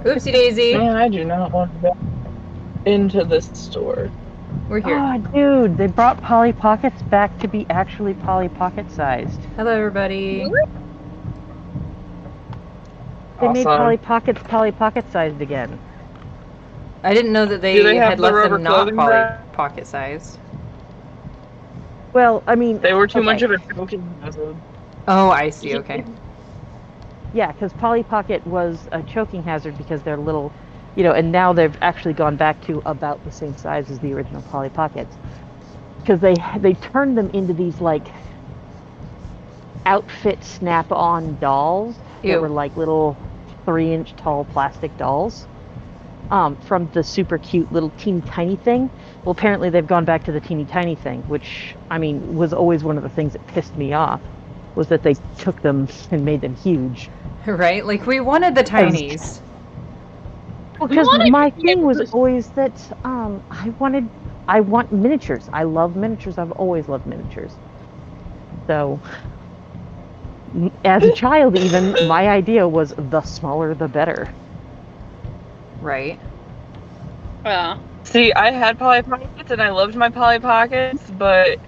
Oopsie daisy. Man, I do not want to go into this store. We're here. Oh, dude, they brought Polly Pockets back to be actually Polly Pocket sized. Hello, everybody. They made Awesome. Polly Pocket sized again. I didn't know that Do they have had the let rubber them not clothing Polly bag? Pocket sized. Well, I mean, They were too okay. much of a choking hazard. Oh, I see. Okay. Yeah, because Polly Pocket was a choking hazard because they're little, and now they've actually gone back to about the same size as the original Polly Pockets. Because they turned them into these like outfit snap-on dolls that were like little 3-inch tall plastic dolls. From the super cute little teeny tiny thing. Well, apparently they've gone back to the teeny tiny thing, which, I mean, was always one of the things that pissed me off, was that they took them and made them huge. Right? Like, we wanted the tinies. Well, because my thing was always that I want miniatures. I love miniatures. I've always loved miniatures. So, as a child even, my idea was the smaller the better. Right. Yeah. See, I had Polly Pockets and I loved my Polly Pockets, but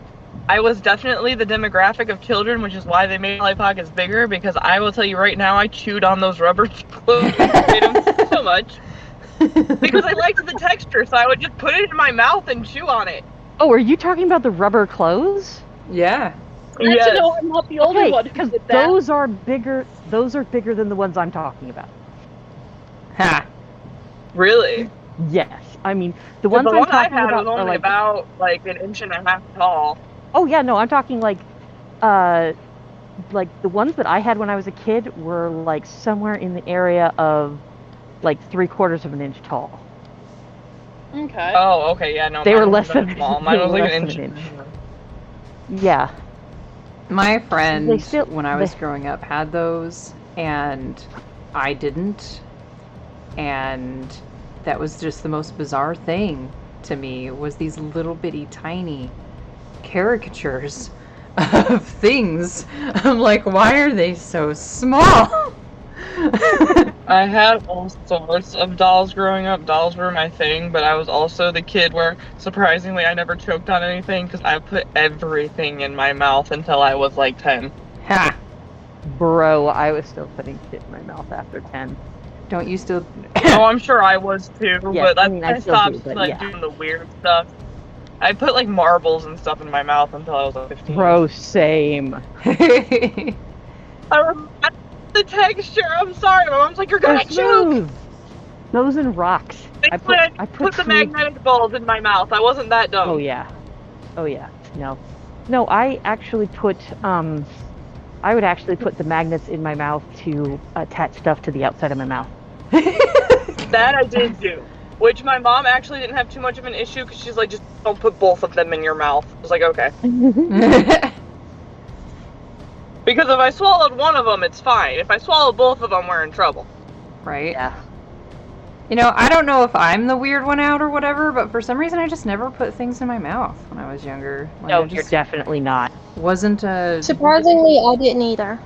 I was definitely the demographic of children, which is why they made Polly Pockets bigger, because I will tell you right now, I chewed on those rubber clothes so much. Because I liked the texture, so I would just put it in my mouth and chew on it. Oh, are you talking about the rubber clothes? Yeah. Yes. No, I'm not the only one because those are bigger. Those are bigger than the ones I'm talking about. Ha. Really? Yes. I mean, the ones I'm talking about was only about like an inch and a half tall. Oh yeah, no, I'm talking like the ones that I had when I was a kid were like somewhere in the area of like 3/4 of an inch tall. Okay. Oh, okay, yeah, no. They were less than small. Mine was like an inch. Yeah. My friend, when I was growing up, had those, and I didn't. And that was just the most bizarre thing to me, was these little bitty tiny caricatures of things. I'm like, why are they so small? I had all sorts of dolls growing up. Dolls were my thing, but I was also the kid where, surprisingly, I never choked on anything because I put everything in my mouth until I was like 10. Ha! Bro, I was still putting shit in my mouth after 10. Don't you still? Oh, I'm sure I was too, yes, but I stopped yeah. doing the weird stuff. I put like marbles and stuff in my mouth until I was like 15. Bro, same. I remember the texture. I'm sorry. My mom's like, "You're gonna choke." Those and rocks. I put the magnetic balls in my mouth. I wasn't that dumb. Oh yeah. No, I actually put I would actually put the magnets in my mouth to attach stuff to the outside of my mouth. That I did do. Which my mom actually didn't have too much of an issue, because she's like, just don't put both of them in your mouth. I was like, okay. Because if I swallowed one of them, it's fine. If I swallow both of them, we're in trouble. Right? Yeah. You know, I don't know if I'm the weird one out or whatever, but for some reason I just never put things in my mouth when I was younger. Like, No, you're definitely not. Wasn't a... Surprisingly, I didn't either.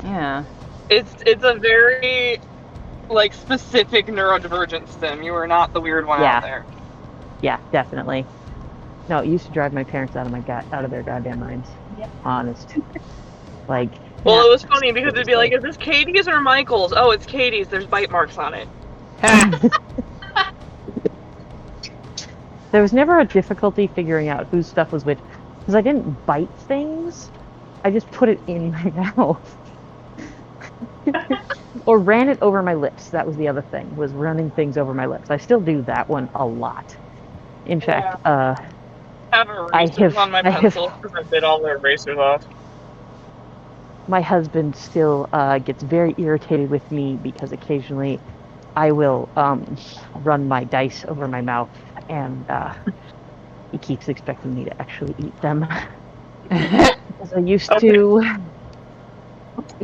Yeah. It's a very, like, specific neurodivergent stem. You are not the weird one out there. Yeah, definitely. No, it used to drive my parents out of their goddamn minds. Yep. Honest. Like. Well, it was funny because it'd be like, is this Katie's or Michael's? Oh, it's Katie's. There's bite marks on it. There was never a difficulty figuring out whose stuff was which, because I didn't bite things. I just put it in my mouth. Or ran it over my lips. That was the other thing, was running things over my lips. I still do that one a lot. In fact, I have erasers on my pencil because I bit all the erasers off. My husband still gets very irritated with me because occasionally I will run my dice over my mouth, and he keeps expecting me to actually eat them. As I used to.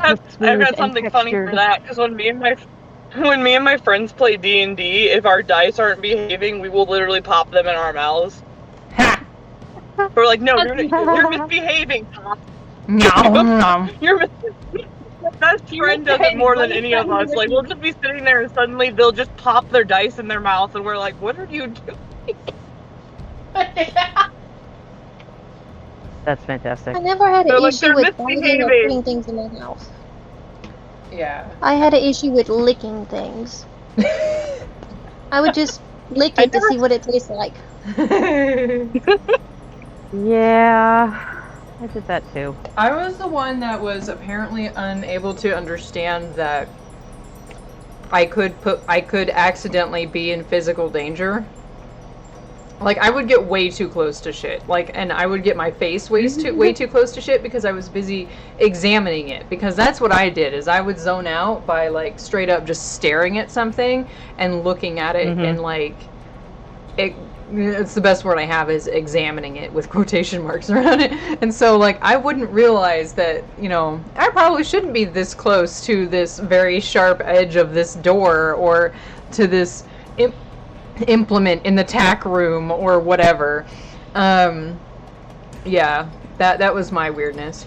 I've got something funny for that, because when me and my friends play D&D, if our dice aren't behaving, we will literally pop them in our mouths. We're like, no, you're misbehaving, Tom. No. You're misbehaving. My best friend does it more than any of us. Like, we'll just be sitting there and suddenly they'll just pop their dice in their mouth and we're like, what are you doing? That's fantastic. I never had an Like, issue with biting or misbehaving. putting things in my mouth. Yeah. I had an issue with licking things. I would just lick it to see what it tastes like. Yeah, I did that too. I was the one that was apparently unable to understand that I could accidentally be in physical danger. Like, I would get way too close to shit. Like, and I would get my face way too close to shit because I was busy examining it. Because that's what I did, is I would zone out by, like, straight up just staring at something and looking at it and, like, it's the best word I have is examining it with quotation marks around it. And so, like, I wouldn't realize that, you know, I probably shouldn't be this close to this very sharp edge of this door or to this implement in the tack room or whatever. Yeah, that was my weirdness.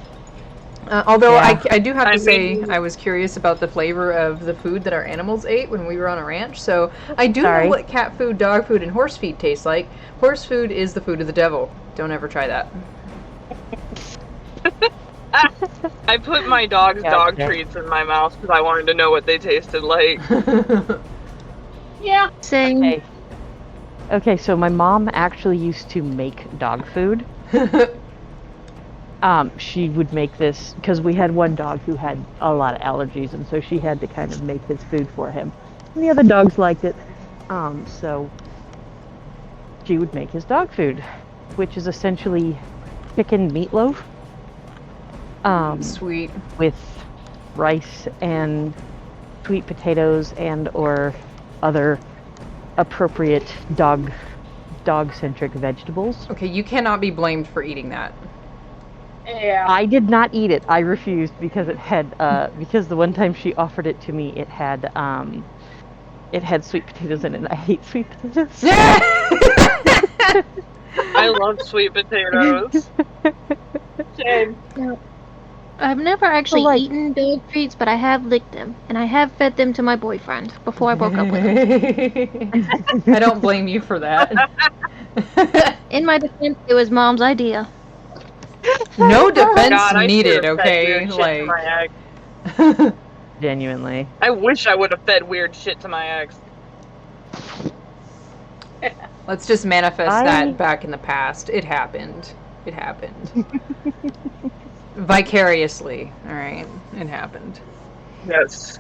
Although yeah. I do have to say I was curious about the flavor of the food that our animals ate when we were on a ranch. So I do know what cat food, dog food, and horse feed taste like. Horse food is the food of the devil. Don't ever try that. I put my dog's dog treats in my mouth because I wanted to know what they tasted like. Yeah, same. Okay, so my mom actually used to make dog food. She would make this, because we had one dog who had a lot of allergies, and so she had to kind of make his food for him. And the other dogs liked it, so she would make his dog food, which is essentially chicken meatloaf. Sweet. With rice and sweet potatoes and or other appropriate dog-centric vegetables. Okay, you cannot be blamed for eating that. Yeah. I did not eat it. I refused because it had because the one time she offered it to me, it had sweet potatoes in it. And I hate sweet potatoes. I love sweet potatoes. Same. No. I've never actually eaten dog treats, but I have licked them, and I have fed them to my boyfriend before I broke up with him. I don't blame you for that. In my defense, it was Mom's idea. No defense needed, okay? Like, genuinely. I wish I would have fed weird shit to my ex. Let's just manifest that back in the past. It happened. It happened. Vicariously, alright? It happened. Yes.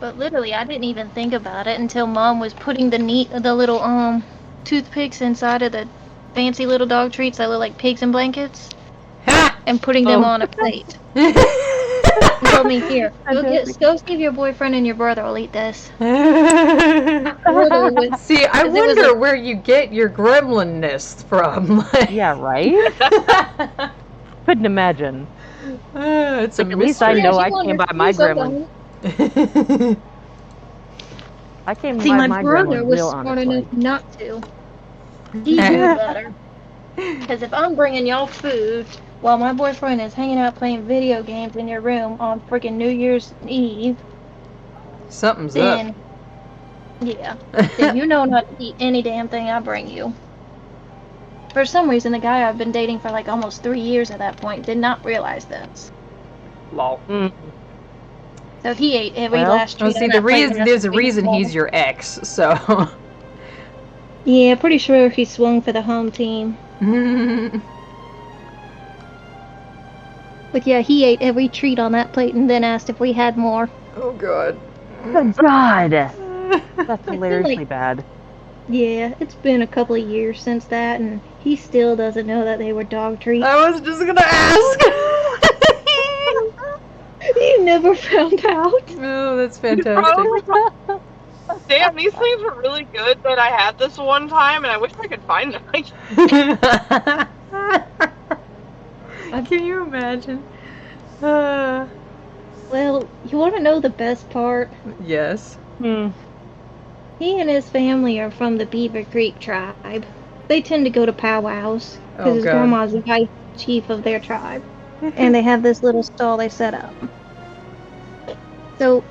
But literally, I didn't even think about it until Mom was putting the little toothpicks inside of the fancy little dog treats that look like pigs in blankets, and putting them on a plate. And told me, here, go see if your boyfriend and your brother will eat this. See, I wonder where you get your gremlinness from. Yeah, right? Couldn't imagine. It's a at least I know I came by my gremlin. I came by my brother gremlin was real smart honestly. enough not to. He knew better. Because if I'm bringing y'all food while my boyfriend is hanging out playing video games in your room on freaking New Year's Eve, something's up. Yeah, then you know not to eat any damn thing I bring you. For some reason, the guy I've been dating for like almost 3 years at that point did not realize this. Lol. So he ate every last treat. See, there's a reason he's your ex, so. Yeah, pretty sure he swung for the home team. But yeah, he ate every treat on that plate and then asked if we had more. Oh god. Good god! That's hilariously bad. Yeah, it's been a couple of years since that, and he still doesn't know that they were dog treats. I was just gonna ask! You never found out? Oh, that's fantastic. Damn, these things were really good that I had this one time, and I wish I could find them. Can you imagine? Well, you want to know the best part? Yes. He and his family are from the Beaver Creek tribe. They tend to go to powwows, because his grandma's the high chief of their tribe. and they have this little stall they set up. So,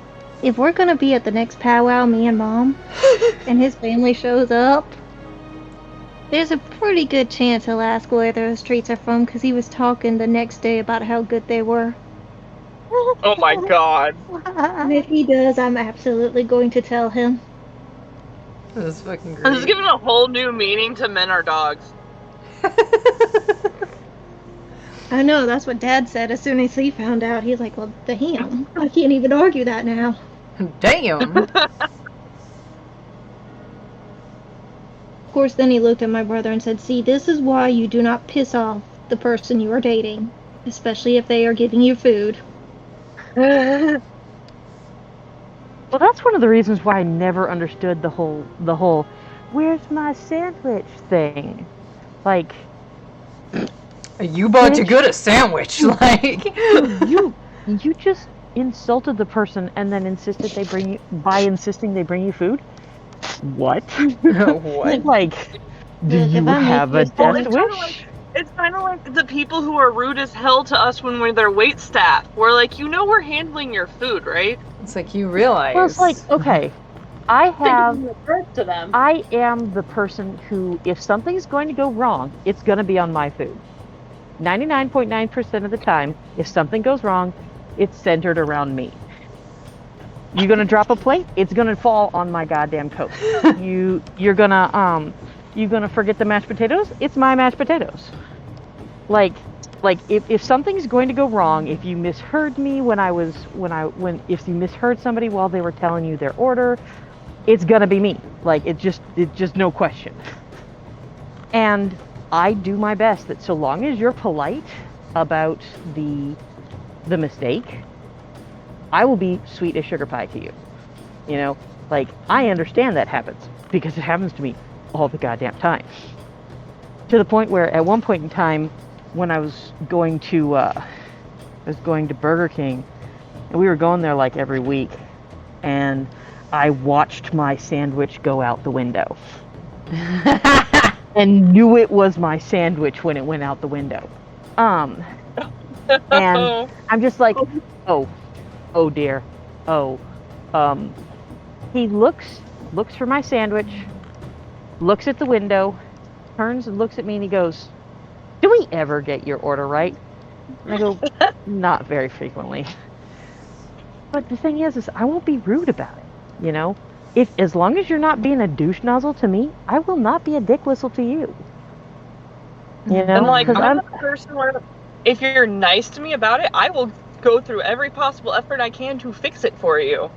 if we're gonna be at the next powwow, me and Mom, and his family shows up, there's a pretty good chance he'll ask where those treats are from, because he was talking the next day about how good they were. Oh my god. And if he does, I'm absolutely going to tell him. This is fucking great. This is giving a whole new meaning to men are dogs. I know, that's what Dad said as soon as he found out. He's like, well, damn, I can't even argue that now. Damn. Of course, then he looked at my brother and said, see, this is why you do not piss off the person you are dating, especially if they are giving you food. Well, that's one of the reasons why I never understood the whole "where's my sandwich" thing. Like, You about to get a sandwich, like you just insulted the person and then insisted they bring you food. What? What? Like, do you have a death wish? It's kind of like the people who are rude as hell to us when we're their wait staff. We're like, we're handling your food, right? It's like you realize. Well, it's like, okay, I am the person who, if something's going to go wrong, it's going to be on my food. 99.9% of the time, if something goes wrong, it's centered around me. You're gonna drop a plate, it's gonna fall on my goddamn coat. You're gonna forget the mashed potatoes, it's my mashed potatoes. Like if something's going to go wrong, if you misheard me if you misheard somebody while they were telling you their order, it's gonna be me. Like it's just no question. And I do my best that so long as you're polite about the mistake, I will be sweet as sugar pie to you. You know, like I understand that happens because it happens to me all the goddamn time. To the point where at one point in time when I was going to Burger King, and we were going there like every week, and I watched my sandwich go out the window. And knew it was my sandwich when it went out the window. And I'm just like, oh dear. He looks for my sandwich, looks at the window, turns and looks at me and he goes, do we ever get your order right? And I go, not very frequently. But the thing is I won't be rude about it, you know? As long as you're not being a douche nozzle to me, I will not be a dick whistle to you. You know? And like, I'm the person where if you're nice to me about it, I will go through every possible effort I can to fix it for you.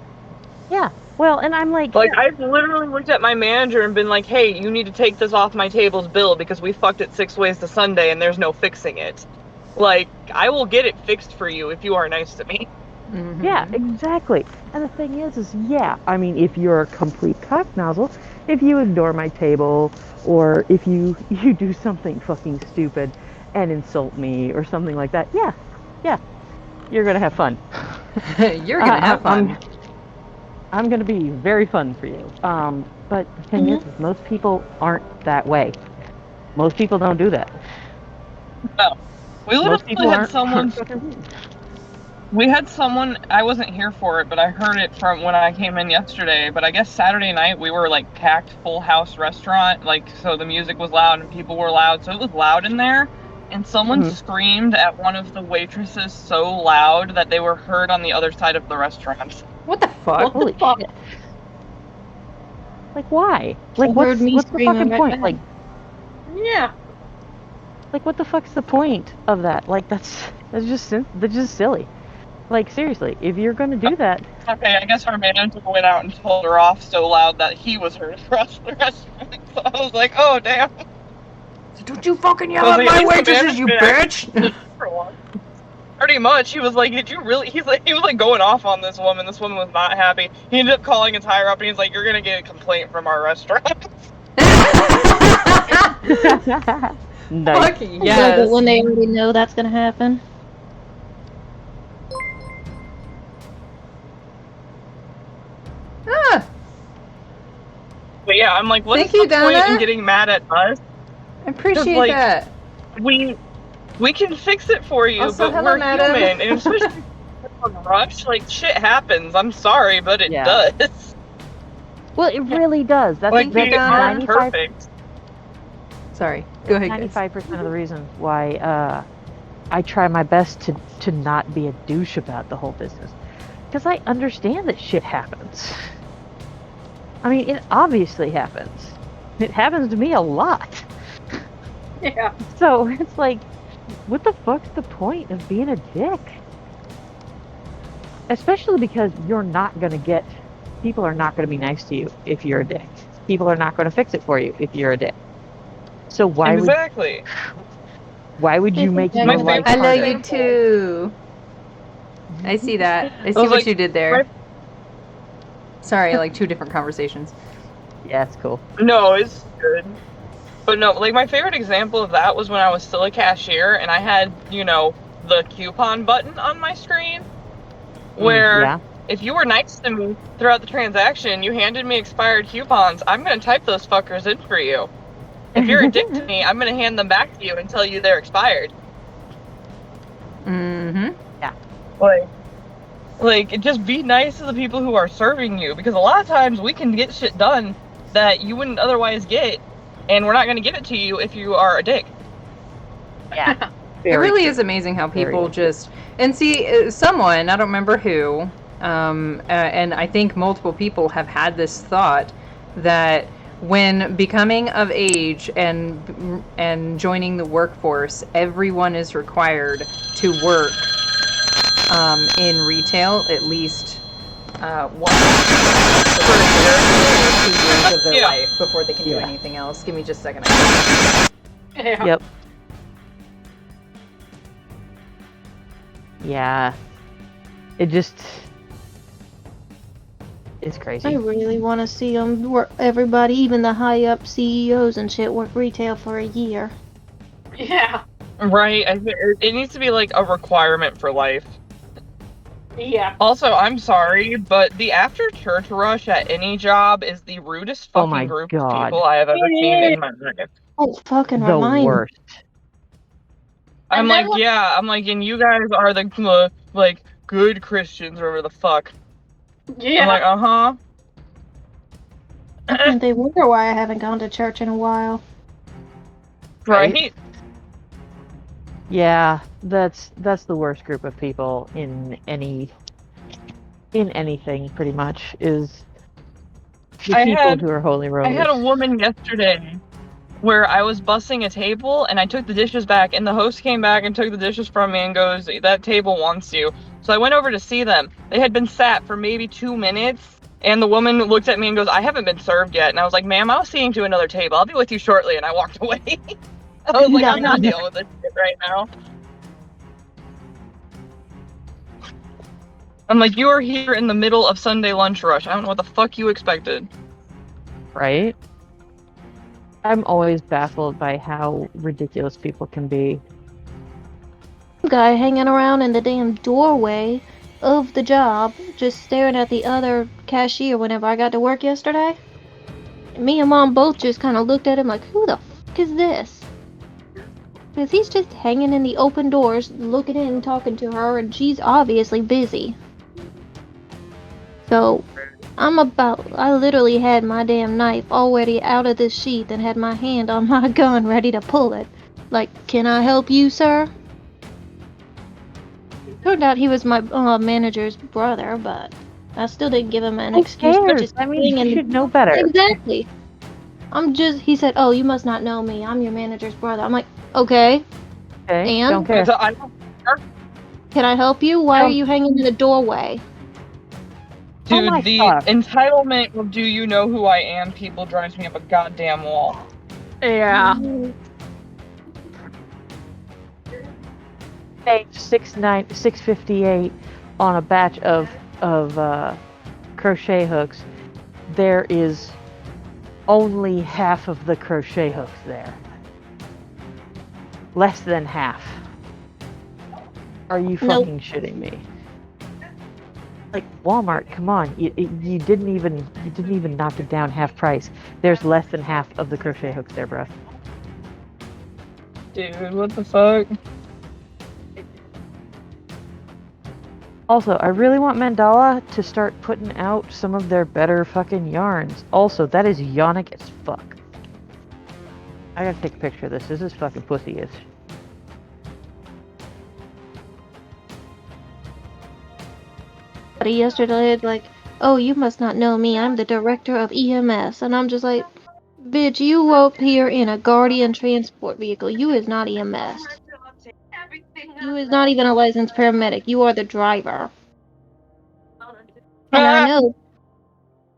Yeah. Well, and I'm like... I've literally looked at my manager and been like, hey, you need to take this off my table's bill because we fucked it 6 ways to Sunday and there's no fixing it. Like, I will get it fixed for you if you are nice to me. Mm-hmm. Yeah, exactly. And the thing is yeah, I mean, if you're a complete cock nozzle, if you ignore my table, or if you do something fucking stupid and insult me or something like that, yeah, you're gonna have fun. You're gonna have fun. I'm gonna be very fun for you. But the thing is, most people aren't that way. Most people don't do that. No. We literally had someone... We had someone, I wasn't here for it, but I heard it from when I came in yesterday, but I guess Saturday night we were like packed full house restaurant, like so the music was loud and people were loud, so it was loud in there, and someone screamed at one of the waitresses so loud that they were heard on the other side of the restaurant. What the fuck? Holy shit. Like why? Like what's the fucking point? Like, yeah. Like what the fuck's the point of that? Like that's just silly. Like, seriously, if you're going to do that... Okay, I guess our manager went out and told her off so loud that he was heard across the restaurant. So I was like, oh, damn. Don't you fucking yell at my waitresses, you bitch! Pretty much. He was like, did you really... He was like going off on this woman. This woman was not happy. He ended up calling his higher up and he's like, you're going to get a complaint from our restaurant. Nice. Fuck yes. But when they already know that's going to happen... But yeah, I'm like, what's the point in getting mad at us? I appreciate that. we can fix it for you, Also, but hello, we're madam. human, and especially on Rush, like, shit happens. I'm sorry, but it does. Well, it really does. That's Like, they we aren't 95%. perfect. Sorry, go ahead, 95% of the reason why I try my best to not be a douche about the whole business. Because I understand that shit happens. I mean, it obviously happens. It happens to me a lot. Yeah. So it's like, what the fuck's the point of being a dick? Especially because you're not going to get... People are not going to be nice to you if you're a dick. People are not going to fix it for you if you're a dick. So why would you make your life I love harder? you too. I see that. I see what you did there. Sorry, like 2 different conversations. Yeah, it's cool. No, it's good. But no, like, my favorite example of that was when I was still a cashier and I had, the coupon button on my screen. Where if you were nice to me throughout the transaction, you handed me expired coupons, I'm going to type those fuckers in for you. If you're a dick to me, I'm going to hand them back to you and tell you they're expired. Mm-hmm. Yeah. Like, just be nice to the people who are serving you, because a lot of times we can get shit done that you wouldn't otherwise get, and we're not going to give it to you if you are a dick. Yeah. It really is amazing how people just... And see, someone, I don't remember who, and I think multiple people have had this thought that when becoming of age and joining the workforce, everyone is required to work in retail at least 1 for a year or 2 years of their life before they can do anything else. Give me just a second. Yep. Yeah. It just... It's crazy. I really want to see them work. Everybody, even the high up CEOs and shit, work retail for a year. Yeah. Right. It needs to be like a requirement for life. Yeah. Also, I'm sorry, but the after church rush at any job is the rudest fucking group of people I have ever seen in my life. Oh, fucking the remind worst. I'm like, and you guys are the like good Christians or whatever the fuck. Yeah. I'm like, uh-huh. And they wonder why I haven't gone to church in a while. Right? Yeah, that's the worst group of people in anything, pretty much, is the people who are holy rollers. I had a woman yesterday where I was bussing a table and I took the dishes back and the host came back and took the dishes from me and goes, that table wants you. So I went over to see them. They had been sat for maybe 2 minutes and the woman looked at me and goes, I haven't been served yet. And I was like, ma'am, I was seeing to another table. I'll be with you shortly. And I walked away. I was like, I'm not dealing with this shit right now. I'm like, you are here in the middle of Sunday lunch rush. I don't know what the fuck you expected. Right? I'm always baffled by how ridiculous people can be. Guy hanging around in the damn doorway of the job, just staring at the other cashier whenever I got to work yesterday. Me and Mom both just kind of looked at him like, who the fuck is this? Because he's just hanging in the open doors, looking in and talking to her, and she's obviously busy. So, I literally had my damn knife already out of the sheath and had my hand on my gun ready to pull it. Like, can I help you, sir? Turned out he was my manager's brother, but I still didn't give him an excuse for just you should know better. Exactly. He said, oh, you must not know me. I'm your manager's brother. I'm like, okay. Okay, And? don't care. Can I help you? Why are you hanging in the doorway? Dude, the entitlement of do you know who I am people drives me up a goddamn wall. Yeah. Page 658 on a batch of crochet hooks, there is only half of the crochet hooks there. Less than half. Are you fucking shitting me? Like, Walmart, come on, you didn't even knock it down half price. There's less than half of the crochet hooks there, bruh. Dude, what the fuck? Also, I really want Mandala to start putting out some of their better fucking yarns. Also, that is yonic as fuck. I gotta take a picture of this. This is fucking pussy-ish. Yesterday, like, oh, you must not know me. I'm the director of EMS. And I'm just like, bitch, you woke here in a Guardian transport vehicle. You is not EMS. You is not even a licensed paramedic. You are the driver. And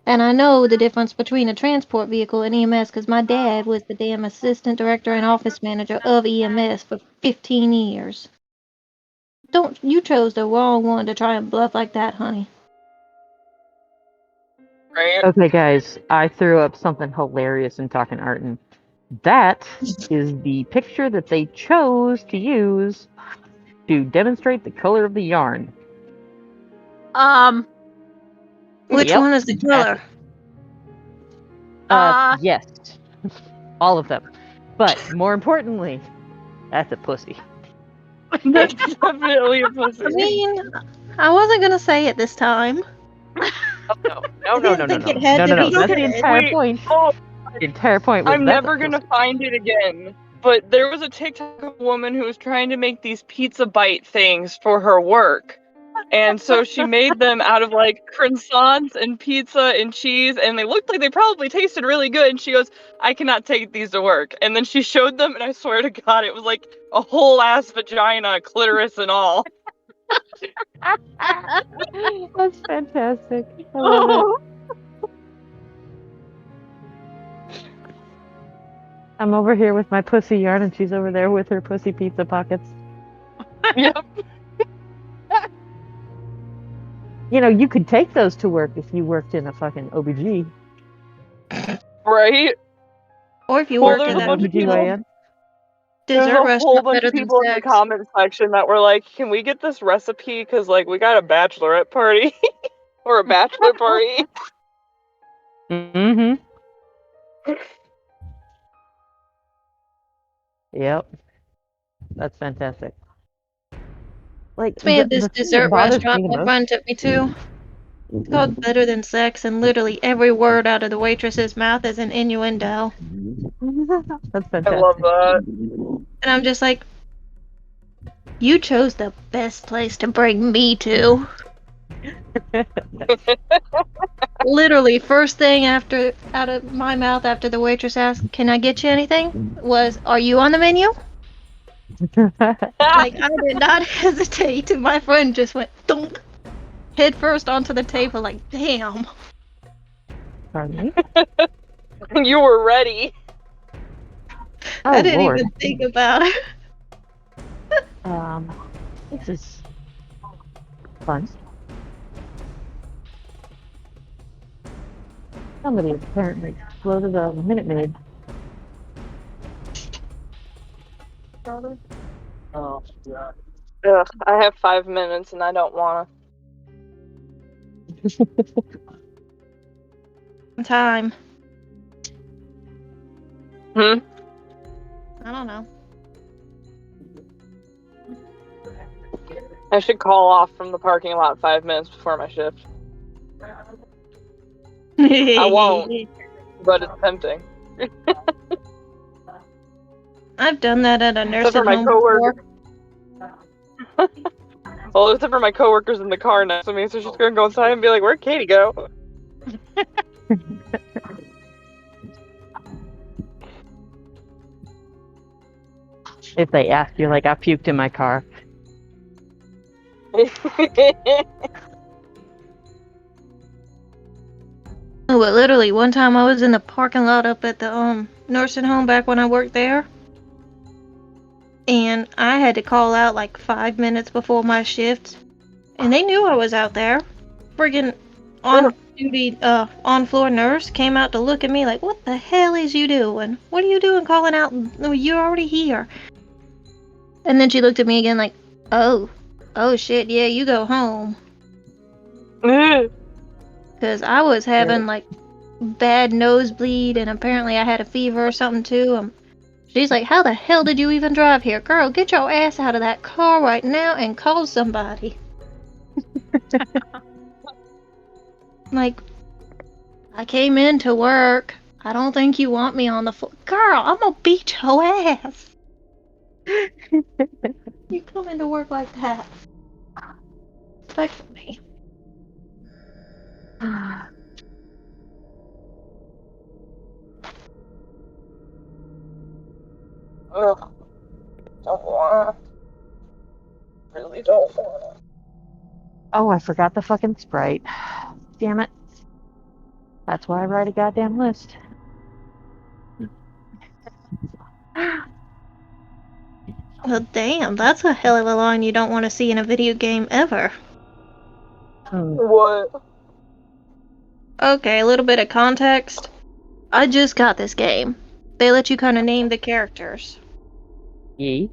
I know the difference between a transport vehicle and EMS because my dad was the damn assistant director and office manager of EMS for 15 years. You chose the wrong one to try and bluff like that, honey. Right? Okay, guys, I threw up something hilarious in Talking Artin. That is the picture that they chose to use to demonstrate the color of the yarn. Which one is the color? Yes. All of them. But more importantly, that's a pussy. That's definitely a pussy. I mean, I wasn't gonna say it this time. No. That's the entire point. Oh, the entire point was I'm never gonna find it again. But there was a TikTok woman who was trying to make these pizza bite things for her work. And so she made them out of like croissants and pizza and cheese, and they looked like they probably tasted really good. And she goes, I cannot take these to work. And then she showed them, and I swear to God, it was like a whole ass vagina, clitoris and all. That's fantastic. I love it. I'm over here with my pussy yarn, and she's over there with her pussy pizza pockets. Yep. You know, you could take those to work if you worked in a fucking OBG. Right? Or if you worked in an OBGYN. There's a whole bunch of people in the comment section that were like, can we get this recipe? Because, like, we got a bachelorette party. Or a bachelor party. Mm-hmm. Yep. That's fantastic. Like, we had this dessert restaurant my friend took me to. It's called Better Than Sex, and literally every word out of the waitress's mouth is an innuendo. That's fantastic. I love that. And I'm just like, you chose the best place to bring me to. Literally, first thing out of my mouth after the waitress asked, "Can I get you anything?" was, "Are you on the menu?" Like, I did not hesitate. My friend just went thunk, head first onto the table. Like, damn. Pardon me? You were ready. Oh, I didn't Lord. even think about it. This is fun. Somebody apparently exploded a Minute Maid. Oh, yeah. Ugh, I have 5 minutes and I don't wanna. Time. Hmm? I don't know. I should call off from the parking lot 5 minutes before my shift. I won't, but it's tempting. I've done that at a nursing home before. Well, except for my coworker's in the car next to me, so she's gonna go inside and be like, "Where'd Katie go?" If they ask you, like, I puked in my car. Oh, but literally, one time I was in the parking lot up at the nursing home back when I worked there. And I had to call out like 5 minutes before my shift. And they knew I was out there. Friggin' on-duty, on-floor nurse came out to look at me like, what the hell is you doing? What are you doing calling out? No, you're already here. And then she looked at me again like, oh shit, yeah, you go home. Because I was having like bad nosebleed, and apparently I had a fever or something too. She's like, how the hell did you even drive here? Girl, get your ass out of that car right now and call somebody. Like, I came in to work. I don't think you want me on the floor. Girl, I'm gonna beat your ass. You come into work like that. Respect me. Ugh. Don't wanna. Really don't wanna. Oh, I forgot the fucking Sprite. Damn it. That's why I write a goddamn list. Well, damn, that's a hell of a line you don't want to see in a video game ever. What? Okay, a little bit of context. I just got this game. They let you kind of name the characters. Yee.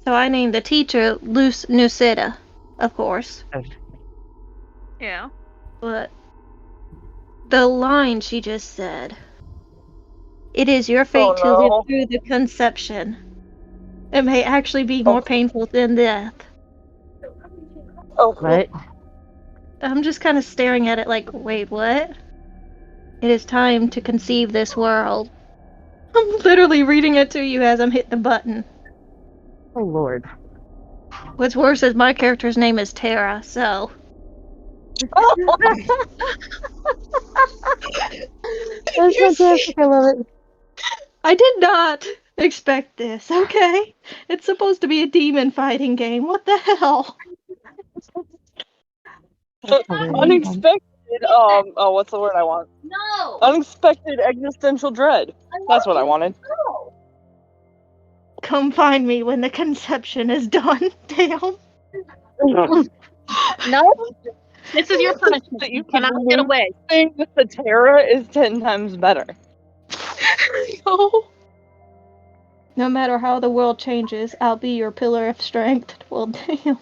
So I named the teacher Luce Nucida, of course. Yeah. But the line she just said, "It is your fate to live through the conception. It may actually be more painful than death." Oh, What? I'm just kind of staring at it like, wait, what? It is time to conceive this world. I'm literally reading it to you as I'm hitting the button. Oh, Lord. What's worse is my character's name is Tara, so... That's fantastic, I love it. I did not expect this, okay? It's supposed to be a demon fighting game. What the hell? Unexpected, oh, what's the word I want? No! Unexpected existential dread. That's what I wanted. Come find me when the conception is done. Damn. No. This is your punishment. That You cannot get away. Thing with the Terra is 10 times better. No. No matter how the world changes, I'll be your pillar of strength. Well, damn.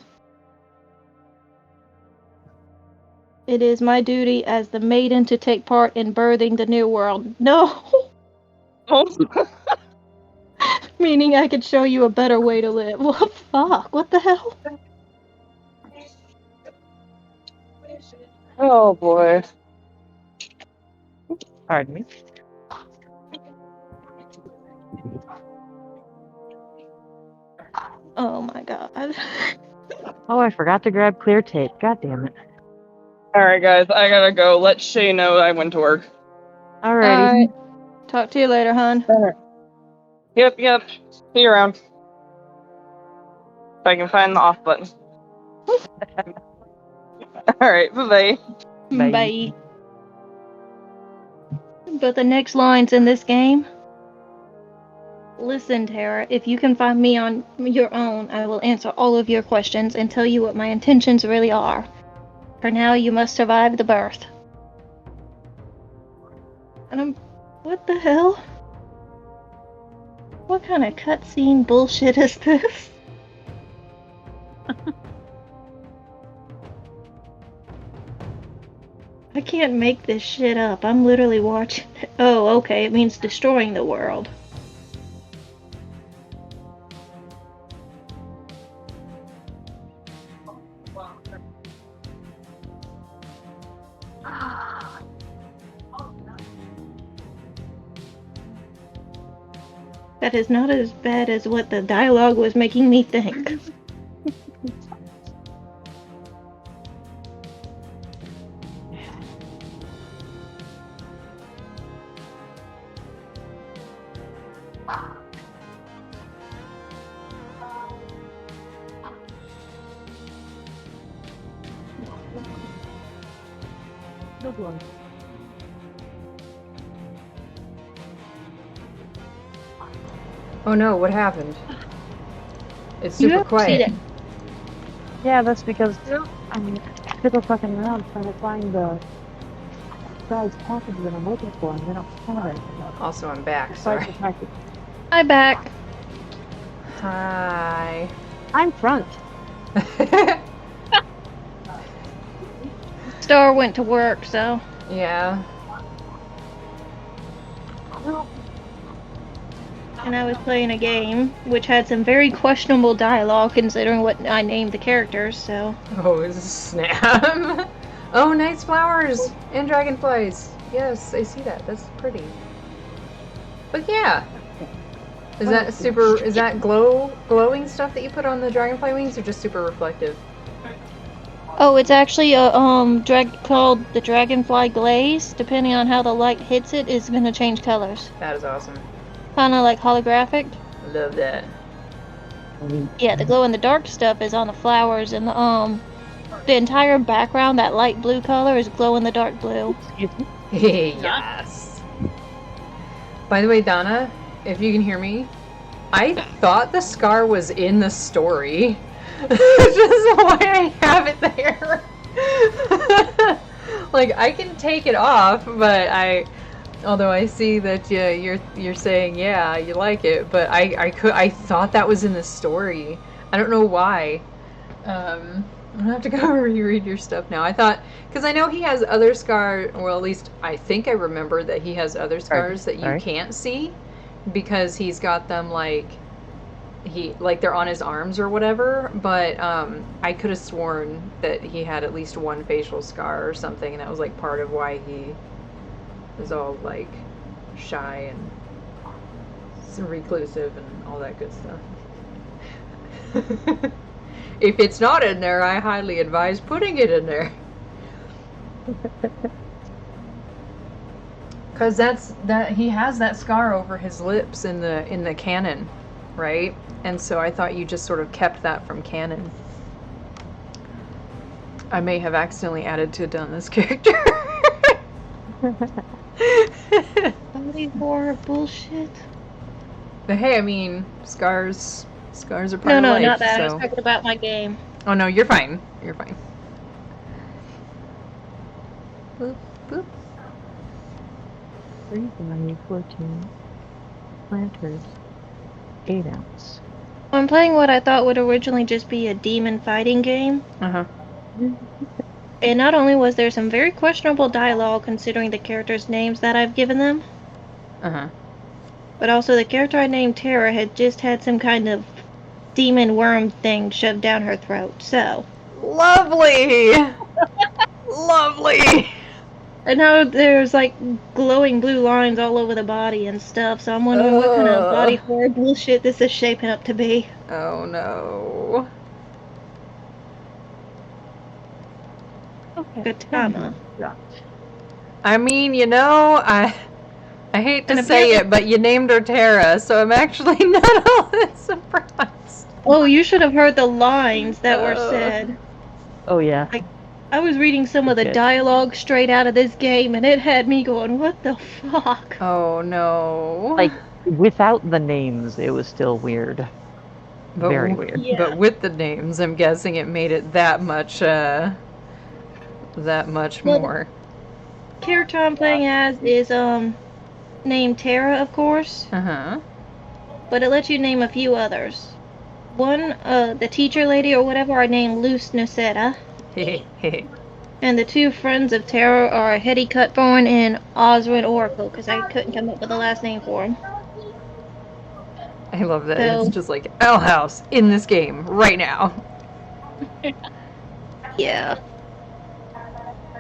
It is my duty as the maiden to take part in birthing the new world. No! Meaning I could show you a better way to live. What fuck? What the hell? Oh boy. Pardon me. Oh my god. Oh, I forgot to grab clear tape. God damn it. Alright, guys, I gotta go. Let Shay know I went to work. Alrighty. Alright. Talk to you later, hon. Yep. See you around. If I can find the off button. Alright, bye-bye. Bye. Bye. But the next lines in this game. Listen, Tara, if you can find me on your own, I will answer all of your questions and tell you what my intentions really are. For now, you must survive the birth. And what the hell? What kind of cutscene bullshit is this? I can't make this shit up. I'm literally watching it. Oh, okay, it means destroying the world. That is not as bad as what the dialogue was making me think. Good one. Oh no, what happened? It's super quiet. Yeah, that's because I'm super fucking around trying to find the guy's package that I'm looking for, and they don't have it. Also, I'm back, sorry. I'm back. Hi. I'm front. Star went to work, so... Yeah. and I was playing a game which had some very questionable dialogue considering what I named the characters, so... Oh, snap. Oh, nice flowers and dragonflies. Yes, I see that. That's pretty. But yeah. Is that glowing stuff that you put on the dragonfly wings, or just super reflective? Oh, it's actually a called the Dragonfly Glaze. Depending on how the light hits it, it's gonna change colors. That is awesome. Kinda like holographic. Love that. Yeah, the glow in the dark stuff is on the flowers, and the entire background, that light blue color, is glow in the dark blue. Yes. By the way, Donna, if you can hear me, I thought the scar was in the story. Which is why I have it there. Like, I can take it off, but although I see that you're saying yeah you like it, but I thought that was in the story. I don't know why. I'm gonna have to go reread your stuff now. I thought, because I know he has other scars, well, at least I think I remember that he has other scars that you can't see, because he's got them like they're on his arms or whatever, but I could have sworn that he had at least one facial scar or something, and that was like part of why he was all like shy and reclusive and all that good stuff. If it's not in there, I highly advise putting it in there. Cause he has that scar over his lips in the canon, right? And so I thought you just sort of kept that from canon. I may have accidentally added to Donna's character. Body horror bullshit. But hey, I mean, scars are part of life. No, not that. So. I was talking about my game. Oh no, you're fine. You're fine. Boop, boop. 3 by 14 planters, 8 ounce. I'm playing what I thought would originally just be a demon fighting game. Uh-huh. And not only was there some very questionable dialogue considering the characters' names that I've given them, Uh-huh. but also the character I named Tara had just had some kind of demon worm thing shoved down her throat, so... Lovely! Lovely! And now there's like glowing blue lines all over the body and stuff, so I'm wondering what kind of body horror bullshit this is shaping up to be. Oh no. Okay. Good time. I mean, you know, I hate to say it, but you named her Tara, so I'm actually not all that surprised. Oh, you should have heard the lines that were said. Oh yeah. I was reading some of the dialogue straight out of this game, and it had me going, what the fuck? Oh no. Like, without the names, it was still weird. But, very weird. Yeah. But with the names, I'm guessing it made it that much more. The character I'm playing as is, named Tara, of course. Uh-huh. But it lets you name a few others. One, the teacher lady or whatever, I named Luce Nocetta. And the 2 friends of Tara are Hetty Cutthorn and Oswin Oracle, because I couldn't come up with a last name for him. I love that. It's just like Owl House in this game right now. Yeah.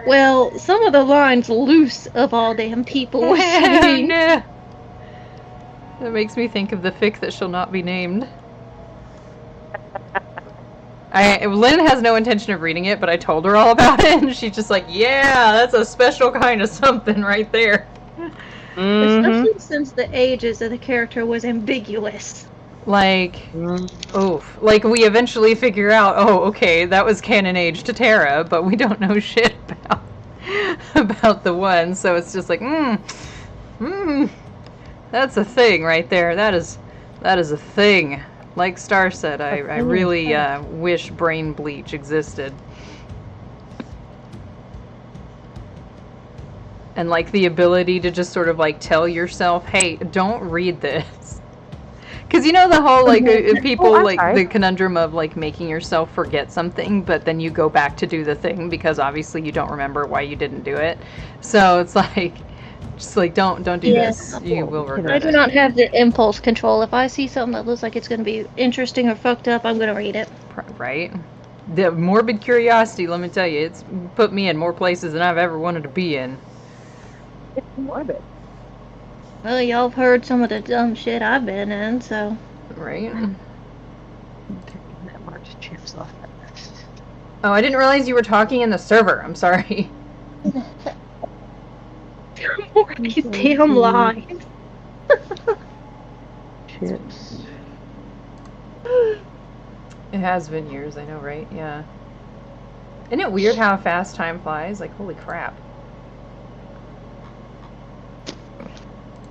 Well, some of the lines Luce of all damn people was saying. That makes me think of the fic that shall not be named. Lynn has no intention of reading it, but I told her all about it, and she's just like, yeah, that's a special kind of something right there. Especially since the ages of the character was ambiguous. Like, oof. Like, we eventually figure out, oh, okay, that was canon age to Tara, but we don't know shit about the one, so it's just like, that's a thing right there. That is a thing. Like Star said, I really wish brain bleach existed. And like the ability to just sort of like tell yourself, hey, don't read this. Because you know the whole like people like the conundrum of like making yourself forget something, but then you go back to do the thing because obviously you don't remember why you didn't do it. So it's like, Just like, don't do this. You will regret I do it. not have the impulse control. If I see something that looks like it's going to be interesting or fucked up, I'm going to read it. Right? The morbid curiosity, let me tell you, it's put me in more places than I've ever wanted to be in. It's morbid. Well, y'all have heard some of the dumb shit I've been in, so. Right? That marks chips off that list. Oh, I didn't realize you were talking in the server. I'm sorry. More of these damn lies. Chips. It has been years, I know, right? Yeah. Isn't it weird how fast time flies? Like, holy crap.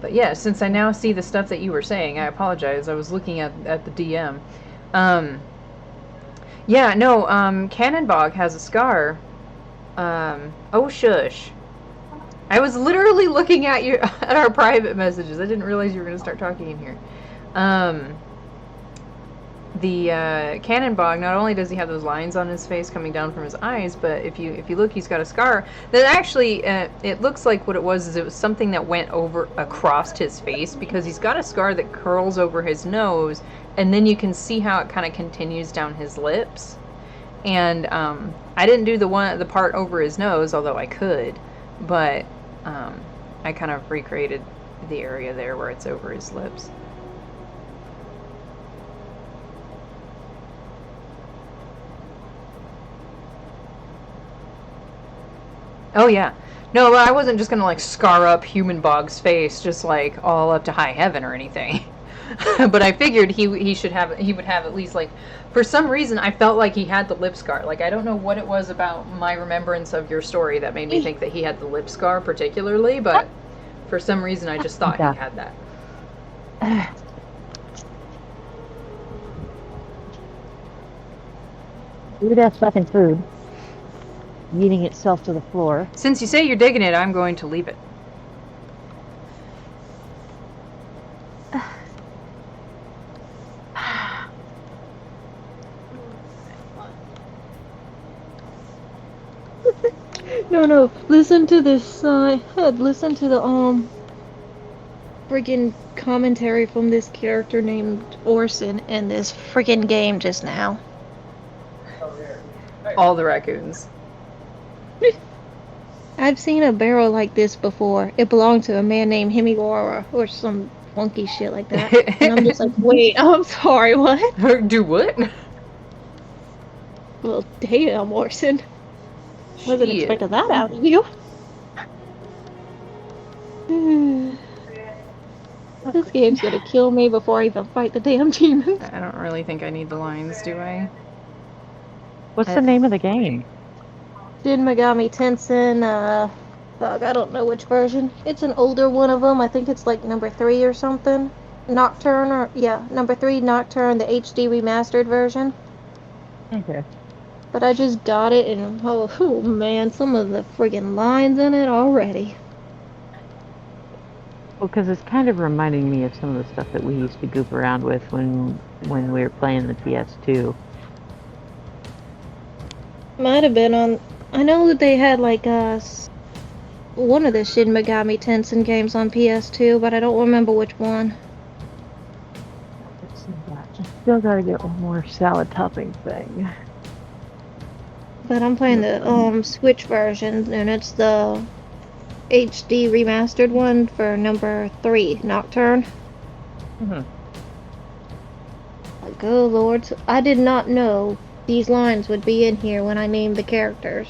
But yeah, since I now see the stuff that you were saying, I apologize. I was looking at the DM. Yeah, no, Cannonbog has a scar. Oh shush. I was literally looking at our private messages. I didn't realize you were going to start talking in here. The Cannonbog, not only does he have those lines on his face coming down from his eyes, but if you look, he's got a scar that actually it looks like what it was something that went across his face, because he's got a scar that curls over his nose, and then you can see how it kind of continues down his lips. And I didn't do the part over his nose, although I could, but I kind of recreated the area there where it's over his lips. Oh yeah. No, I wasn't just gonna like scar up Human Bog's face just like all up to high heaven or anything. But I figured he would have at least, like, for some reason I felt like he had the lip scar. Like, I don't know what it was about my remembrance of your story that made me think that he had the lip scar particularly, but for some reason I just thought he had that. Weird ass fucking food. Eating itself to the floor. Since you say you're digging it, I'm going to leave it. No, listen to this, listen to the, friggin' commentary from this character named Orson in this friggin' game just now. All the raccoons. I've seen a barrel like this before. It belonged to a man named Himiwara, or some funky shit like that. And I'm just like, wait, I'm sorry, what? Do what? Well, damn, Orson. Wasn't expecting that out of you. This game's gonna kill me before I even fight the damn demons. I don't really think I need the lines, do I? What's the name of the game? Shin Megami Tensei, fuck, I don't know which version. It's an older one of them. I think it's like number 3 or something. Nocturne, number 3 Nocturne, the HD remastered version. Okay. But I just got it, and oh man, some of the friggin' lines in it already. Well, because it's kind of reminding me of some of the stuff that we used to goof around with when we were playing the PS2. Might have been on. I know that they had like one of the Shin Megami Tensei games on PS2, but I don't remember which one. Still gotta get one more salad topping thing. But I'm playing the Switch version, and it's the HD remastered one for number 3, Nocturne. Mm-hmm. Like, oh lord, I did not know these lines would be in here when I named the characters.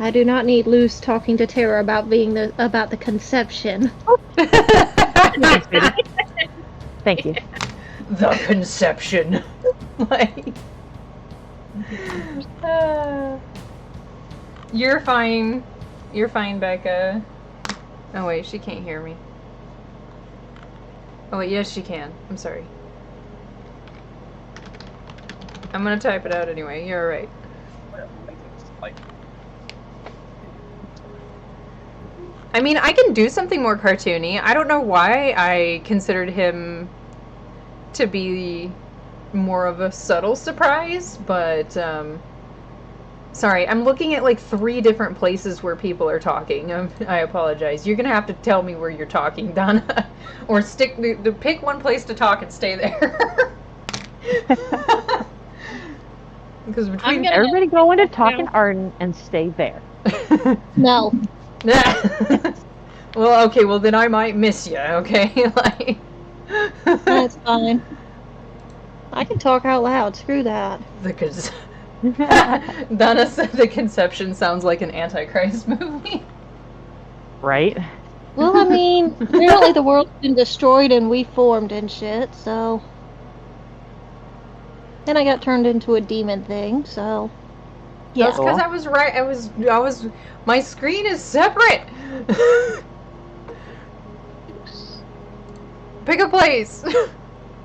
I do not need Luce talking to Tara about the conception. Thank you. The conception. Like, you're fine. You're fine, Becca. Oh wait, she can't hear me. Oh wait, yes she can. I'm sorry. I'm gonna type it out anyway. You're right. I mean, I can do something more cartoony. I don't know why I considered him to be more of a subtle surprise, but Sorry, I'm looking at like 3 different places where people are talking. I apologize. You're gonna have to tell me where you're talking, Donna, or pick one place to talk and stay there. Because between everybody go into Talking Arden and stay there. No. Well, okay. Well, then I might miss you. Okay, like. That's fine. I can talk out loud. Screw that. Donna said the Conception sounds like an Antichrist movie. Right? Well, I mean, apparently the world's been destroyed and we formed and shit, so... Then I got turned into a demon thing, so... Yeah. That's because I was right. I was... My screen is separate! Pick a place!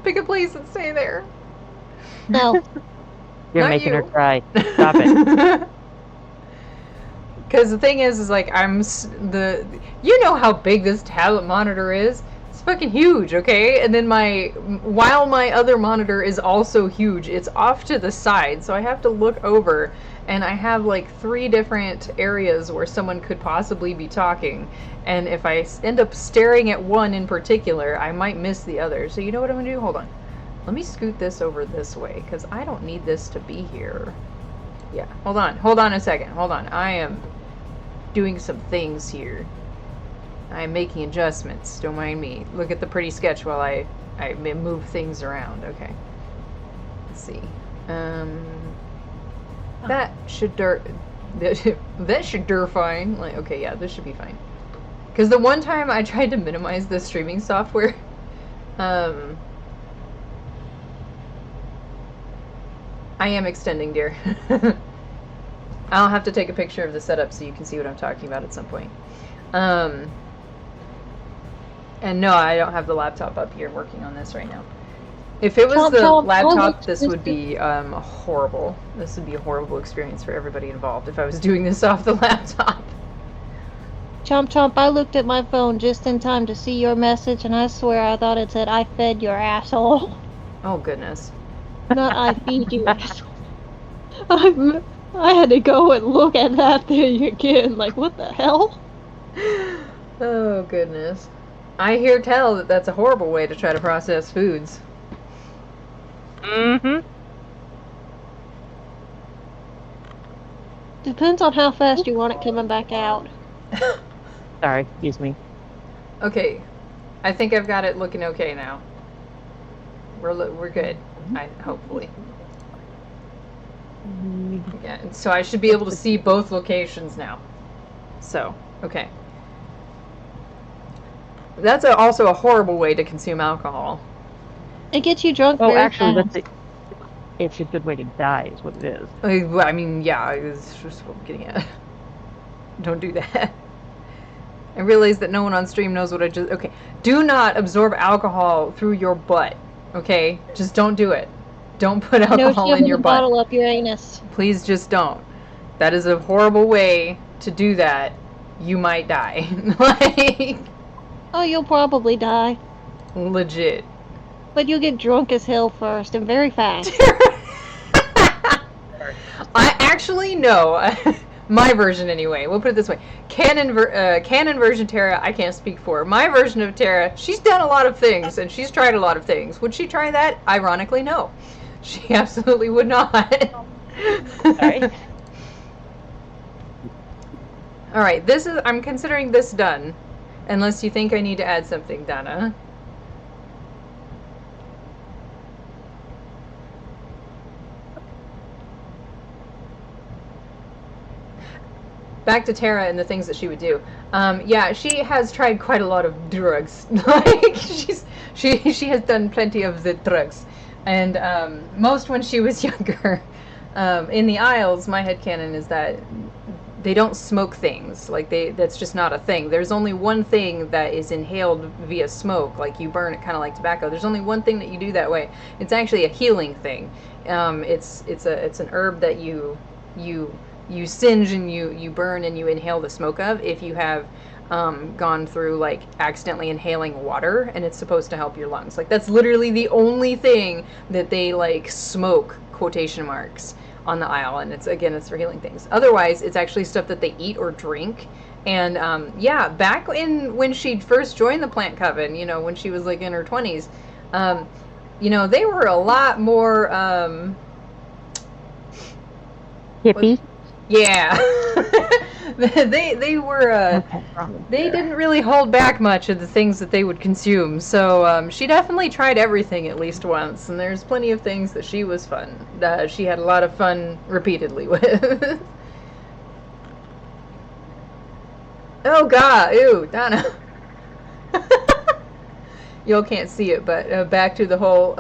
Pick a place and stay there. No. You're making her cry. Stop it. Because the thing is like, you know how big this tablet monitor is? It's fucking huge, okay? And then while my other monitor is also huge, it's off to the side, so I have to look over, and I have like 3 different areas where someone could possibly be talking, and if I end up staring at one in particular, I might miss the other. So you know what I'm gonna do? Hold on. Let me scoot this over this way, because I don't need this to be here. Yeah, hold on a second. Hold on. I am doing some things here. I am making adjustments. Don't mind me. Look at the pretty sketch while I move things around. Okay. Let's see. That should fine. Like, okay, yeah, this should be fine. Because the one time I tried to minimize the streaming software, I am extending, dear. I'll have to take a picture of the setup so you can see what I'm talking about at some point. And no, I don't have the laptop up here working on this right now. If it was the laptop, this would be horrible. This would be a horrible experience for everybody involved if I was doing this off the laptop. Chomp Chomp, I looked at my phone just in time to see your message, and I swear I thought it said, I fed your asshole. Oh, goodness. Not I feed you asshole. I had to go and look at that thing again. Like, what the hell? Oh, goodness. I hear tell that that's a horrible way to try to process foods. Mm-hmm. Depends on how fast you want it coming back out. Sorry, excuse me. Okay. I think I've got it looking okay now. We're good. Hopefully. Yeah, so I should be able to see both locations now. So, okay. That's also a horrible way to consume alcohol. It gets you drunk very fast. It's a good way to die, is what it is. I mean, yeah, it's just what I'm getting at. Don't do that. I realize that no one on stream knows what I just... Okay. Do not absorb alcohol through your butt. Okay? Just don't do it. Don't put alcohol in your butt. Bottle up your anus. Please just don't. That is a horrible way to do that. You might die. Like... Oh, you'll probably die. Legit. But you'll get drunk as hell first, and very fast. I actually know. My version, anyway. We'll put it this way. Canon version Tara, I can't speak for. My version of Tara, she's done a lot of things, and she's tried a lot of things. Would she try that? Ironically, no. She absolutely would not. Sorry. Alright, I'm considering this done. Unless you think I need to add something, Donna. Back to Tara and the things that she would do. Yeah, she has tried quite a lot of drugs. Like, she has done plenty of the drugs. And most when she was younger. In the Isles, my headcanon is that they don't smoke things. Like, that's just not a thing. There's only one thing that is inhaled via smoke. Like, you burn it kind of like tobacco. There's only one thing that you do that way. It's actually a healing thing. It's an herb that you singe and you burn and you inhale the smoke of if you have gone through, like, accidentally inhaling water, and it's supposed to help your lungs. Like, that's literally the only thing that they, like, smoke, quotation marks, on the aisle, and it's for healing things. Otherwise, it's actually stuff that they eat or drink. And yeah, back when she first joined the plant coven, you know, when she was like in her 20s, you know, they were a lot more Hippie. Yeah. they were they didn't really hold back much of the things that they would consume. So she definitely tried everything at least once, and there's plenty of things that she was fun. She had a lot of fun repeatedly with. Oh God! Ew, Donna. Y'all can't see it, but back to the whole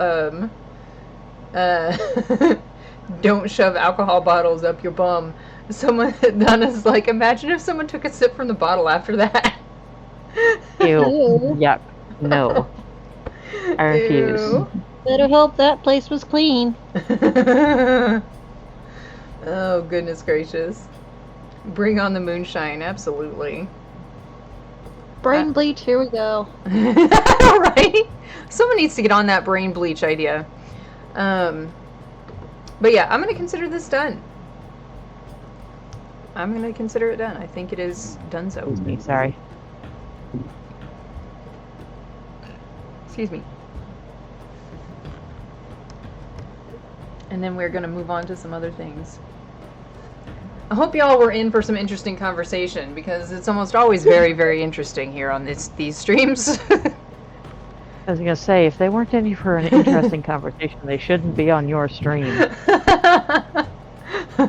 don't shove alcohol bottles up your bum. Someone, Donna's like, imagine if someone took a sip from the bottle after that. Ew. Yuck. No. I refuse. Ew. Better hope that place was clean. Oh, goodness gracious. Bring on the moonshine, absolutely. Brain bleach, here we go. Right? Someone needs to get on that brain bleach idea. But yeah, I'm going to consider this done. I'm going to consider it done. I think it is done so. Excuse me, sorry. Excuse me. And then we're going to move on to some other things. I hope y'all were in for some interesting conversation, because it's almost always very, very interesting here on these streams. I was going to say, if they weren't in for an interesting conversation, they shouldn't be on your stream.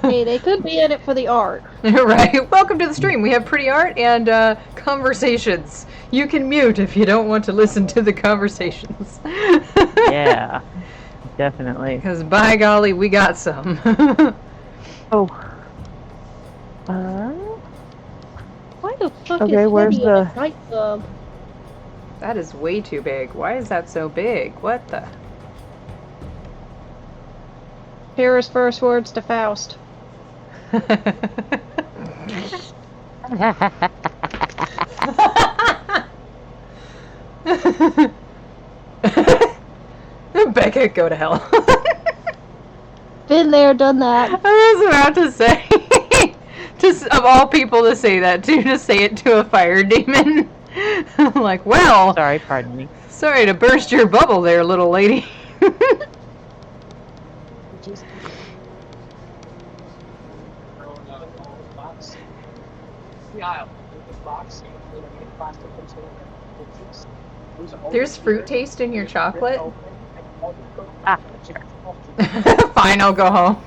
Hey, they could be in it for the art. Right. Welcome to the stream. We have pretty art and conversations. You can mute if you don't want to listen to the conversations. Yeah, definitely. Because by golly, we got some. Oh. Why the fuck Okay, is where's Hetty in the- a nightclub? That is way too big. Why is that so big? What the? Tara's first words to Faust. Becca, go to hell. Been there, done that. I was about to say, just of all people to say that to, just say it to a fire demon. I'm like, well, Sorry, pardon me. sorry to burst your bubble there, little lady. There's fruit taste in your chocolate? Ah, sure. Fine, I'll go home.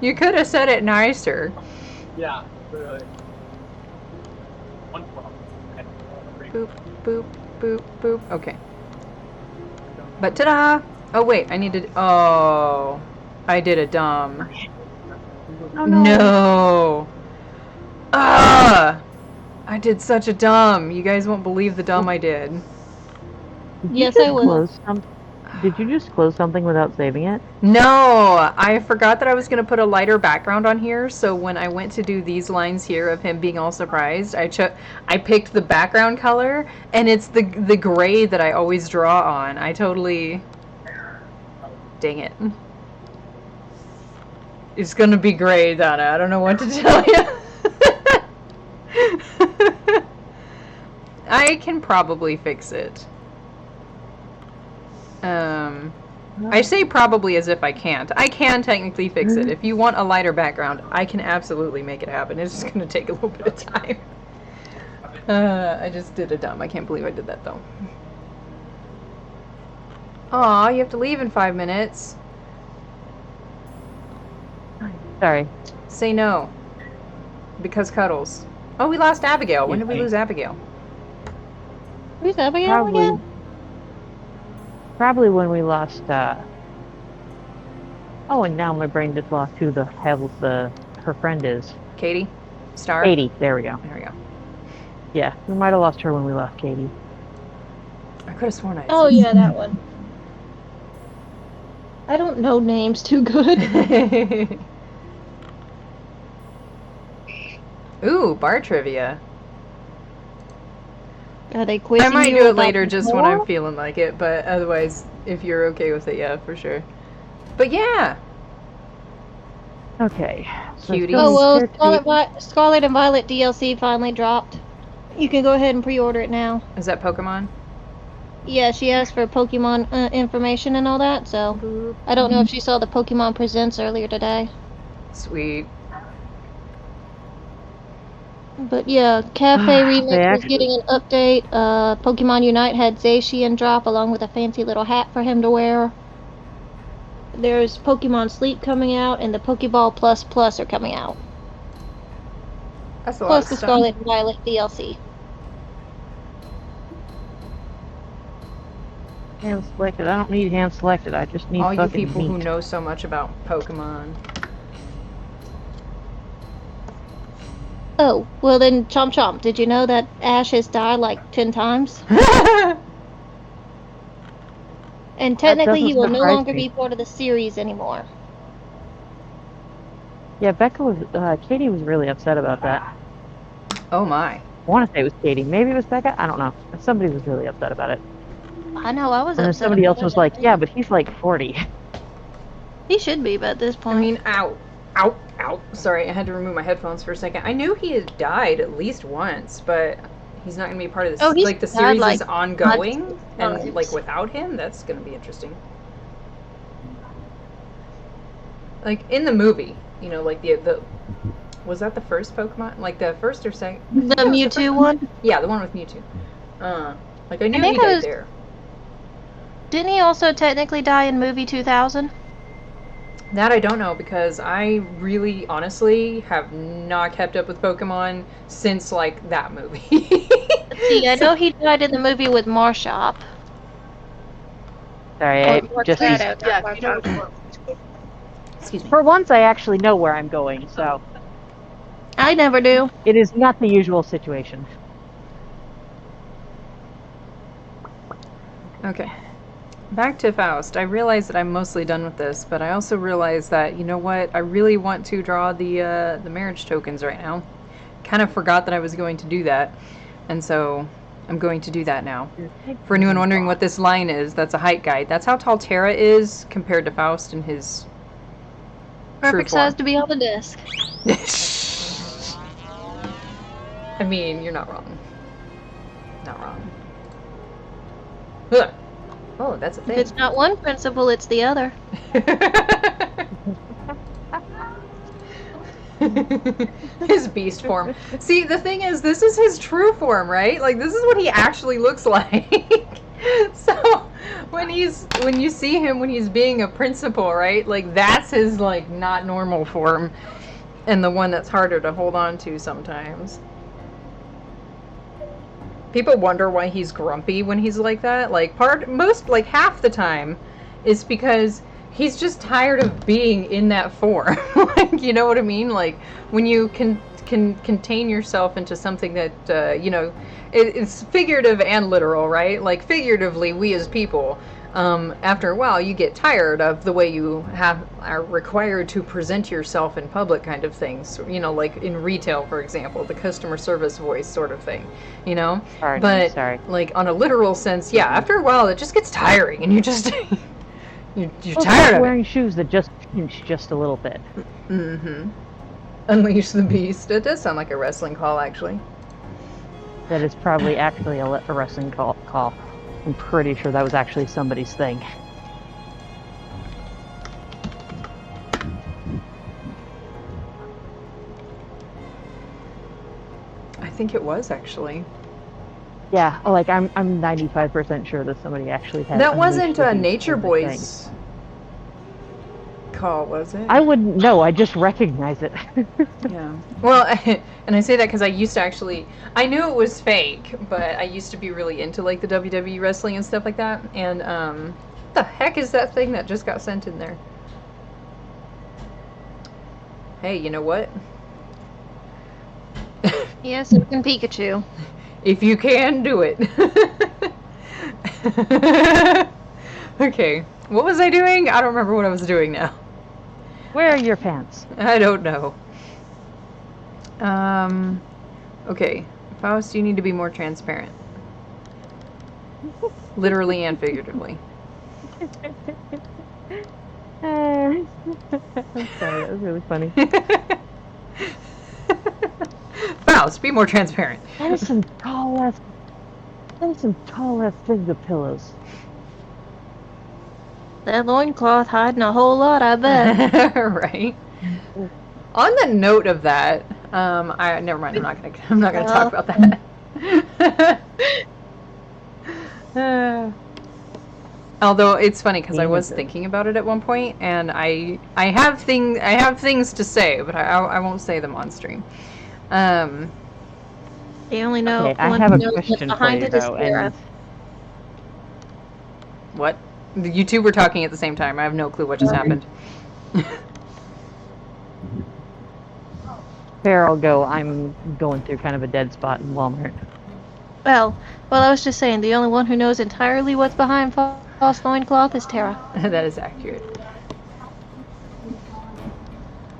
You could have said it nicer. Yeah, really. 112. Boop, boop, boop, boop. Okay. But ta-da! Oh, wait, I need to... Oh, I did a dumb. Oh, No! Ah! I did such a dumb. You guys won't believe the dumb I did. Yes, I will. Did you just close something without saving it? No! I forgot that I was going to put a lighter background on here, so when I went to do these lines here of him being all surprised, I picked the background color, and it's the gray that I always draw on. I totally... Dang it. It's going to be gray, Donna. I don't know what to tell you. I can probably fix it. I say probably as if I can't. I can technically fix it. If you want a lighter background, I can absolutely make it happen. It's just going to take a little bit of time. I just did a dumb. I can't believe I did that, though. Aw, you have to leave in 5 minutes. Sorry. Say no. Because cuddles. Oh, we lost Abigail. When did we lose Abigail? Who's Abigail again? Probably when we lost, Oh, and now my brain just lost who the hell her friend is. Katie? Star? Katie, there we go. There we go. Yeah, we might have lost her when we lost Katie. I could have sworn I Oh, yeah, that one. I don't know names too good. Ooh, bar trivia. Are they quizzing I might you do it about later just when more? I'm feeling like it, but otherwise, if you're okay with it, yeah, for sure. But yeah, Okay. So Cuties. Oh well, Sketchy. Scarlet and Violet DLC finally dropped. You can go ahead and pre-order it now. Is that Pokemon? Yeah, she asked for Pokemon information and all that, so Boop. I don't know if she saw the Pokemon Presents earlier today. Sweet. But yeah, Cafe Remix is actually- getting an update. Pokemon Unite had Zacian drop along with a fancy little hat for him to wear. There's Pokemon Sleep coming out, and the Pokeball Plus Plus are coming out. That's a lot Plus of the stuff. Scarlet and Violet DLC. Hand selected. I don't need hand selected. I just need All you fucking people meat. who know so much about Pokemon. Oh, well then, Chomp Chomp, did you know that Ash has died like 10 times? And technically he doesn't will no surprise longer me. be part of the series anymore. Yeah, Katie was really upset about that. Oh my. I want to say it was Katie. Maybe it was Becca. I don't know. Somebody was really upset about it. I know, I was And then upset. somebody else about was it. like, yeah, but he's like 40. He should be, but at this point. I mean, ow. Ow. Ow. Sorry, I had to remove my headphones for a second. I knew he had died at least once, but he's not going to be part of this. Oh, he's like, the died, series like, is ongoing, times. and, like, without him, that's going to be interesting. Like, in the movie, you know, like, the was that the first Pokemon? Like, the first or second? The Mewtwo one? Yeah, the one with Mewtwo. Like, I knew think he it died was- there. Didn't he also technically die in movie 2000? That I don't know, because I really, honestly, have not kept up with Pokemon since, like, that movie. See, I know he died in the movie with Marshop. Sorry, Or just Yeah, you know which one. Excuse me. for once I actually know where I'm going, so I never do. it is not the usual situation. Okay. Back to Faust. I realize that I'm mostly done with this, but I also realize that, you know what, I really want to draw the marriage tokens right now. Kind of forgot that I was going to do that, and so I'm going to do that now. For anyone wondering what this line is, that's a height guide. That's how tall Terra is compared to Faust in his Perfect true form. size to be on the disc. I mean, you're not wrong. Not wrong. Ugh. Oh, that's a If thing. it's not one principle, it's the other. His beast form. See, the thing is, this is his true form, right? Like, this is what he actually looks like. So, when you see him when he's being a principal, right? Like, that's his, like, not normal form. And the one that's harder to hold on to sometimes. People wonder why he's grumpy when he's like that. Like, half the time, it's because he's just tired of being in that form. Like, you know what I mean? Like, when you can contain yourself into something that, you know, it's figurative and literal, right? Like, figuratively, we as people, after a while, you get tired of the way you are required to present yourself in public, kind of things. You know, like in retail, for example, the customer service voice sort of thing. You know, Sorry. like on a literal sense, yeah. After a while, it just gets tiring, and you just you're Well, tired start of wearing shoes that just pinch just a little bit. it. Mm-hmm. Unleash the beast. It does sound like a wrestling call, actually. That is probably actually a wrestling call. I'm pretty sure that was actually somebody's thing. I think it was actually. Yeah, like I'm 95% sure that somebody actually had. That wasn't a a Nature Boys call, was it? I wouldn't know. I just recognize it. Yeah. Well, and I say that because I used to actually, I knew it was fake, but I used to be really into like the WWE wrestling and stuff like that. And what the heck is that thing that just got sent in there? Hey, you know what? Yes, it can Pikachu. If you can, do it. Okay. What was I doing? I don't remember what I was doing now. Where are your pants? I don't know. Okay. Faust, you need to be more transparent. Literally and figuratively. I'm sorry, that was really funny. Faust, be more transparent. That is some tall ass finger pillows. That loincloth hiding a whole lot, I bet. Right. On the note of that, never mind. I'm not gonna talk about that. Although it's funny because I was thinking about it at one point, and I have things to say, but I won't say them on stream. They only know Okay, I one have who a knows what's question for behind you, it is though, Sarah. and What? You two were talking at the same time. I have no clue what just happened. fair, I'll go. I'm going through kind of a dead spot in Walmart. Well, I was just saying, the only one who knows entirely what's behind Faust's loincloth is Tara. That is accurate.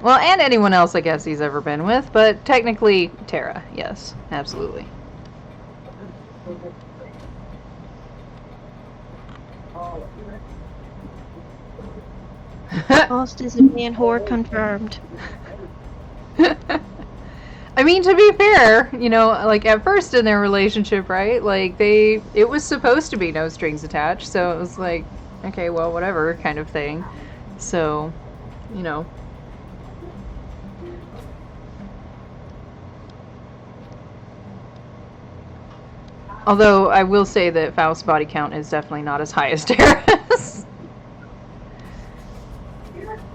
Well, and anyone else I guess he's ever been with, but technically Tara, yes, absolutely. Faust is a man whore confirmed. I mean, to be fair, you know, like at first in their relationship, right? Like it was supposed to be no strings attached, so it was like, okay, well, whatever kind of thing. So, you know. Although I will say that Faust's body count is definitely not as high as Tara's.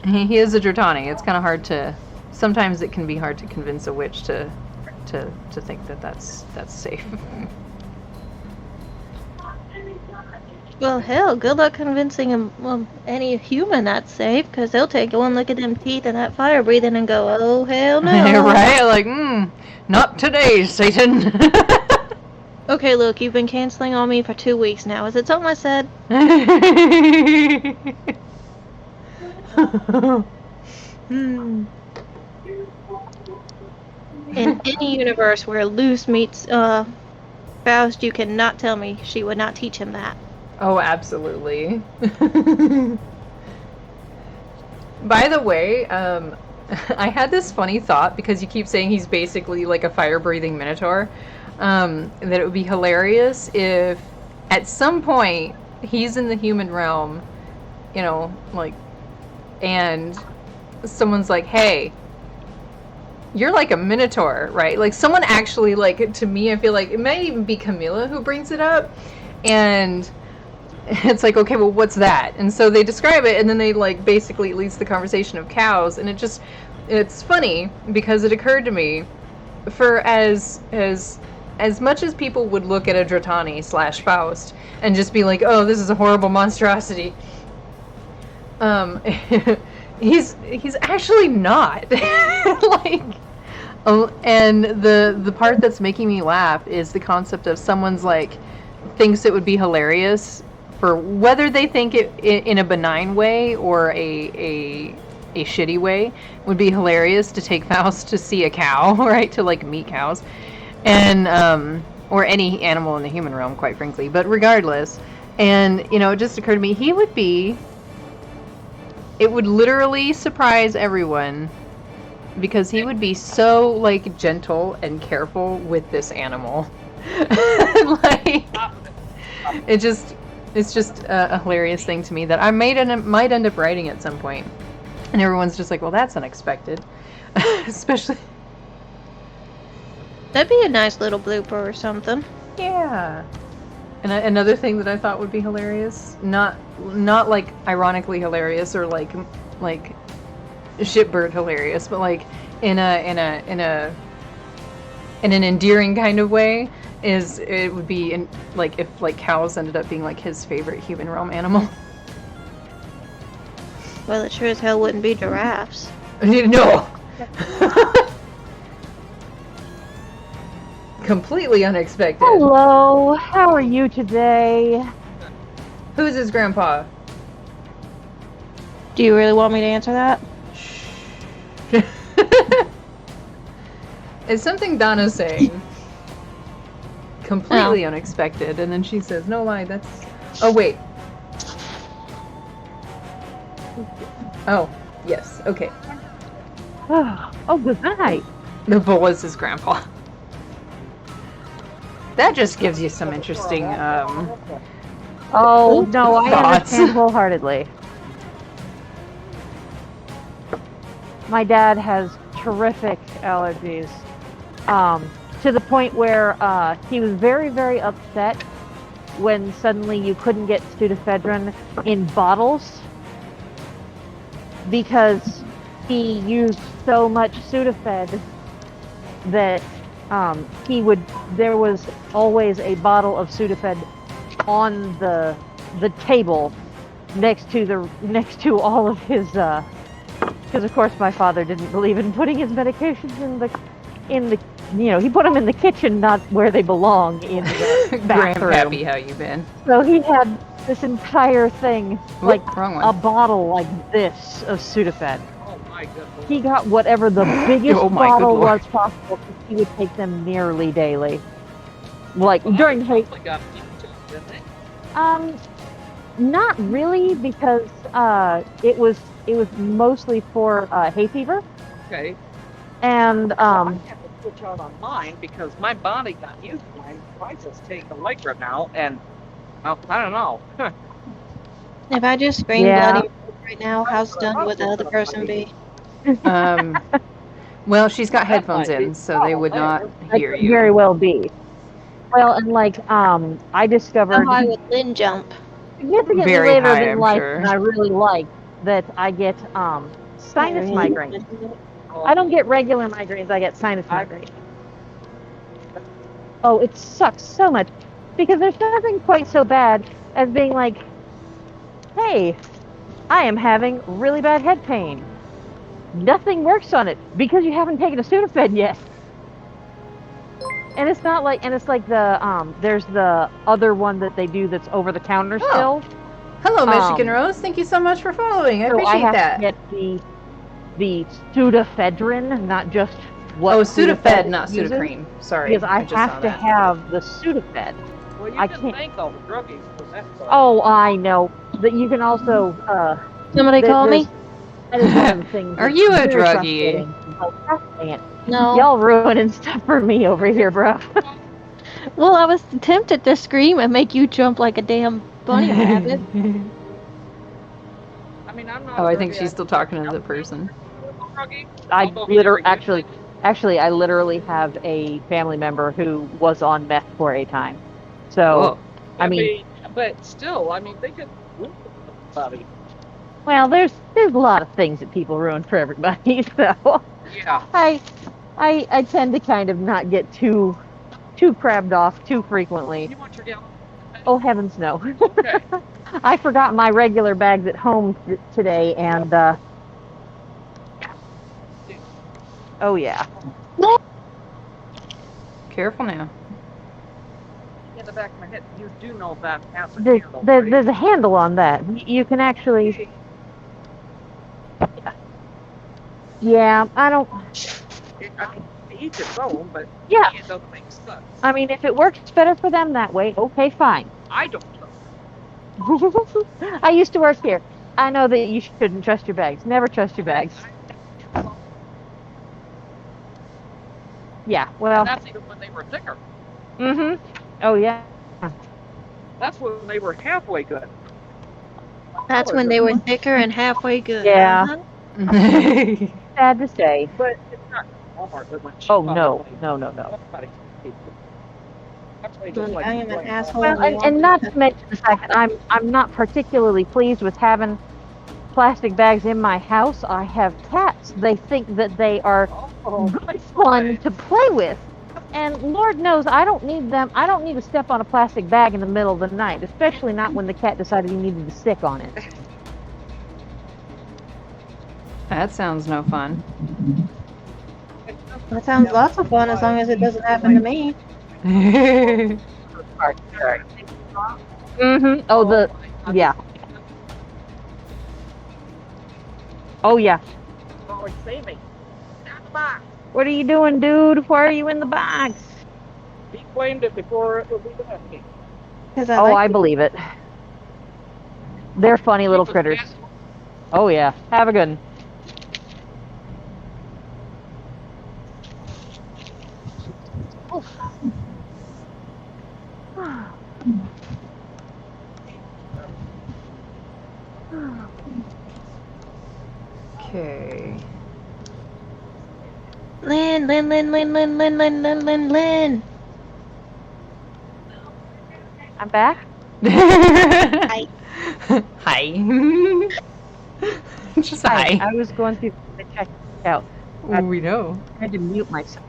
He is a Dratani. It's kind of hard to. Sometimes it can be hard to convince a witch to think that that's safe. Well, hell, good luck convincing any human that's safe, because they'll take one look at them teeth and that fire breathing and go, oh, hell no. Right? Like, not today, Satan. Okay, look, you've been canceling on me for 2 weeks now. Is it something I said? In any universe where Luce meets Faust, you cannot tell me she would not teach him that. Oh, absolutely. By the way, I had this funny thought, because you keep saying he's basically like a fire-breathing minotaur, that it would be hilarious if at some point he's in the human realm, you know, like, and someone's like, hey, you're like a minotaur, right? Like, someone actually, like, to me, I feel like it might even be Camilla who brings it up, and it's like, okay, well, what's that? And so they describe it, and then they, like, basically it leads to the conversation of cows, and it's funny, because it occurred to me, for as much as people would look at a Dratani / Faust and just be like, oh, this is a horrible monstrosity, he's actually not. Like, and the part that's making me laugh is the concept of someone's like thinks it would be hilarious, for whether they think it in a benign way or a shitty way, would be hilarious to take Faust to see a cow, right? To like meet cows, and or any animal in the human realm, quite frankly. But regardless, and you know, it just occurred to me, it would literally surprise everyone, because he would be so like gentle and careful with this animal. Like, it's just a hilarious thing to me that I might end up writing at some point, and everyone's just like, well, that's unexpected. Especially, That'd be a nice little blooper or something. yeah. And another thing that I thought would be hilarious, not like ironically hilarious or like shitbird hilarious, but like in an endearing kind of way, is it would be like if like cows ended up being like his favorite human realm animal. Well, it sure as hell wouldn't be giraffes. No. Completely unexpected. Hello, how are you today? Who's his grandpa? Do you really want me to answer that? It's something Donna's saying. Completely unexpected, and then she says, no lie, that's... Oh, wait. Oh, yes. Okay. Oh, good night. The bull is his grandpa. That just gives you some interesting Oh, no, I thoughts. understand wholeheartedly. My dad has terrific allergies, to the point where he was very, very upset when suddenly you couldn't get Pseudoephedrine in bottles because he used so much Sudafed that there was always a bottle of Sudafed on the table next to all of his because of course my father didn't believe in putting his medications in the he put them in the kitchen, not where they belong, in the bathroom. Grandpappy, how you been? So he had this entire thing, like wrong one. a bottle like this of Sudafed. Oh my goodness. He got whatever the biggest Oh my bottle good lord. was possible, because he would take them nearly daily. Like during hay. Not really, because it was mostly for hay fever. Okay. And I have to switch out on mine because my body got used to mine. I just take the Lycra now, and well, I don't know. If I just scream Yeah. bloody right now, how stunned would the other person be? Well, she's got headphones in, so they would not hear That could you. very well be. Well, and like I discovered How high would Lynn jump? significantly Very later high, in I'm life, sure. and I really like that I get sinus migraines. I don't get regular migraines, I get sinus migraines. Oh, it sucks so much, because there's nothing quite so bad as being like, hey, I am having really bad head pain. Nothing works on it because you haven't taken a Sudafed yet. And it's not like, and it's like the there's the other one that they do that's over the counter still. Hello, Michigan Rose. Thank you so much for following. I So appreciate I have that. to get the Pseudoephedrine, not just what. Oh, Sudafed, Sudafed not uses, Sudacreme. Sorry. because I just have saw to that. have the Sudafed. Well, you I can can't- thank all the druggies for that. Oh, I know. That you can also Somebody call me? that is one of the things. Are that's you a very druggie? frustrating. Like, gosh dang it. No. Y'all ruining stuff for me over here, bro. Well, I was tempted to scream and make you jump like a damn bunny rabbit. I mean, I'm not. Oh, a I think druggie. she's still talking to the person. Druggie. I Although he never literally, used it. actually, I literally have a family member who was on meth for a time. So, Oh. I mean, but still, I mean, they could ruin somebody. well, there's a lot of things that people ruin for everybody. So, Yeah. I tend to kind of not get too crabbed off too frequently. You want your gallon? Oh heavens, no! Okay. I forgot my regular bags at home today, and oh yeah. Careful now. In the back of my head, you do know that has a handle, right? There's a handle on that. You can actually. Yeah, I don't. I mean, each its own, but Yeah. it doesn't make sense. I mean, if it works better for them that way, okay, fine. I don't know. I used to work here. I know that you shouldn't trust your bags. Never trust your bags. Yeah, well. And that's even when they were thicker. Mm-hmm. Oh, yeah. That's when they were halfway good. That's when they were thicker and halfway good. Yeah. Uh-huh. Sad to say. But it's not Walmart that went cheap. Oh, no. No. I am an asshole. Well, and not to mention the fact that I'm not particularly pleased with having plastic bags in my house. I have cats. They think that they are good fun to play with. And Lord knows I don't need them. I don't need to step on a plastic bag in the middle of the night, especially not when the cat decided he needed to stick on it. That sounds no fun. That sounds lots of fun as long as it doesn't happen to me. Mm-hmm. Oh, yeah. Oh, yeah. Always save me. Down the box. What are you doing, dude? Why are you in the box? He claimed it before it was even happening. Because I believe it. They're funny little critters. Oh yeah. Have a good one. Okay. Lynn. I'm back. Hi. Hi. Just hi. I was going through to check it out. We know. I had to mute myself.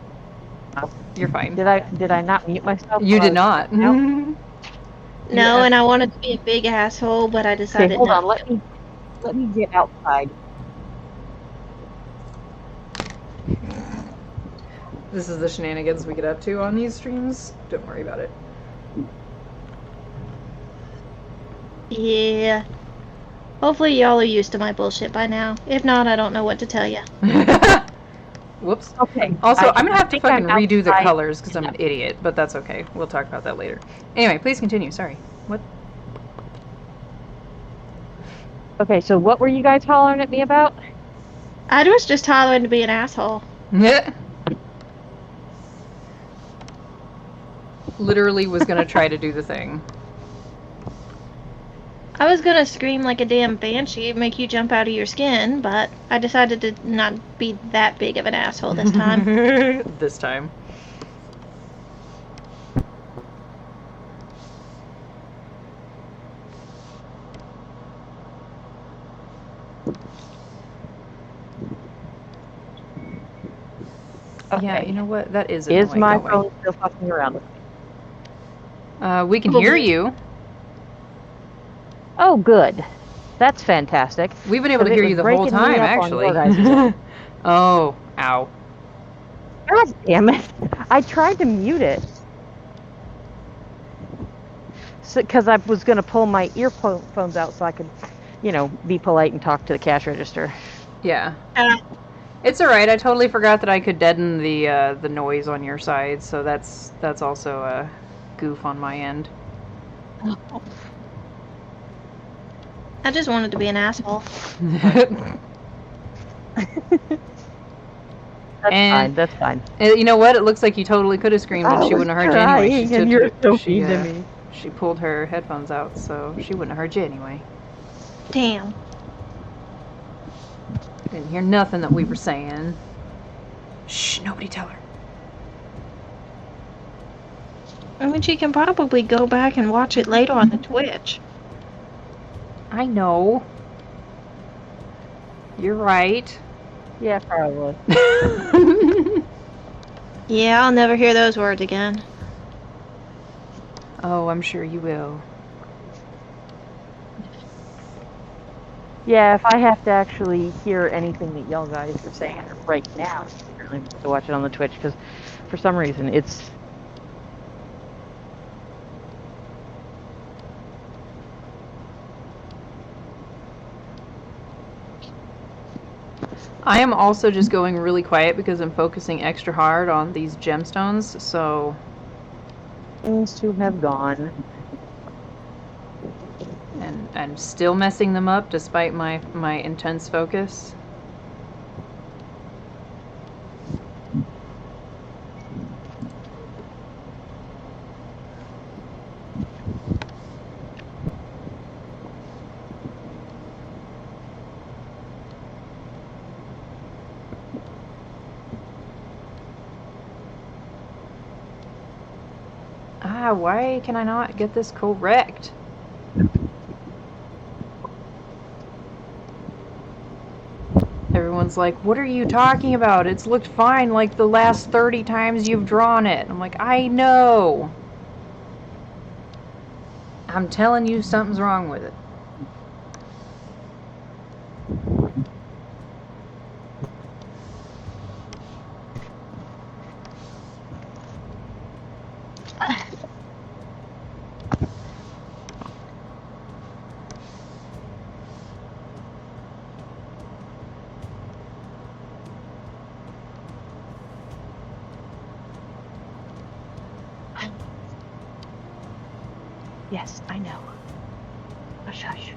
You're fine. Did I not mute myself? You did not. No, and I wanted to be a big asshole, but I decided hold not on. to. Let me get outside. This is the shenanigans we get up to on these streams. Don't worry about it. Yeah. Hopefully y'all are used to my bullshit by now. If not, I don't know what to tell you. Whoops. Okay. Also, I'm gonna have to think fucking I'm redo the outside. colors because I'm an idiot, but that's okay. We'll talk about that later. Anyway, please continue. Sorry. What? Okay, so what were you guys hollering at me about? I was just hollering to be an asshole. Literally was gonna try to do the thing. I was gonna scream like a damn banshee and make you jump out of your skin, but I decided to not be that big of an asshole this time. This time. Okay. Yeah, you know what? That is annoying. Is my phone still fucking around with me? We can hear you. Oh, good. That's fantastic. We've been able to hear you the whole time, actually. Oh, ow. God damn it. I tried to mute it. Because I was going to pull my earphones out so I could, be polite and talk to the cash register. Yeah. It's alright. I totally forgot that I could deaden the noise on your side, so that's also a goof on my end. I just wanted to be an asshole. That's fine. You know what? It looks like you totally could have screamed and she wouldn't have heard you anyway. She pulled her headphones out, so she wouldn't have heard you anyway. Damn. Didn't hear nothing that we were saying. Shh, nobody tell her. I mean, she can probably go back and watch it later on the Twitch. I know. You're right. Yeah, probably. Yeah, I'll never hear those words again. Oh, I'm sure you will. Yeah, if I have to actually hear anything that y'all guys are saying right now, I really have to watch it on the Twitch, because for some reason it's... I am also just going really quiet because I'm focusing extra hard on these gemstones, so... Seems to have gone. And I'm still messing them up despite my intense focus. Ah, why can I not get this correct? Everyone's like, what are you talking about? It's looked fine like the last 30 times you've drawn it. I'm like, I know. I'm telling you something's wrong with it. Yes, I know. Hush, hush.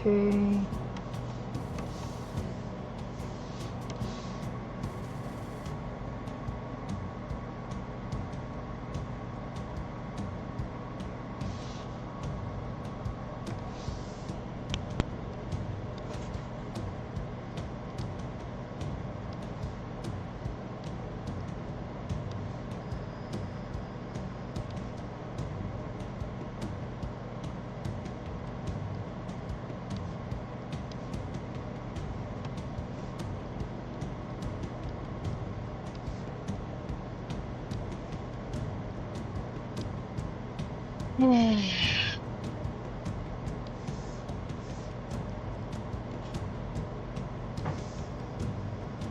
Okay.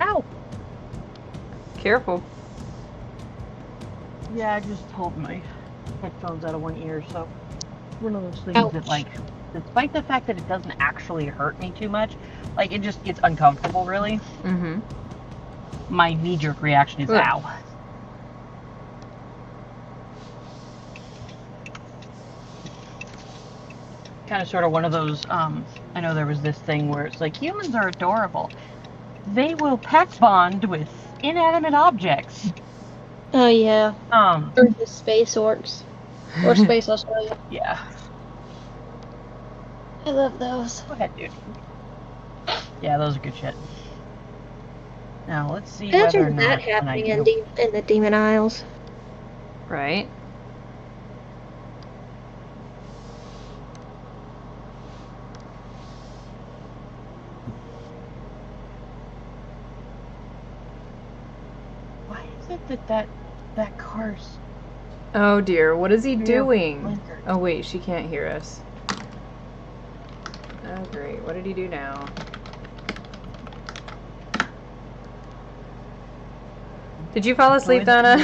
Ow! Careful. Yeah, I just pulled my headphones out of one ear, so one of those things Ouch. that, like, despite the fact that it doesn't actually hurt me too much, like, it just gets uncomfortable, really. Mm-hmm. My knee-jerk reaction is Ugh. ow. Kind of sort of one of those, I know there was this thing where it's like, humans are adorable. They will pet bond with inanimate objects. Oh yeah. Um, Or the space orcs. Or Space Australia. yeah. I love those. Go ahead, dude. Yeah, those are good shit. Now, let's see Imagine whether or that not when I happening do... in the Demon Isles. Right. Why is it that car's... Oh dear, what is he rear doing? blinker- Oh wait, she can't hear us. Oh great, what did he do now? Did you fall asleep, Donna?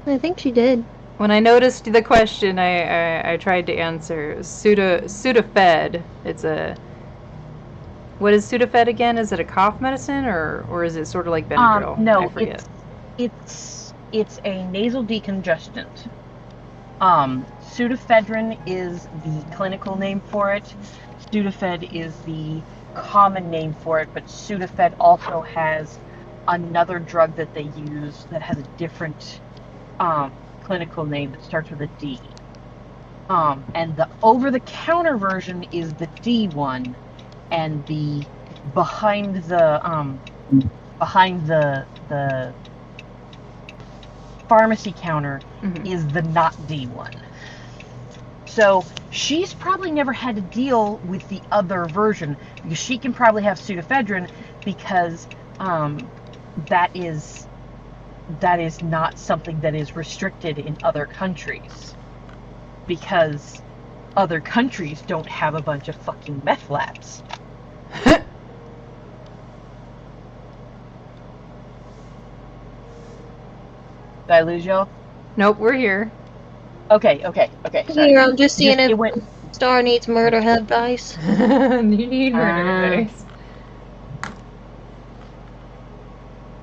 I think she did. When I noticed the question, I tried to answer. Sudafed. It's a... What is Sudafed again? Is it a cough medicine or is it sort of like Benadryl? No, I forget. it's a nasal decongestant. Pseudoephedrine is the clinical name for it. Sudafed is the common name for it, but Sudafed also has another drug that they use that has a different clinical name that starts with a D. And the over-the-counter version is the D one, and the behind the pharmacy counter is the not D one. So she's probably never had to deal with the other version, because she can probably have pseudoephedrine because that is not something that is restricted in other countries, because other countries don't have a bunch of fucking meth labs. Did I lose y'all? Nope, we're here. Okay. Sorry. Here, I'm just seeing It if went. Star needs murder advice. You need murder advice.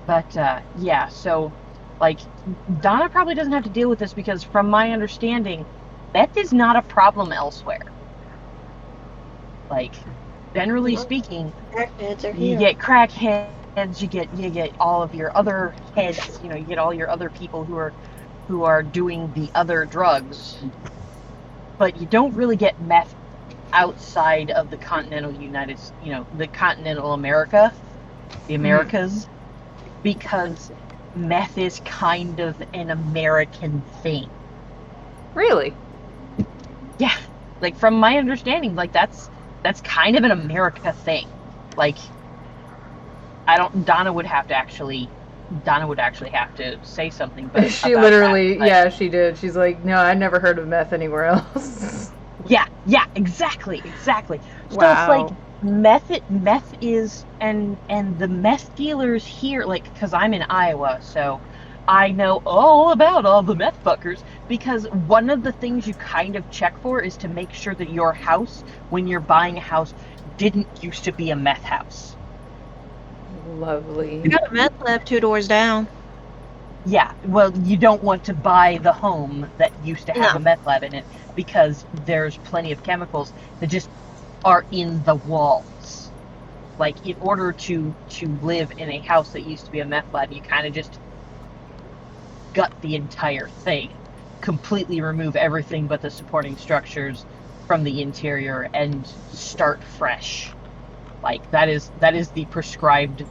But yeah, so like Donna probably doesn't have to deal with this because, from my understanding, meth is not a problem elsewhere. Like, generally speaking, Crackheads are you here. get crackheads, you get all of your other heads, you get all your other people who are doing the other drugs, but you don't really get meth outside of the continental the continental America, the Americas, because meth is kind of an American thing. Really? Yeah, like from my understanding, like that's kind of an America thing. Like, Donna would actually have to say something. But She about literally, that, like, yeah, she did. She's like, no, I'd never heard of meth anywhere else. Yeah, exactly. So Wow. it's like meth is, and the meth dealers here, like, because I'm in Iowa, so I know all about all the meth fuckers, because one of the things you kind of check for is to make sure that your house, when you're buying a house, didn't used to be a meth house. Lovely. I got a meth lab 2 doors down. Yeah, well, you don't want to buy the home that used to have a meth lab in it because there's plenty of chemicals that just are in the walls. Like, in order to live in a house that used to be a meth lab, you kind of just gut the entire thing, completely remove everything but the supporting structures from the interior, and start fresh. Like, that is the prescribed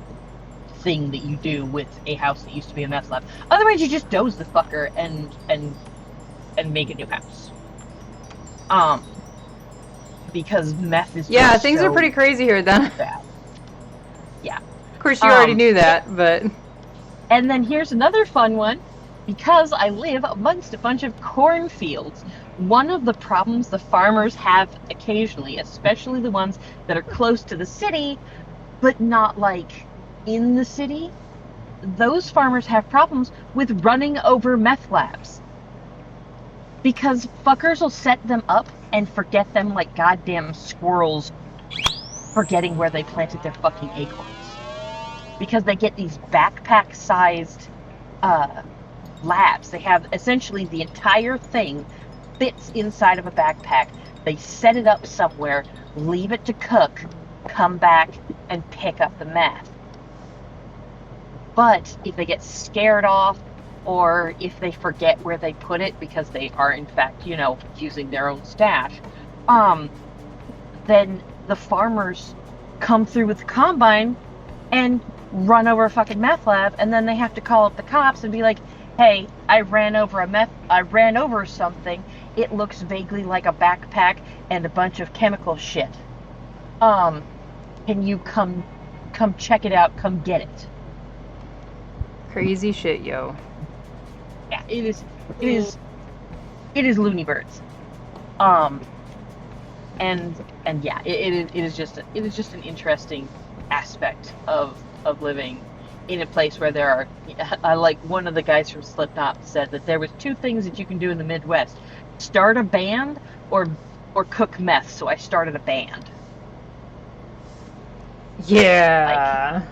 thing that you do with a house that used to be a meth lab. Otherwise, you just doze the fucker and make a new house. Because meth is things are pretty crazy here then. Bad. Yeah. Of course, you already knew that, but. And then here's another fun one. Because I live amongst a bunch of cornfields, one of the problems the farmers have occasionally, especially the ones that are close to the city, but not like in the city, those farmers have problems with running over meth labs. Because fuckers will set them up and forget them like goddamn squirrels forgetting where they planted their fucking acorns. Because they get these backpack-sized labs. They have essentially the entire thing fits inside of a backpack. They set it up somewhere, leave it to cook, come back, and pick up the meth. But if they get scared off, or if they forget where they put it because they are in fact, using their own stash, then the farmers come through with the combine and run over a fucking meth lab, and then they have to call up the cops and be like, hey, I ran over something. It looks vaguely like a backpack and a bunch of chemical shit. Can you come check it out, come get it. Crazy shit, yo. Yeah, it is loony birds. And yeah, it is just an interesting aspect of living in a place where there are, like one of the guys from Slipknot said that there was two things that you can do in the Midwest: start a band or cook meth. So I started a band. Yeah.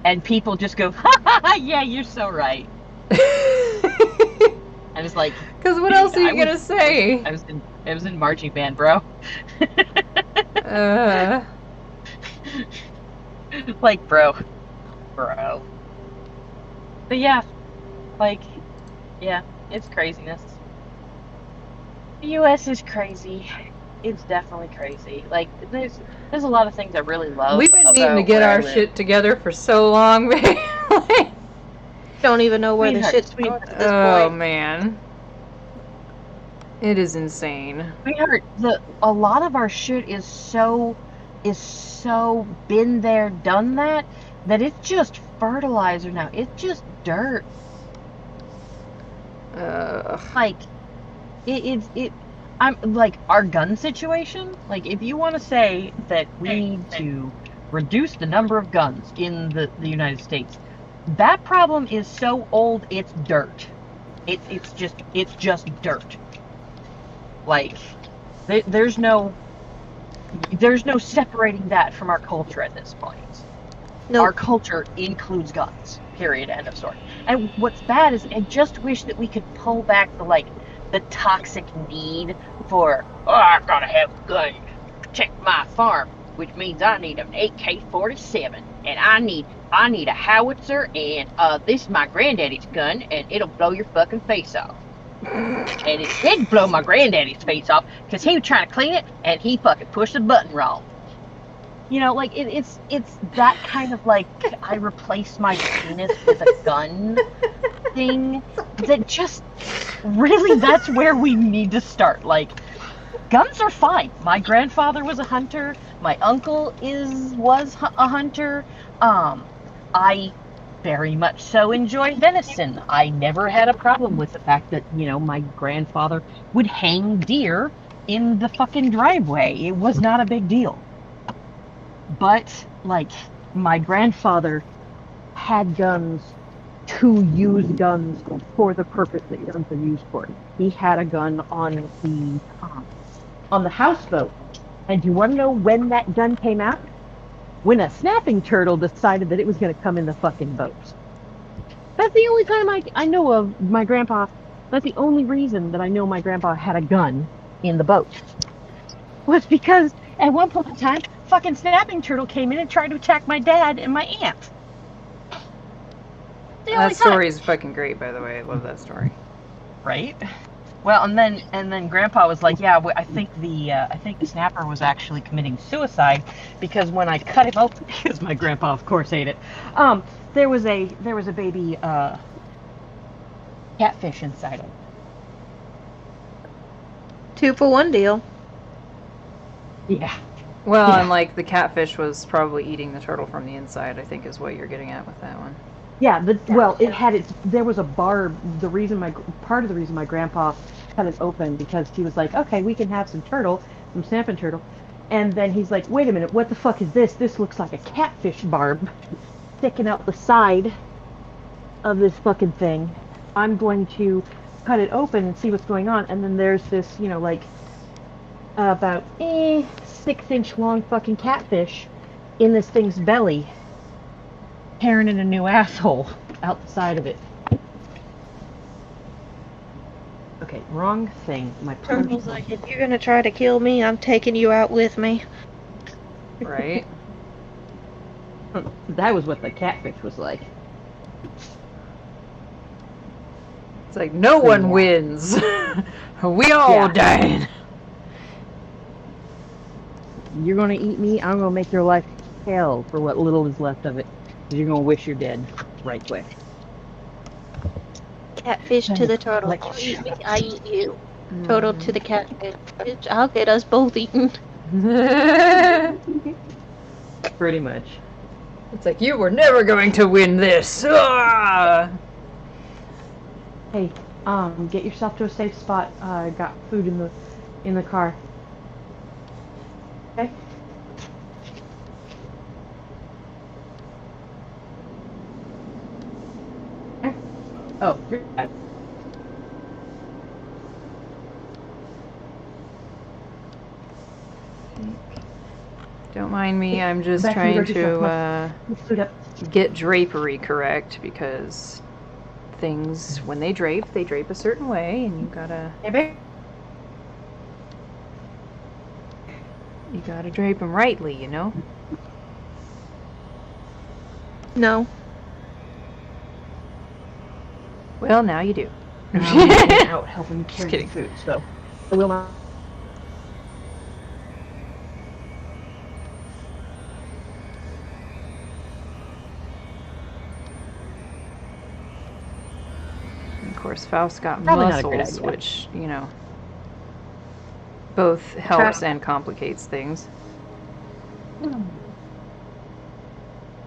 And people just go, ha ha ha, yeah, you're so right. I was like, because what else are you gonna say? I was in marching band, bro. Like, bro. But yeah, it's craziness. The U.S. is crazy. It's definitely crazy. Like, there's a lot of things I really love. We've been needing to get our shit together for so long, man. Don't even know where the shit's going at this point. Oh man, it is insane. A lot of our shit is so been there, done that it's just fertilizer now. It's just dirt. Like, I'm like, our gun situation, like, if you want to say that we need to reduce the number of guns in the United States, that problem is so old it's dirt. It's just dirt. Like, there's no separating that from our culture at this point. Nope. Our culture includes guns. Period. End of story. And what's bad is I just wish that we could pull back the toxic need for, I gotta have a gun to protect my farm, which means I need an AK-47 and I need a howitzer, and this is my granddaddy's gun and it'll blow your fucking face off. And it did blow my granddaddy's face off because he was trying to clean it and he fucking pushed the button wrong. Like, it's that kind of, like, I replace my penis with a gun thing that just, really, that's where we need to start. Like, guns are fine. My grandfather was a hunter. My uncle was a hunter. I very much so enjoy venison. I never had a problem with the fact that, my grandfather would hang deer in the fucking driveway. It was not a big deal. But, like, my grandfather had guns to use guns for the purpose that guns are used for. He had a gun on the houseboat. And do you want to know when that gun came out? When a snapping turtle decided that it was going to come in the fucking boat. That's the only time I know of my grandpa. That's the only reason that I know my grandpa had a gun in the boat. Was because at one point in time, fucking snapping turtle came in and tried to attack my dad and my aunt. That story is fucking great, by the way. I love that story. Right? Well, and then Grandpa was like, "Yeah, I think the snapper was actually committing suicide because when I cut him open, because my grandpa, of course, ate it. There was a baby catfish inside it. 2-for-1 deal. Yeah. Well, Yeah. and like the catfish was probably eating the turtle from the inside, I think is what you're getting at with that one. Yeah, it had there was a barb. Part of the reason my grandpa cut it open because he was like, okay, we can have some snapping turtle. And then he's like, wait a minute, what the fuck is this? This looks like a catfish barb sticking out the side of this fucking thing. I'm going to cut it open and see what's going on. And then there's this, about 6-inch long fucking catfish in this thing's belly, tearing in a new asshole out the side of it. Okay, wrong thing. My Turtle's like, if you're gonna try to kill me, I'm taking you out with me. Right? That was what the catfish was like. It's like, no one wins. We all died. You're gonna eat me, I'm gonna make your life hell for what little is left of it. You're gonna wish you're dead right quick. Catfish to the turtle. You eat me, I eat you. Turtle to the catfish. Bitch, I'll get us both eaten. Pretty much. It's like, you were never going to win this. Ah! Hey, get yourself to a safe spot. I got food in the car. Okay? Oh, you're bad. Don't mind me, I'm just trying to get drapery correct because things, when they drape a certain way, and you gotta drape them rightly, you know? No. Well, now you do. I'm out helping carry kidding. food, so I will not. Of course, Faust got Probably not a great muscles, idea. which, both helps and complicates things.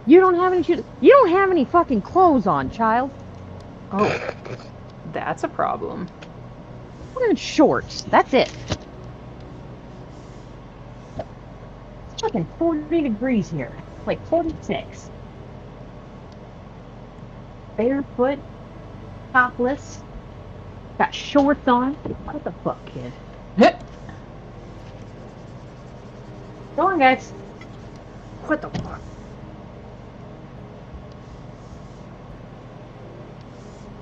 You don't have any shoes. You don't have any fucking clothes on, child. Oh, that's a problem. Wearing shorts. That's it. It's fucking 40 degrees here. Like 46. Barefoot. Topless. Got shorts on. What the fuck, kid? Go on, guys. What the fuck?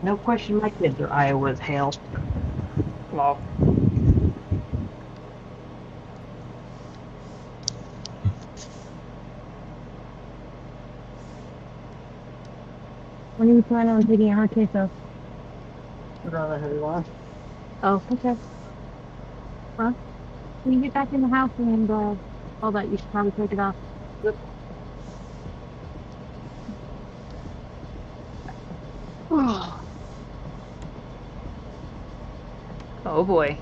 No question my kids are Iowa's hail. Lol. When are you planning on taking our queso? Rather heavy one. Oh, okay. Well, when you get back in the house and all that, you should probably take it off. Yep. Oh boy.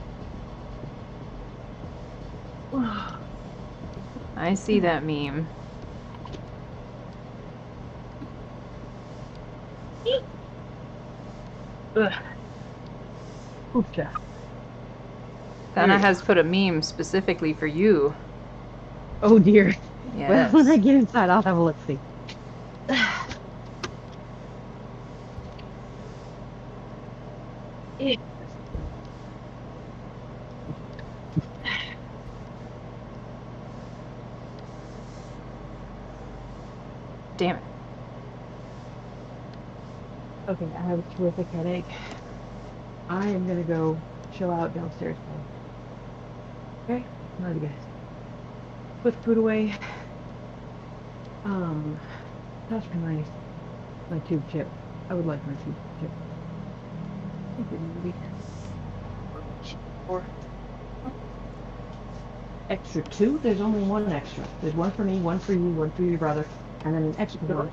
I see that meme. Dana has put a meme specifically for you. Oh dear. Yes. Well, when I get inside, I'll have a look-see. Damn it. Okay, I have a terrific headache. I am gonna go chill out downstairs. Okay? Love you guys. Put the food away. That's for my tube chip. I would like my tube chip. Thank you, movie. Or extra 2? There's only 1 extra. There's 1 for me, 1 for you, 1 for your brother, and then an extra 1.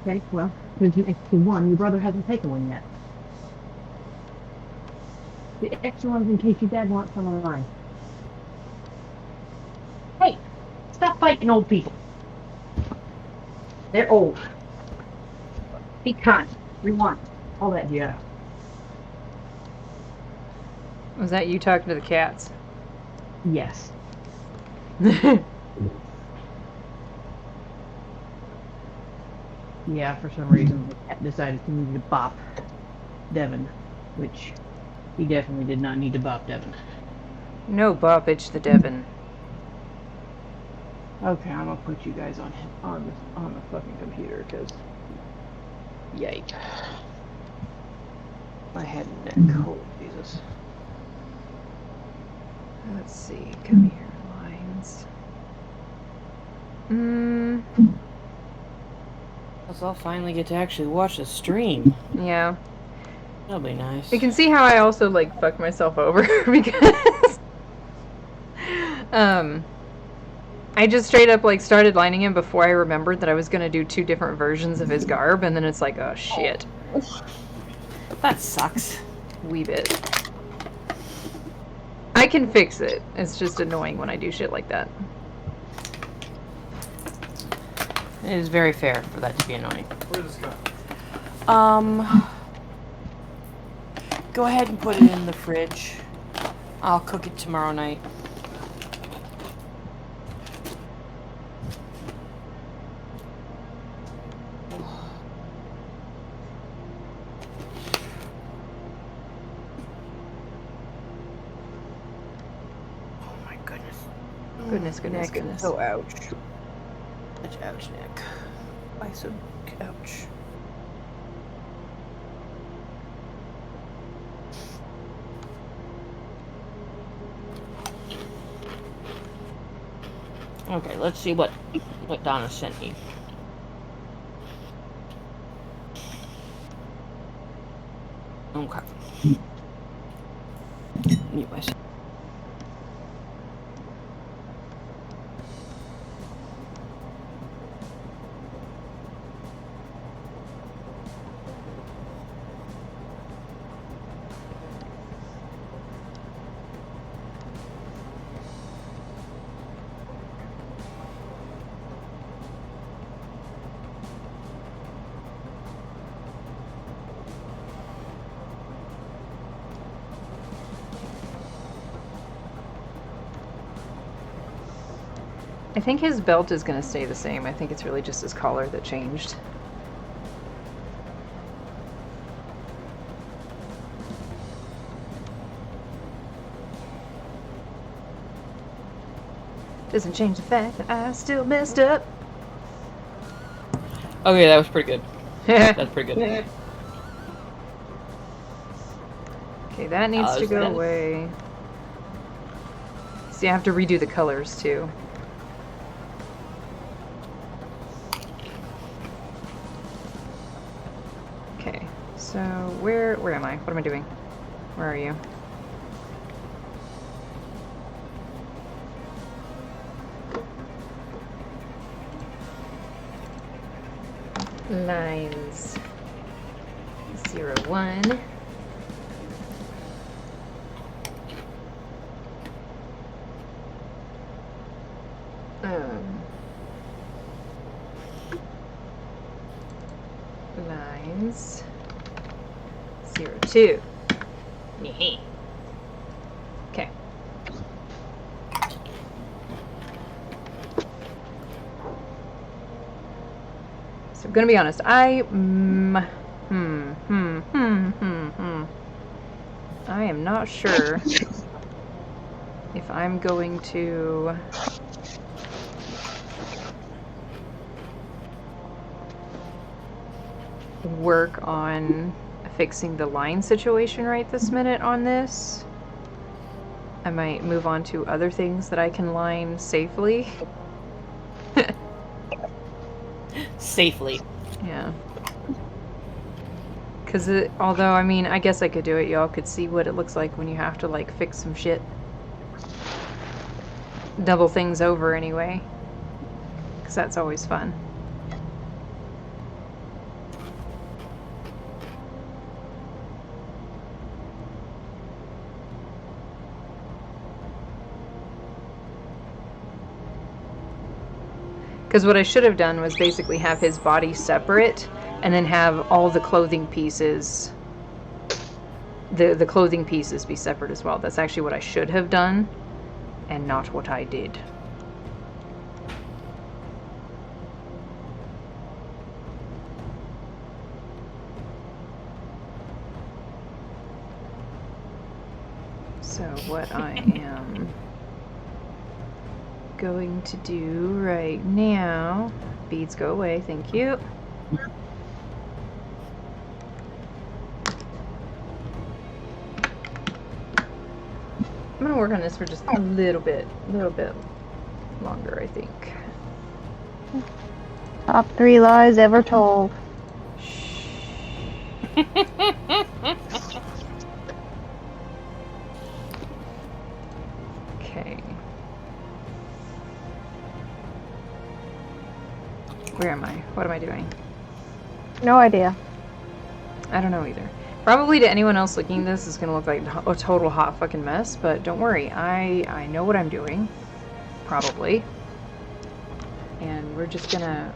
Okay, well, there's an extra 1. Your brother hasn't taken one yet. The extra one's in case your dad wants some of mine. Hey, stop fighting old people. They're old. Be kind. Rewind. All that jazz. Was that you talking to the cats? Yes. Yeah, for some reason, the cat decided he needed to bop Devin, which he definitely did not need to bop Devin. No boppage to Devin. Okay, I'm gonna put you guys on the fucking computer, because yikes. My head and neck, holy Jesus. Let's see, come here, lines. I'll finally get to actually watch the stream. Yeah. That'll be nice. You can see how I also, like, fucked myself over, because, I just straight up, like, started lining him before I remembered that I was gonna do 2 different versions of his garb, and then it's like, oh, shit. That sucks. Wee bit. I can fix it. It's just annoying when I do shit like that. It is very fair for that to be annoying. Where's this go? Go ahead and put it in the fridge. I'll cook it tomorrow night. Goodness. Oh, ouch. Ouch, neck. Why so ouch? Okay, let's see what Donna sent me. Okay. Mute myself. I think his belt is going to stay the same. I think it's really just his collar that changed. Doesn't change the fact that I still messed up. Okay, that was pretty good. That's pretty good. Okay, that needs to go away. See, I have to redo the colors too. Okay, so where am I? What am I doing? Where are you? Lines 01. Lines 02. Okay. So I'm gonna be honest. I am not sure if I'm going to work on fixing the line situation right this minute on this. I might move on to other things that I can line safely. Safely. Yeah. Because although, I mean, I guess I could do it. Y'all could see what it looks like when you have to, like, fix some shit. Double things over anyway. Because that's always fun. Because what I should have done was basically have his body separate and then have all the clothing pieces, the clothing pieces be separate as well. That's actually what I should have done and not what I did. So what I am going to do right now, beads go away, thank you. I'm gonna work on this for just a little bit longer, I think. Top 3 lies ever told. Okay. Where am I? What am I doing? No idea. I don't know either. Probably to anyone else looking at this, it's gonna look like a total hot fucking mess, but don't worry, I know what I'm doing. Probably. And we're just gonna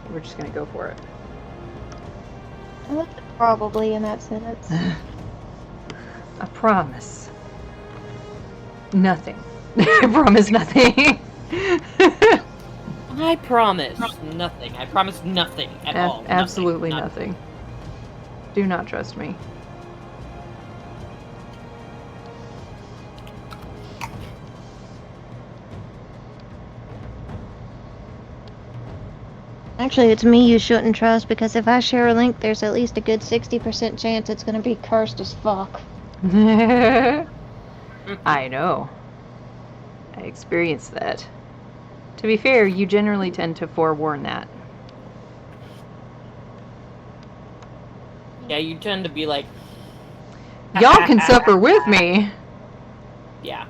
go for it. I like the probably in that sentence. I promise. Nothing. I promise nothing. I promise nothing. I promise nothing at all. Absolutely nothing. Do not trust me. Actually, it's me you shouldn't trust, because if I share a link, there's at least a good 60% chance it's gonna be cursed as fuck. I know. I experienced that. To be fair, you generally tend to forewarn that. Yeah, you tend to be like, y'all can suffer with me. Yeah.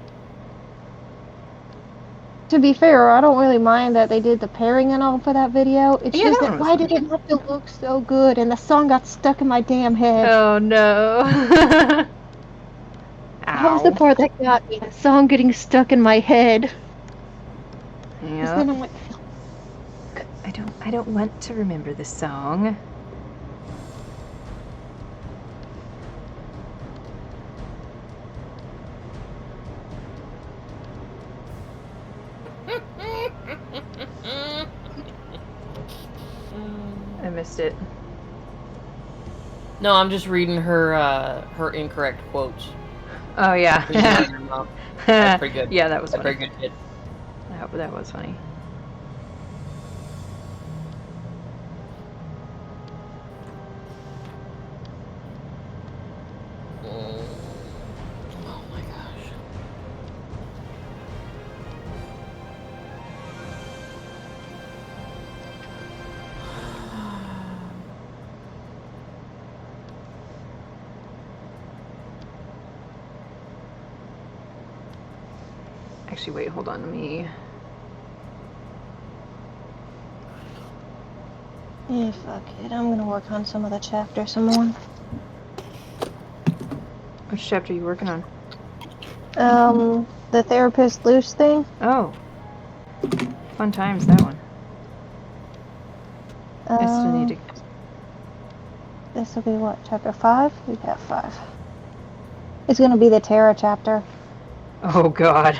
To be fair, I don't really mind that they did the pairing and all for that video. It's Yeah, just that that was why fun. did it have to look so good and the song got stuck in my damn head? Oh no. That was the Ow. part that got me. The song getting stuck in my head. 'Cause then Yeah. I'm like, I don't want to remember the song. I missed it. No, I'm just reading her incorrect quotes. Oh yeah. That's pretty good. Yeah, that was That's funny. very good, kid. That was funny. Oh my gosh. Actually, wait, hold on. Let me. yeah, fuck it. I'm gonna work on some of the chapter some more. Which chapter are you working on? The therapist loose thing. Oh. Fun times, that one. I still need to. This will be what, chapter 5? We got 5. It's gonna be the Terra chapter. Oh god.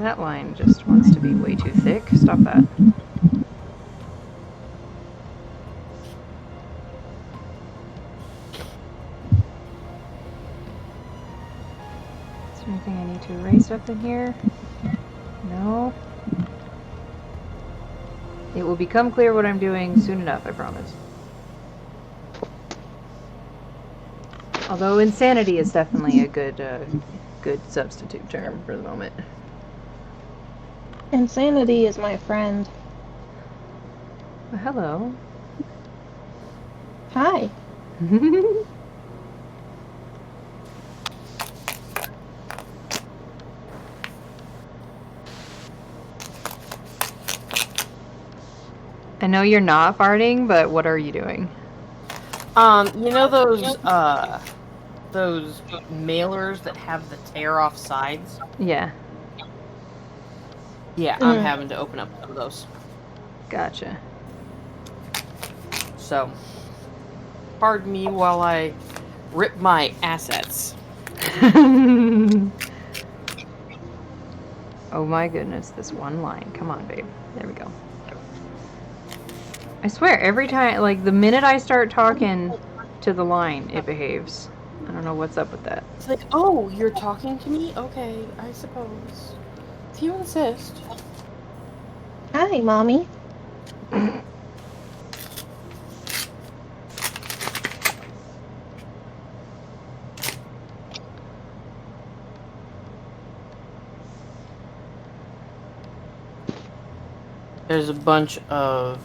That line just wants to be way too thick. Stop that. Is there anything I need to erase up in here? No. It will become clear what I'm doing soon enough, I promise. Although insanity is definitely a good substitute term for the moment. Insanity is my friend. Well, hello. Hi. I know you're not farting, but what are you doing? You know those mailers that have the tear off sides? Yeah. Yeah, I'm having to open up some of those. Gotcha. So, pardon me while I rip my assets. Oh my goodness, this one line. Come on, babe. There we go. I swear, every time, like, the minute I start talking to the line, it behaves. I don't know what's up with that. It's like, oh, you're talking to me? Okay, I suppose. If you insist. Hi, Mommy. There's a bunch of...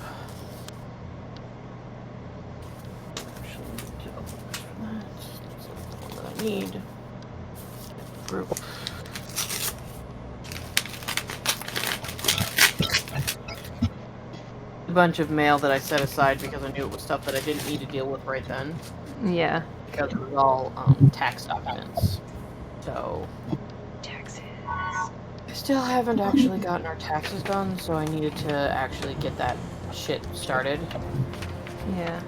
I need group. A bunch of mail that I set aside because I knew it was stuff that I didn't need to deal with right then. Yeah. Because it was all tax documents. So... Taxes. I still haven't actually gotten our taxes done, so I needed to actually get that shit started. Yeah.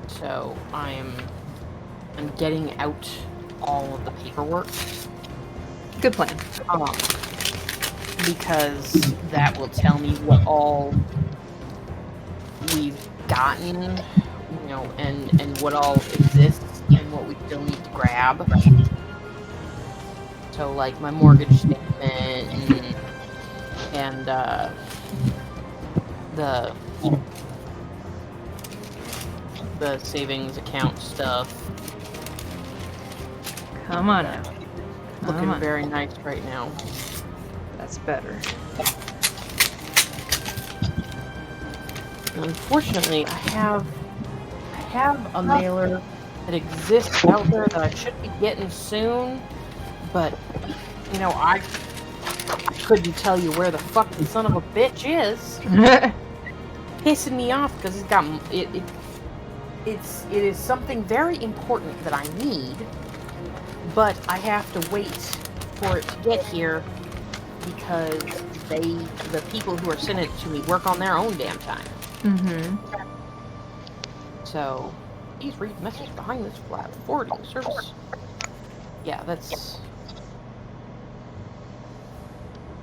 So I'm getting out all of the paperwork. Good plan. Because that will tell me what all we've gotten, you know, and what all exists and what we still need to grab. So like my mortgage statement and the savings account stuff. Come on now. Looking very nice right now. That's better. Unfortunately, I have a mailer that exists out there that I should be getting soon, but you know I couldn't tell you where the fuck the son of a bitch is. Pissing me off because it's got it is something very important that I need, but I have to wait for it to get here because the people who are sending it to me work on their own damn time. Mm-hmm. So, please read message behind this flag. Forwarding service. Yeah, that's...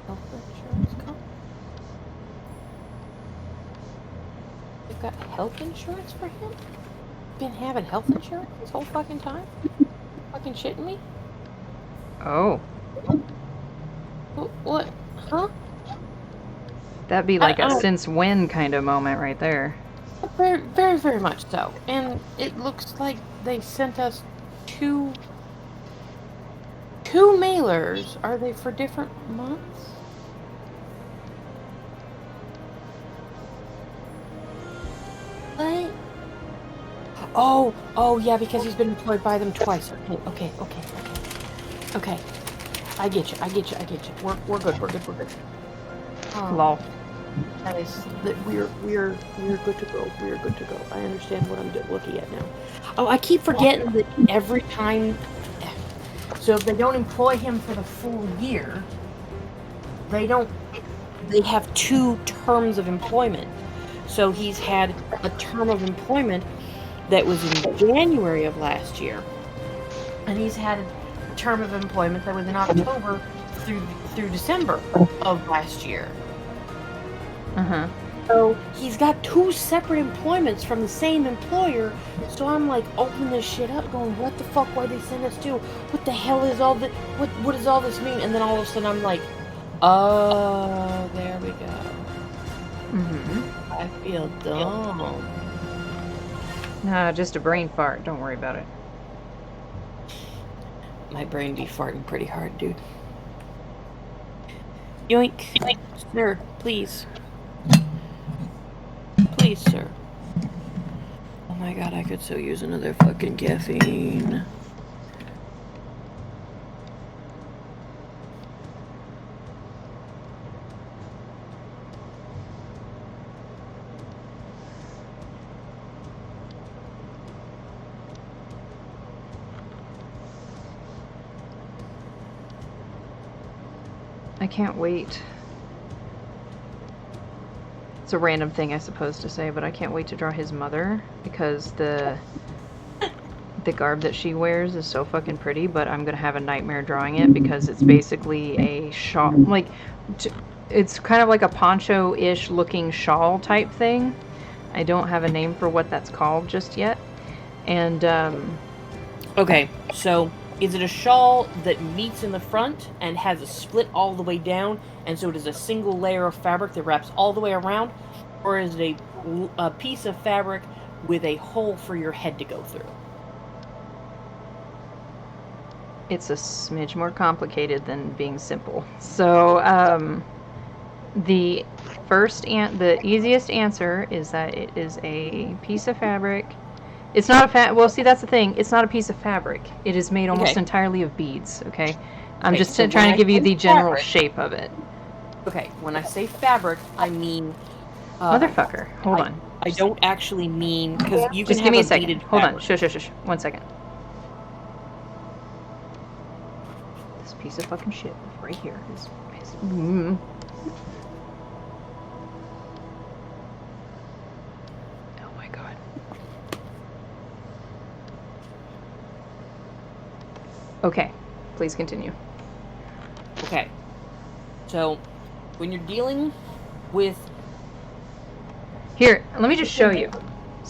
Health insurance company? They've got health insurance for him? Been having health insurance this whole fucking time? Fucking shitting me? Oh. What? Huh? That'd be like a since when kind of moment right there. Very, very, very much so. And it looks like they sent us two mailers. Are they for different months? What? Oh, yeah, because he's been employed by them twice. Okay. Okay. I get you. We're good. Lol. That is that we're good to go. We're good to go. I understand what I'm looking at now. Oh, I keep forgetting that every time. So if they don't employ him for the full year, they have 2 terms of employment. So he's had a term of employment that was in January of last year, and he's had term of employment that was in October through December of last year. Uh-huh. So he's got 2 separate employments from the same employer. So I'm like, open this shit up, going, what the fuck? Why they send us 2? What the hell is all this? What does all this mean? And then all of a sudden I'm like, oh, there we go. Mm-hmm. I feel dumb. Nah, just a brain fart. Don't worry about it. My brain be farting pretty hard, dude. Yoink. Sir, please. Please, sir. Oh my god, I could so use another fucking caffeine. I can't wait. It's a random thing I suppose to say, but I can't wait to draw his mother because the garb that she wears is so fucking pretty, but I'm gonna have a nightmare drawing it because it's basically a shawl, like, it's kind of like a poncho-ish looking shawl type thing. I don't have a name for what that's called just yet. And, Okay, so is it a shawl that meets in the front and has a split all the way down, and so it is a single layer of fabric that wraps all the way around? Or is it a piece of fabric with a hole for your head to go through? it's a smidge more complicated than being simple. So, the easiest answer is that it is a piece of fabric. It's not well, see, that's the thing. It's not a piece of fabric. It is made almost entirely of beads, okay? I'm just trying to give you the general shape of it. Okay, when I say fabric, I mean... Motherfucker, hold on. I don't actually mean... Because you just can give me a have second. Hold on. Shush. 1 second. This piece of fucking shit right here is... Oh my god. Okay, please continue. Okay. So, when you're dealing with... Here, let me just show you.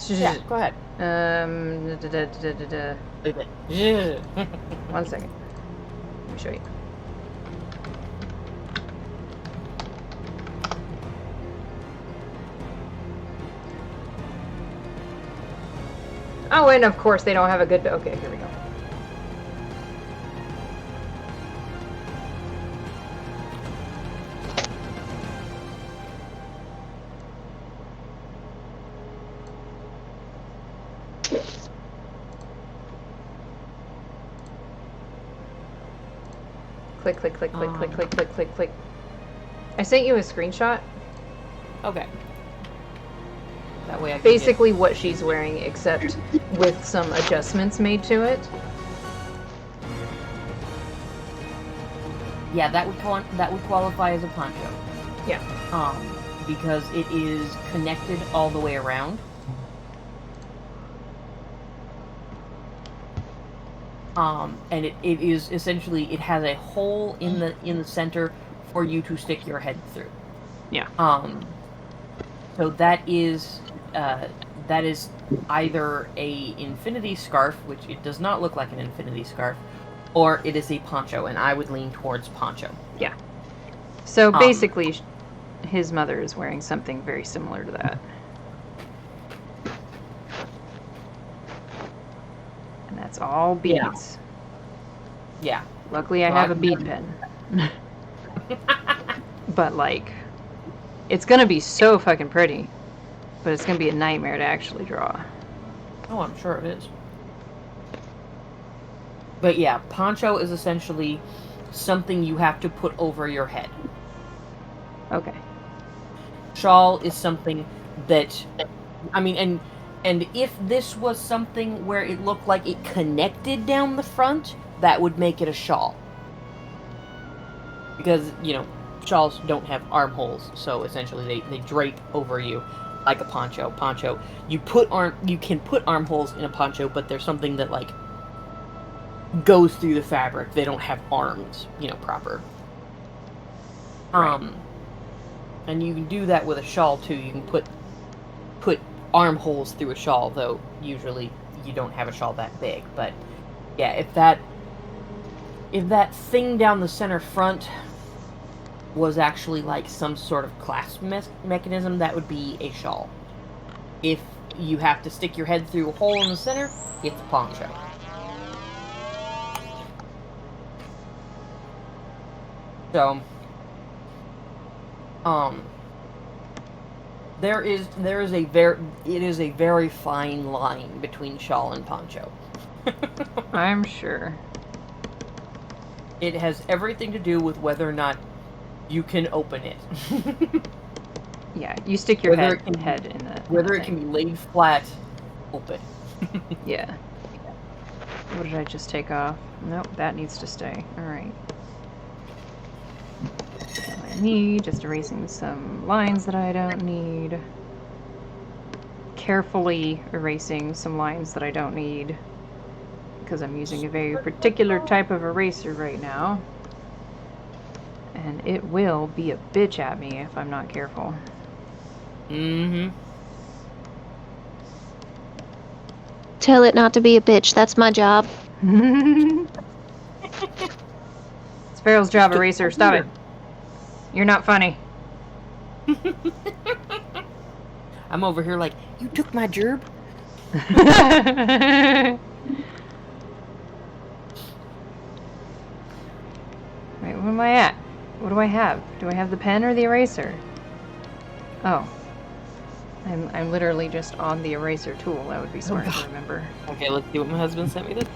Yeah, go ahead. 1 second. Let me show you. Oh, and of course they don't have a good... Okay, here we go. Click, click, click, click, click, click, click, click, click. I sent you a screenshot. Okay. That way I can basically what she's wearing, except with some adjustments made to it. Yeah, that would qualify as a poncho. Yeah. Because it is connected all the way around. And it is essentially, it has a hole in the center for you to stick your head through. Yeah. So that is either a infinity scarf, which it does not look like an infinity scarf, or it is a poncho, and I would lean towards poncho. Yeah. So basically, his mother is wearing something very similar to that. And that's all beads. Yeah. Luckily, I have a bead pen. But, like, it's gonna be so fucking pretty. But it's gonna be a nightmare to actually draw. Oh, I'm sure it is. But yeah, poncho is essentially something you have to put over your head. Okay. Shawl is something that, I mean, and if this was something where it looked like it connected down the front, that would make it a shawl. Because, you know, shawls don't have armholes, so essentially they drape over you like a poncho. Poncho, you can put armholes in a poncho, but there's something that, like, goes through the fabric. They don't have arms, proper. Right. And you can do that with a shawl too. You can put armholes through a shawl, though usually you don't have a shawl that big. But yeah, if that thing down the center front was actually like some sort of clasp mechanism, that would be a shawl. If you have to stick your head through a hole in the center, it's a poncho. So, it is a very fine line between shawl and poncho. I'm sure. It has everything to do with whether or not you can open it. Yeah, you stick your head in the whether it can be laid flat, open. Yeah. What did I just take off? Nope, that needs to stay. Alright. I need, just erasing some lines that I don't need. Carefully erasing some lines that I don't need. Because I'm using a very particular type of eraser right now. And it will be a bitch at me if I'm not careful. Tell it not to be a bitch. That's my job. It's Farrell's job, eraser. Stop it. You're not funny. I'm over here like, you took my gerb? Wait, what am I at? What do I have? Do I have the pen or the eraser? Oh. I'm literally just on the eraser tool. That would be smart to remember. Okay, let's see what my husband sent me this.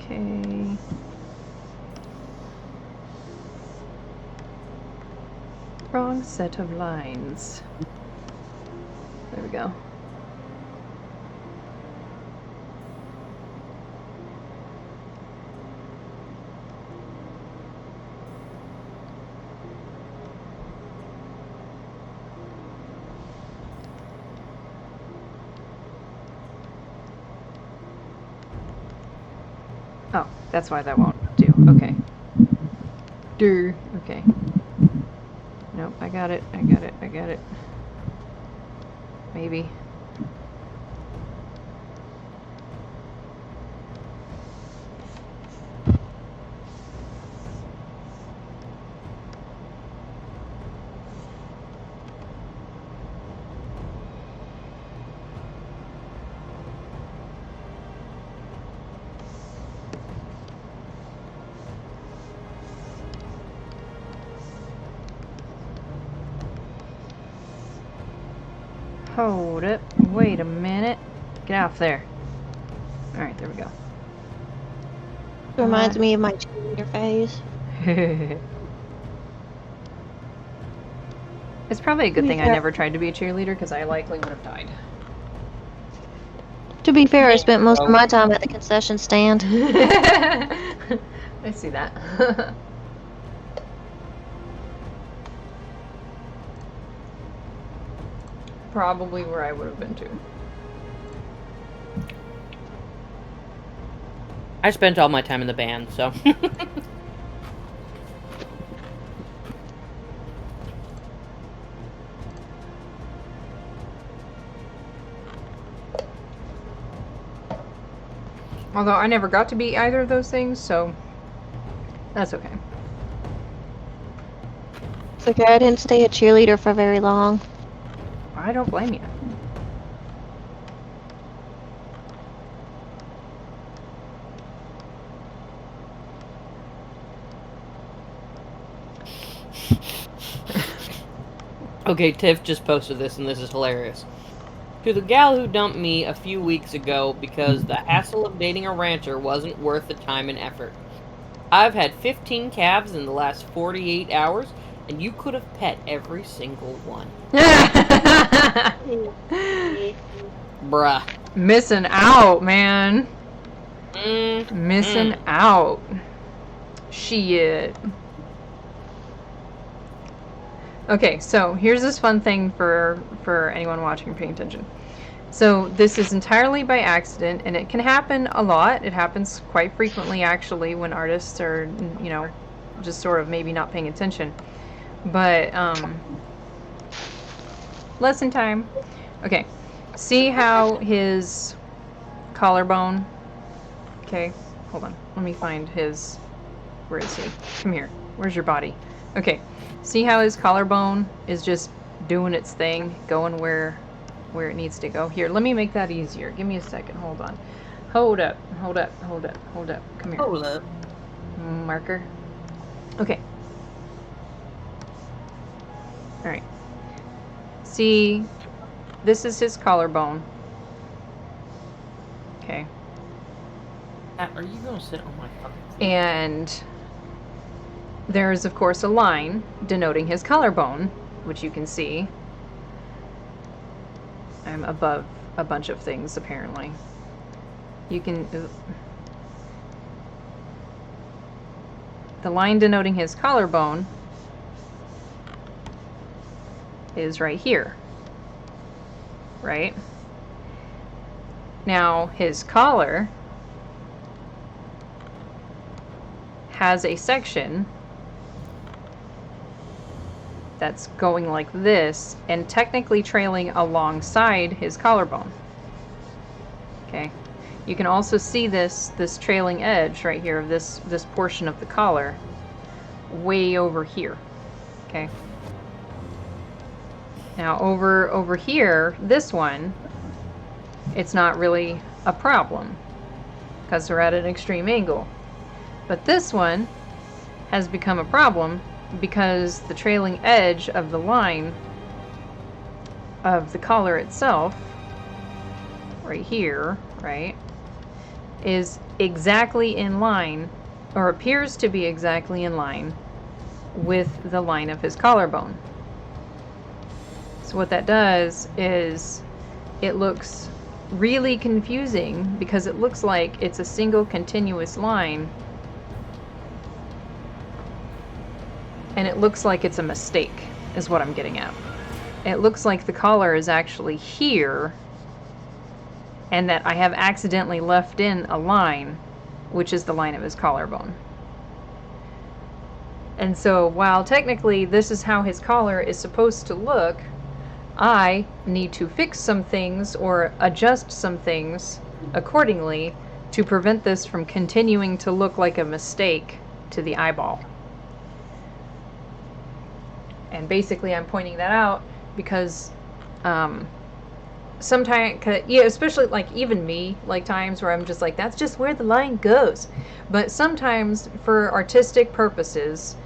Okay. Wrong set of lines. There we go. Oh, that's why that won't do. Okay. Okay. Nope, I got it. Maybe. Hold up. Wait a minute. Get off there. Alright, there we go. Reminds me of my cheerleader phase. It's probably a good thing I never tried to be a cheerleader, because I likely would have died. To be fair, I spent most of my time at the concession stand. I see that. Probably where I would have been too. I spent all my time in the band, so. Although I never got to be either of those things, so that's okay. It's okay, I didn't stay a cheerleader for very long. I don't blame you. Okay, Tiff just posted this, and this is hilarious. To the gal who dumped me a few weeks ago because the hassle of dating a rancher wasn't worth the time and effort. I've had 15 calves in the last 48 hours, and you could have pet every single one. Bruh. Missing out, man. Missing out. Shit. Okay, so here's this fun thing for anyone watching or paying attention. So this is entirely by accident, and it can happen a lot. It happens quite frequently, actually, when artists are, you know, just sort of maybe not paying attention. But, lesson time. Okay, see how his collarbone, okay, hold on, let me find his, where is he? Come here, where's your body? Okay, see how his collarbone is just doing its thing, going where it needs to go? Here, let me make that easier. Give me a second, hold on. Hold up, hold up, hold up, hold up, come here. Hold up. Marker. Okay. Alright. See, this is his collarbone. Okay. Are you gonna sit on my fucking seat? And there's, of course, a line denoting his collarbone, which you can see. I'm above a bunch of things, apparently. You can... The line denoting his collarbone is right here. Right? Now, his collar has a section that's going like this and technically trailing alongside his collarbone. Okay. You can also see this trailing edge right here of this portion of the collar way over here. Okay. Now over here, this one, it's not really a problem because we're at an extreme angle. But this one has become a problem because the trailing edge of the line of the collar itself, right here, right, is exactly in line, or appears to be exactly in line, with the line of his collarbone. So what that does is it looks really confusing because it looks like it's a single continuous line, and it looks like it's a mistake, is what I'm getting at. It looks like the collar is actually here, and that I have accidentally left in a line, which is the line of his collarbone. And so while technically this is how his collar is supposed to look, I need to fix some things or adjust some things accordingly to prevent this from continuing to look like a mistake to the eyeball. And basically I'm pointing that out because sometimes, yeah, especially like even me, like times where I'm just like, that's just where the line goes. But sometimes for artistic purposes,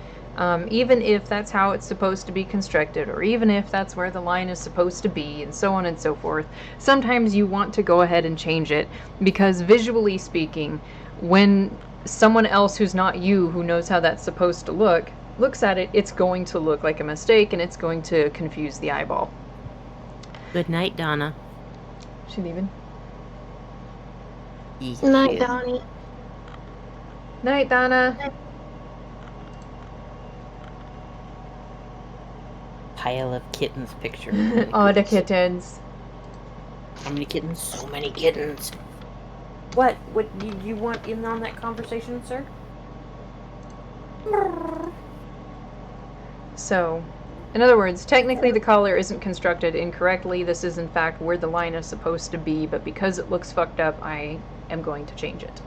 even if that's how it's supposed to be constructed, or even if that's where the line is supposed to be, and so on and so forth, sometimes you want to go ahead and change it, because visually speaking, when someone else who's not you, who knows how that's supposed to look, looks at it, it's going to look like a mistake, and it's going to confuse the eyeball. Good night, Donna. She leaving? Night, Donnie. Night, Donna. Pile of kittens picture. Oh, the kittens. How many kittens? So many kittens. What do you want in on that conversation, sir? So, in other words, technically the collar isn't constructed incorrectly. This is in fact where the line is supposed to be, but because it looks fucked up, I am going to change it.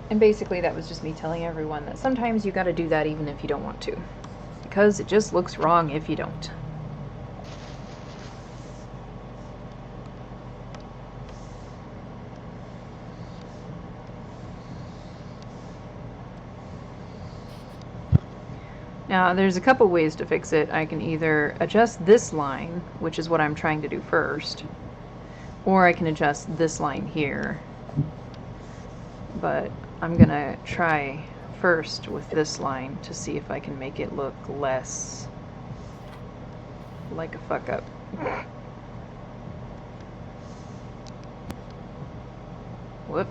And basically that was just me telling everyone that sometimes you gotta do that even if you don't want to. Because it just looks wrong if you don't. Now, there's a couple ways to fix it. I can either adjust this line, which is what I'm trying to do first, or I can adjust this line here. But I'm gonna try first with this line to see if I can make it look less like a fuck up. Whoop.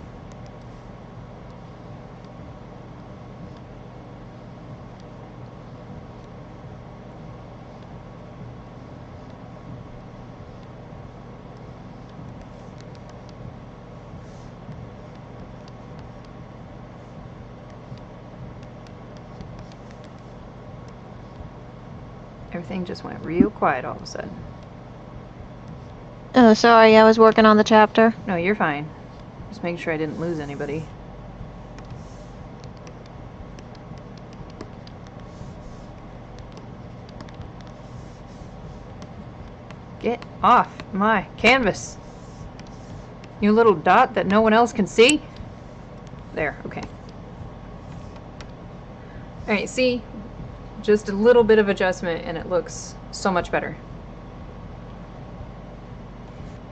Everything just went real quiet all of a sudden. Oh, sorry, I was working on the chapter. No, you're fine. Just making sure I didn't lose anybody. Get off my canvas! You little dot that no one else can see? There, okay. Alright, see? Just a little bit of adjustment and it looks so much better.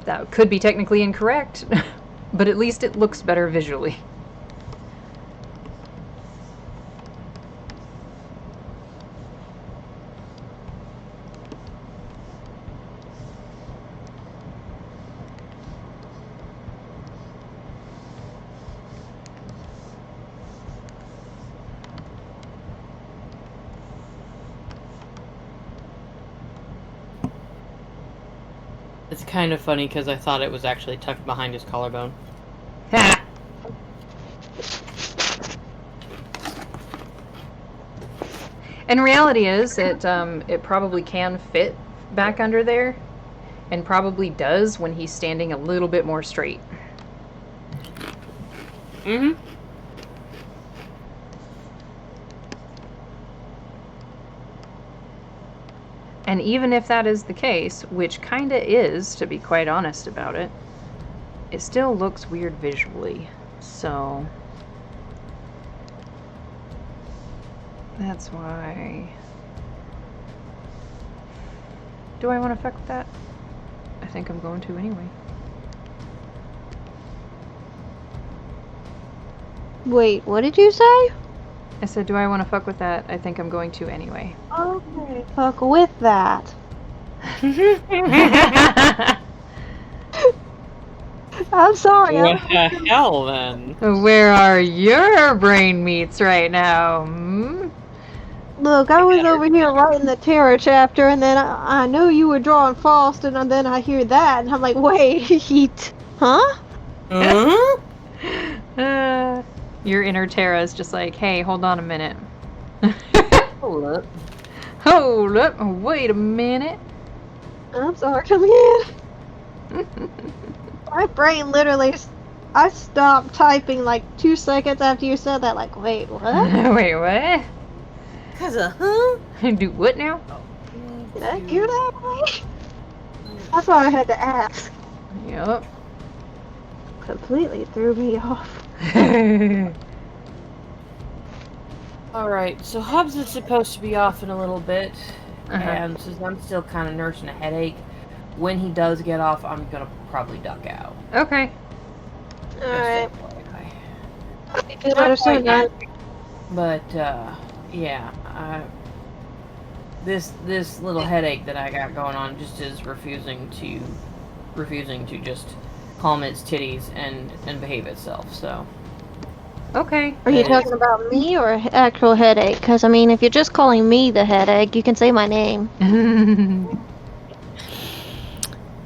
That could be technically incorrect, but at least it looks better visually. It's kind of funny because I thought it was actually tucked behind his collarbone. Ha! And reality is, it probably can fit back under there, and probably does when he's standing a little bit more straight. Mm-hmm. And even if that is the case, which kinda is, to be quite honest about it, it still looks weird visually. So that's why. Do I want to fuck with that? I think I'm going to anyway. Wait, what did you say? I said, do I want to fuck with that? I think I'm going to anyway. Okay, fuck with that. I'm sorry. What the hell, then? Where are your brain meats right now? Hmm? Look, I was over here writing the Terror chapter, and then I knew you were drawing Frost, and then I hear that, and I'm like, wait, huh? Huh? Your inner Terra is just like, hey, hold on a minute. Hold up. Hold up, wait a minute. I'm sorry, come here. My brain literally, I stopped typing like 2 seconds after you said that, like, wait, what? Wait, what? Cause huh? Do what now? Did I hear that right? That's why I had to ask. Yup. Completely threw me off. Alright, so Hubs is supposed to be off in a little bit, Uh-huh. and since I'm still kind of nursing a headache, when he does get off, I'm gonna probably duck out. Okay. Alright. Just Feel better soon, man. But, yeah, this little headache that I got going on just is refusing to just calm its titties and behave itself, so. Okay. Are you talking about me or an actual headache? Because, I mean, if you're just calling me the headache, you can say my name.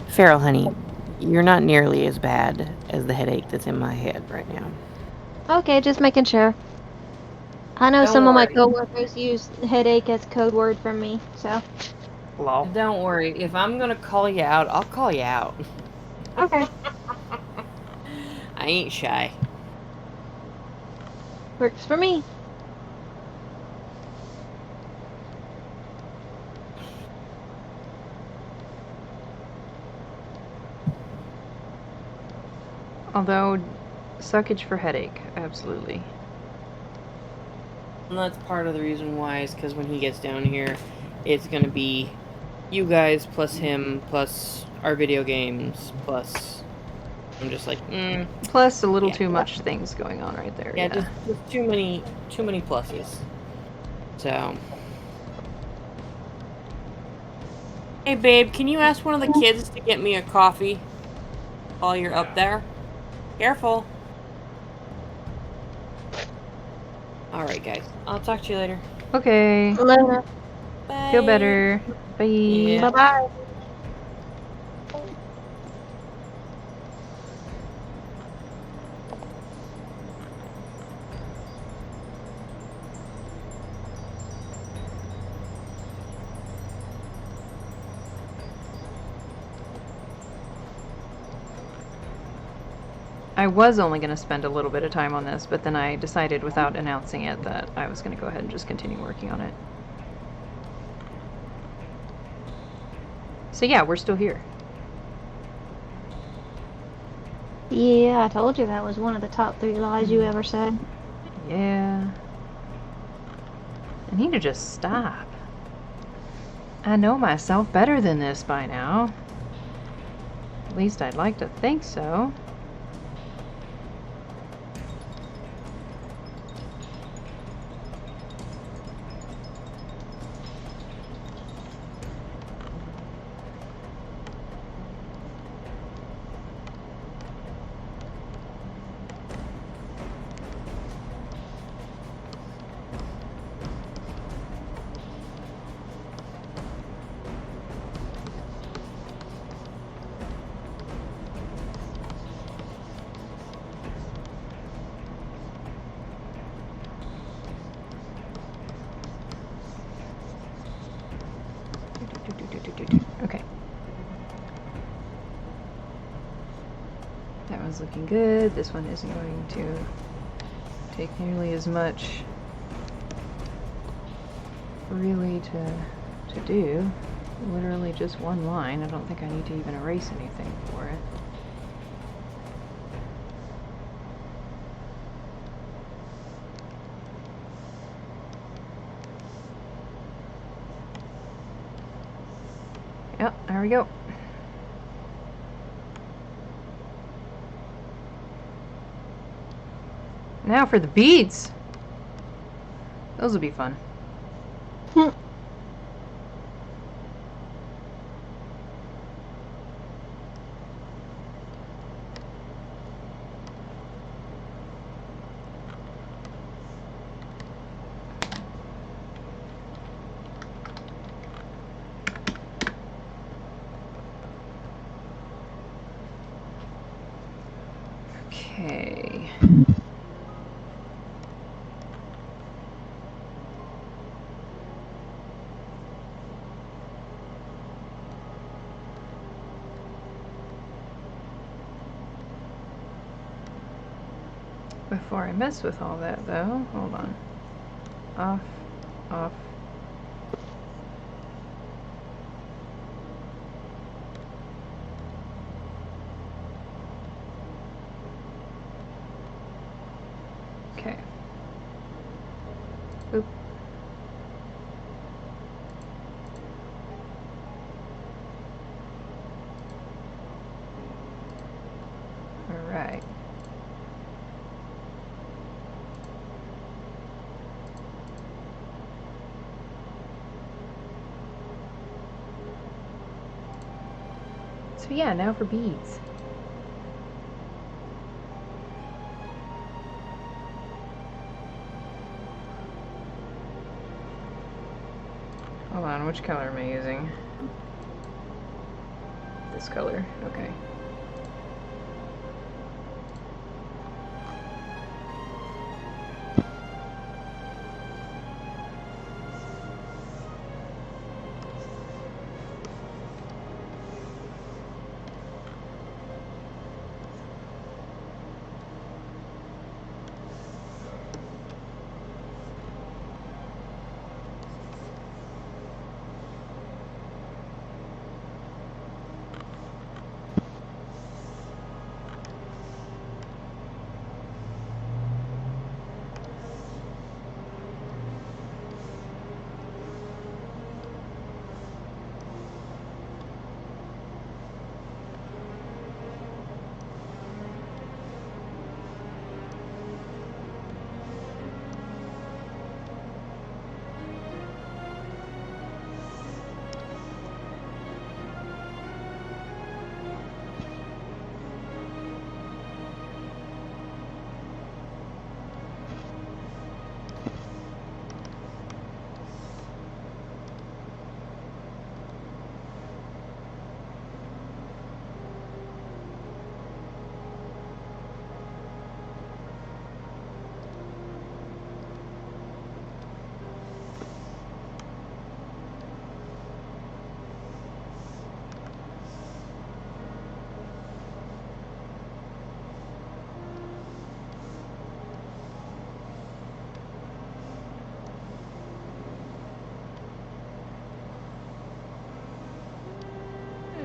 Feral honey, you're not nearly as bad as the headache that's in my head right now. Okay, just making sure. I know Don't some of my worry. coworkers use headache as code word for me, so. Lol. Don't worry, if I'm gonna call you out, I'll call you out. Okay. I ain't shy. Works for me. Although, suckage for headache, absolutely. And that's part of the reason why, is because when he gets down here, it's gonna be you guys plus him plus our video games plus. I'm just like, Plus, a little Yeah. too much things going on right there. yeah, just too many pluses. So. Hey babe, can you ask one of the kids to get me a coffee while you're up there? Careful. Alright guys, I'll talk to you later. Okay. Later. Bye. Feel better. Bye. Yeah. Bye-bye. I was only going to spend a little bit of time on this, but then I decided without announcing it that I was going to go ahead and just continue working on it. So yeah, we're still here. Yeah, I told you that was one of the top 3 lies you ever said. Yeah. I need to just stop. I know myself better than this by now. At least I'd like to think so. Okay. That one's looking good. This one isn't going to take nearly as much really to do. Literally just one line. I don't think I need to even erase anything for it. Yep, there we go. Now for the beads. Those will be fun. Okay. Before I mess with all that though, hold on. Off, off. Okay. Oop. All right. So yeah, now for beads. Hold on, which color am I using? This color, okay.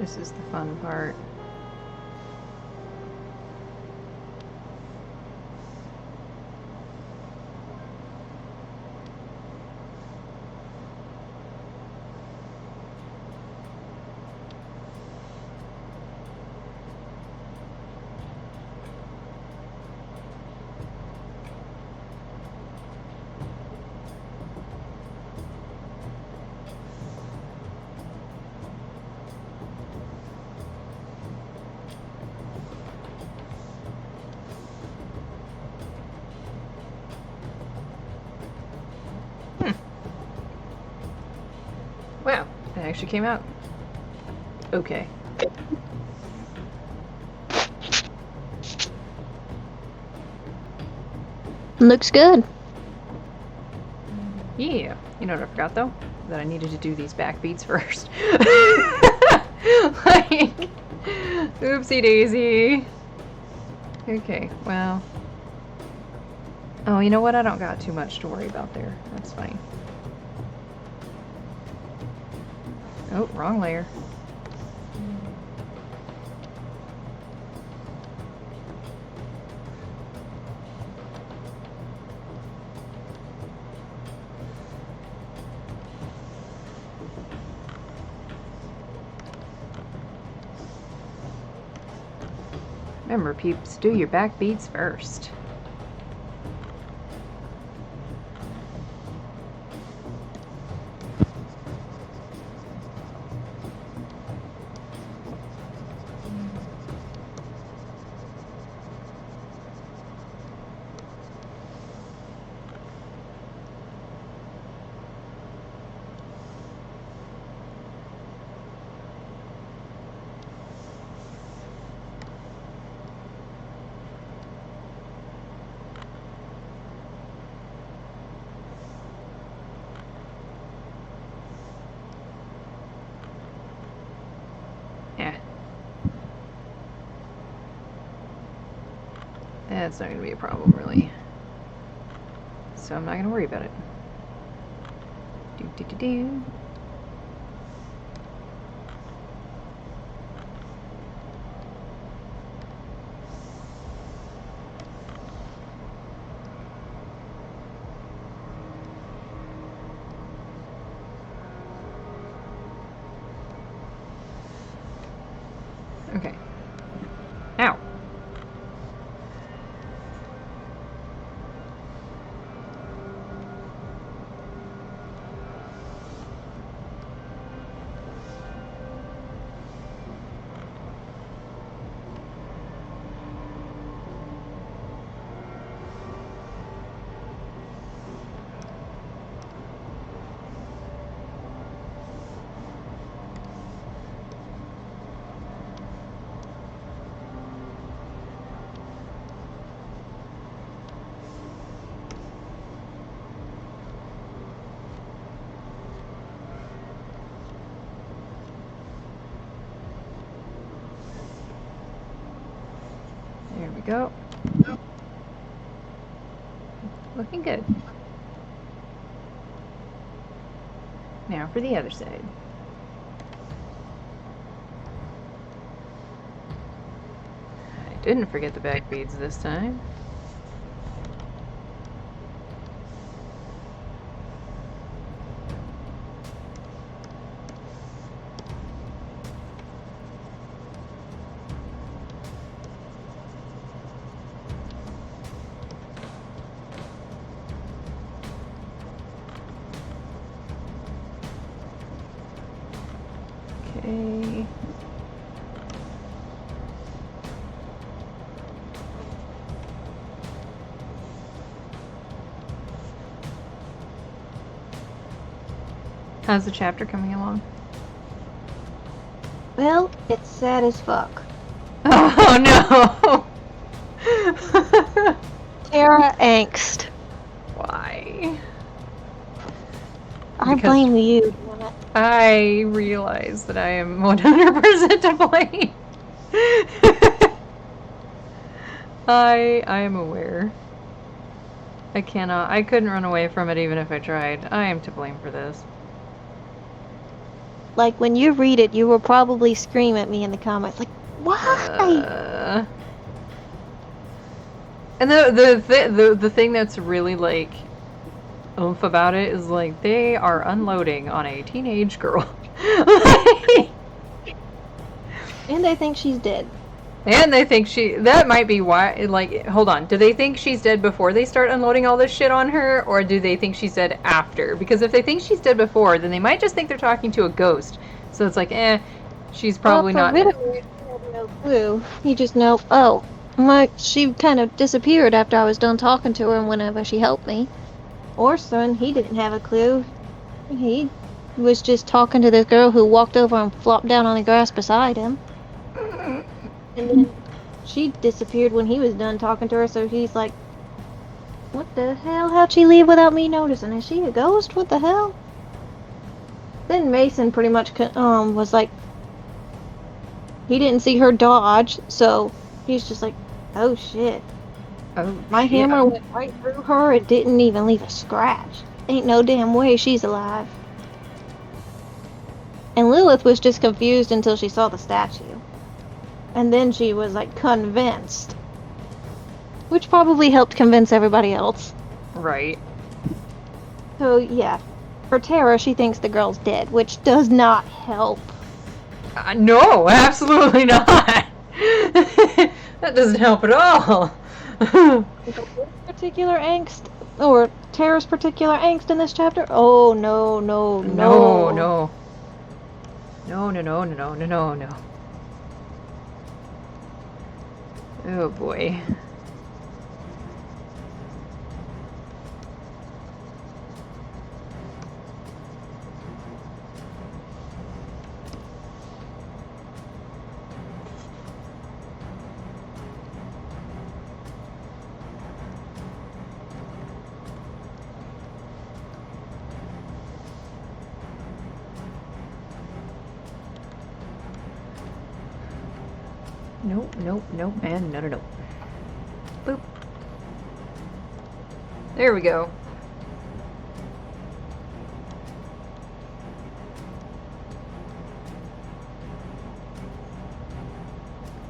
This is the fun part. Wow, it actually came out. Okay. Looks good. Yeah. You know what I forgot though? That I needed to do these back beats first. Like, oopsie daisy. Okay, well. Oh, you know what? I don't got too much to worry about there. That's fine. Oh, wrong layer. Remember, peeps, do your back beats first. Yeah. That's not going to be a problem, really. So I'm not going to worry about it. Do do do do. Okay. Ow. There we go. Looking good. Now for the other side. I didn't forget the back beads this time. Okay. How's the chapter coming along? Well, it's sad as fuck. Oh no! Terra angst. Why? I blame you. I realize that I am 100% to blame. I am aware. I couldn't run away from it even if I tried. I am to blame for this. like when you read it, you will probably scream at me in the comments, like, why? And the thing that's really like oomph about it is like they are unloading on a teenage girl. And they think she's dead. And they think that might be why, like, hold on, do they think she's dead before they start unloading all this shit on her, or do they think she's dead after? Because if they think she's dead before, then they might just think they're talking to a ghost. So it's like, she's probably not. He had no clue. He just know, oh, she kind of disappeared after I was done talking to her and whenever she helped me. Orson, he didn't have a clue. He was just talking to this girl who walked over and flopped down on the grass beside him. And then she disappeared when he was done talking to her, so he's like, what the hell? How'd she leave without me noticing? Is she a ghost? What the hell? Then Mason pretty much was like, he didn't see her dodge, so he's just like, oh shit. Oh, my hammer went right through her. It didn't even leave a scratch. Ain't no damn way she's alive. And Lilith was just confused until she saw the statue. And then she was like convinced. Which probably helped convince everybody else. Right. So yeah, for Tara, she thinks the girl's dead, which does not help. No, absolutely not. That doesn't help at all. Particular angst, or Tara's particular angst in this chapter? Oh no. No. Oh boy. Nope, and no. Boop. There we go.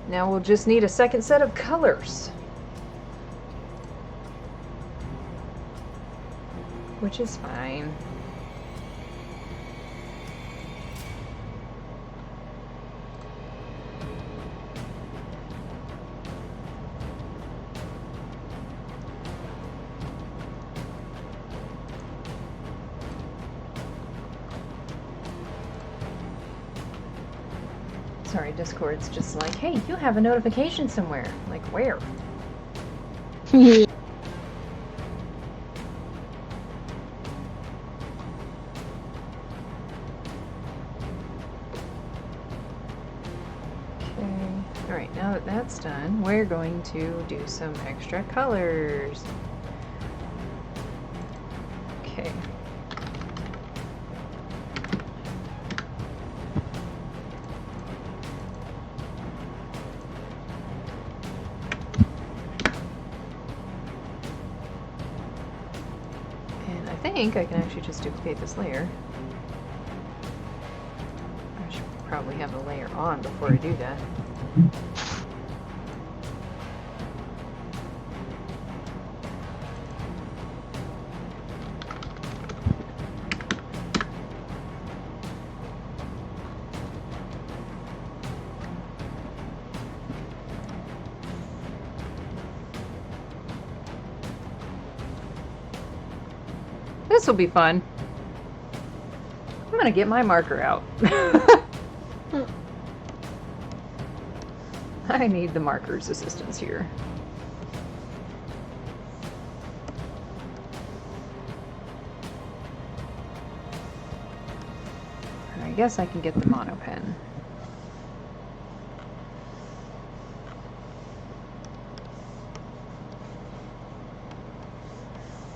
Now we'll just need a second set of colors. Which is fine. Sorry, Discord's just like, hey, you have a notification somewhere. Like, where? Okay. Alright, now that that's done, we're going to do some extra colors. Okay. I think I can actually just duplicate this layer. I should probably have the layer on before I do that. This will be fun. I'm gonna get my marker out. I need the marker's assistance here. I guess I can get the mono pen.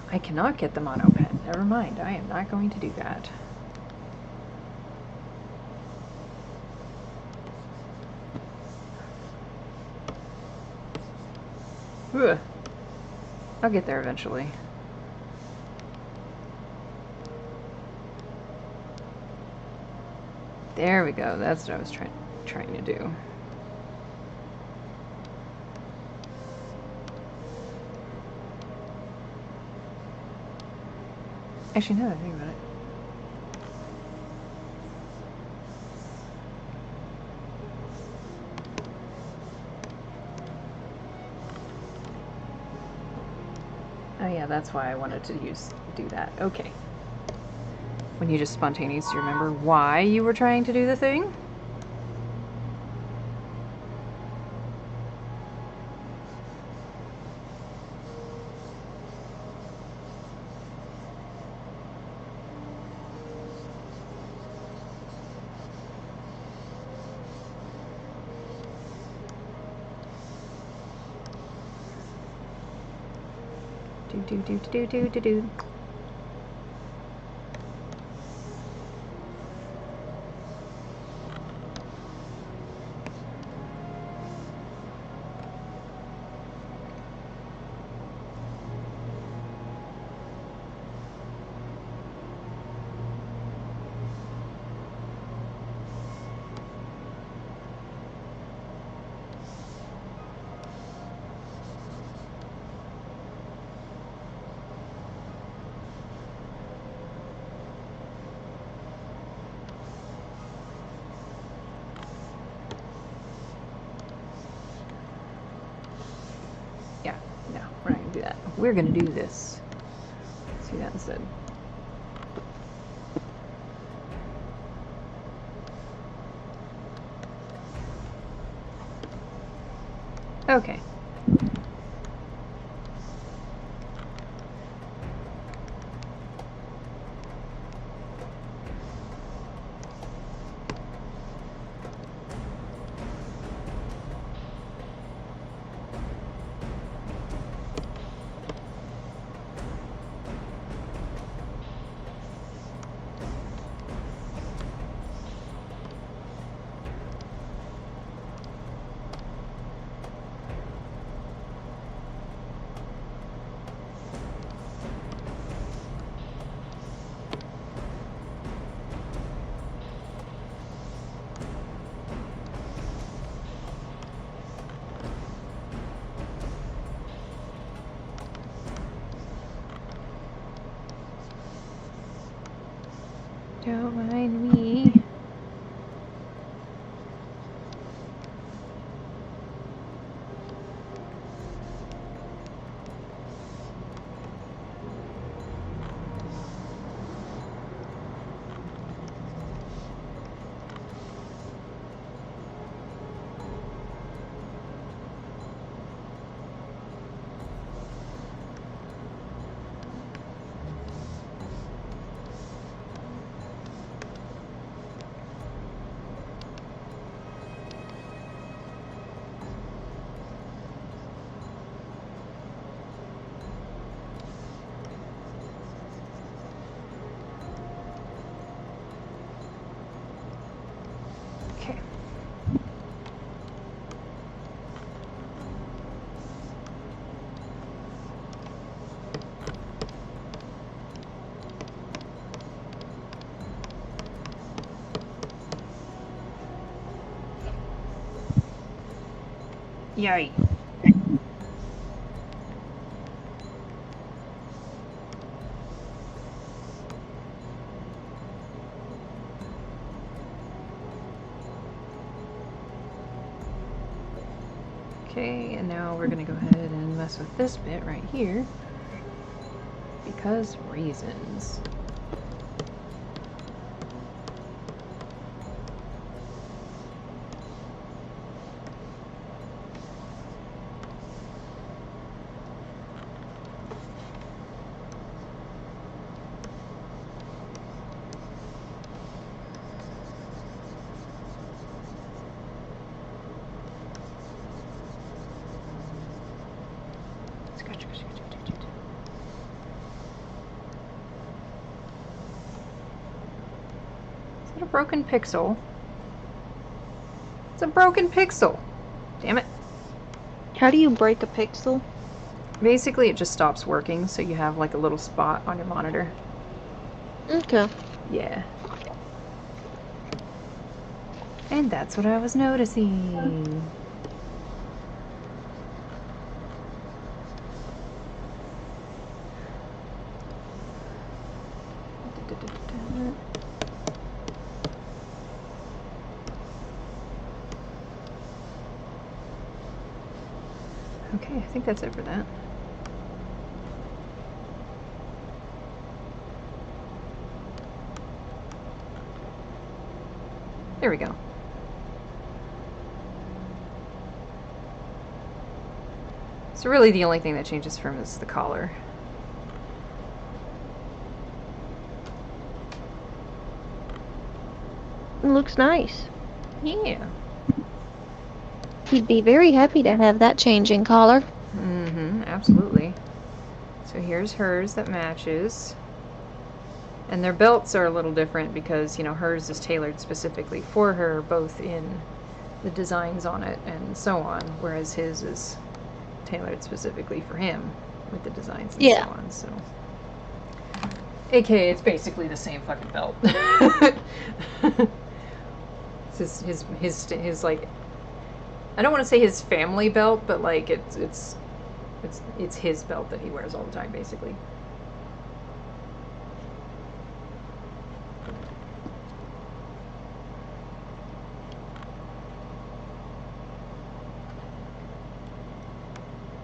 I cannot get the mono pen. Never mind, I am not going to do that. Ugh. I'll get there eventually. There we go. That's what I was trying to do. Actually, now that I think about it. Oh yeah, that's why I wanted to do that. Okay. When you just spontaneously remember why you were trying to do the thing? Do. Yeah, no, we're not gonna do that. We're gonna do this. Let's do that instead. Okay. Don't mind me. Okay. Yay. Okay, and now we're gonna go ahead and mess with this bit right here. Because reasons. Is that a broken pixel? It's a broken pixel! Damn it. How do you break a pixel? Basically, it just stops working, so you have like a little spot on your monitor. Okay. Yeah. And that's what I was noticing. Okay, I think that's it for that. There we go. So really the only thing that changes for him is the collar. It looks nice. Yeah. He'd be very happy to have that change in collar. Mm-hmm, absolutely. So here's hers that matches. And their belts are a little different because, you know, hers is tailored specifically for her, both in the designs on it and so on, whereas his is tailored specifically for him with the designs and so on, so. AKA, it's basically the same fucking belt. It's his like, I don't want to say his family belt, but like it's his belt that he wears all the time, basically.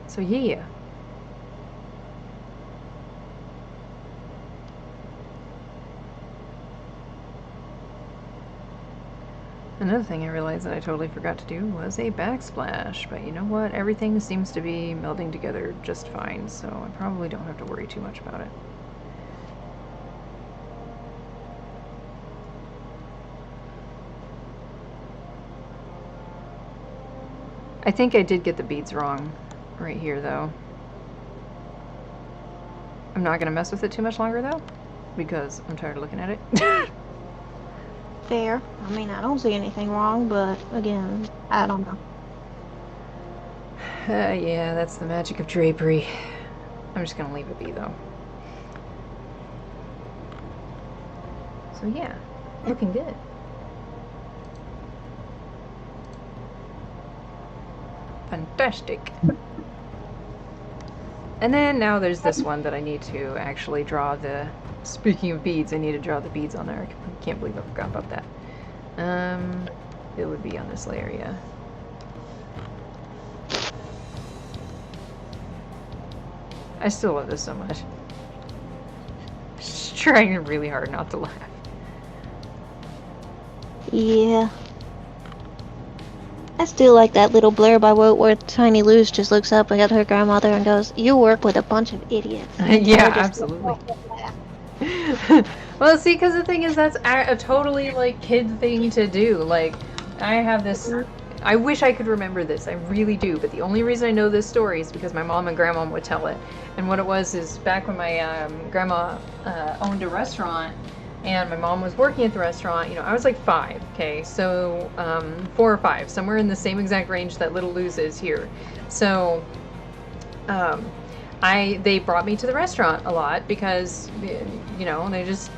So yeah. Another thing I realized that I totally forgot to do was a backsplash, but you know what? Everything seems to be melding together just fine, so I probably don't have to worry too much about it. I think I did get the beads wrong right here, though. I'm not going to mess with it too much longer, though, because I'm tired of looking at it. Fair. I mean, I don't see anything wrong, but again, I don't know. Yeah, that's the magic of drapery. I'm just going to leave it be, though. So yeah, looking good. Fantastic. And then now there's this one that I need to actually draw the... Speaking of beads, I need to draw the beads on there. I can't believe I forgot about that. It would be on this layer, yeah. I still love this so much. Just trying really hard not to laugh. Yeah. I still like that little blurb I wrote where Tiny Luz just looks up at her grandmother and goes, "You work with a bunch of idiots." Yeah, absolutely. Well, see, because the thing is, that's a totally, like, kid thing to do. Like, I have this... I wish I could remember this. I really do. But the only reason I know this story is because my mom and grandma would tell it. And what it was is back when my grandma owned a restaurant and my mom was working at the restaurant, you know, I was like 5, okay? So 4 or 5, somewhere in the same exact range that little Luz is here. So they brought me to the restaurant a lot because, you know, they just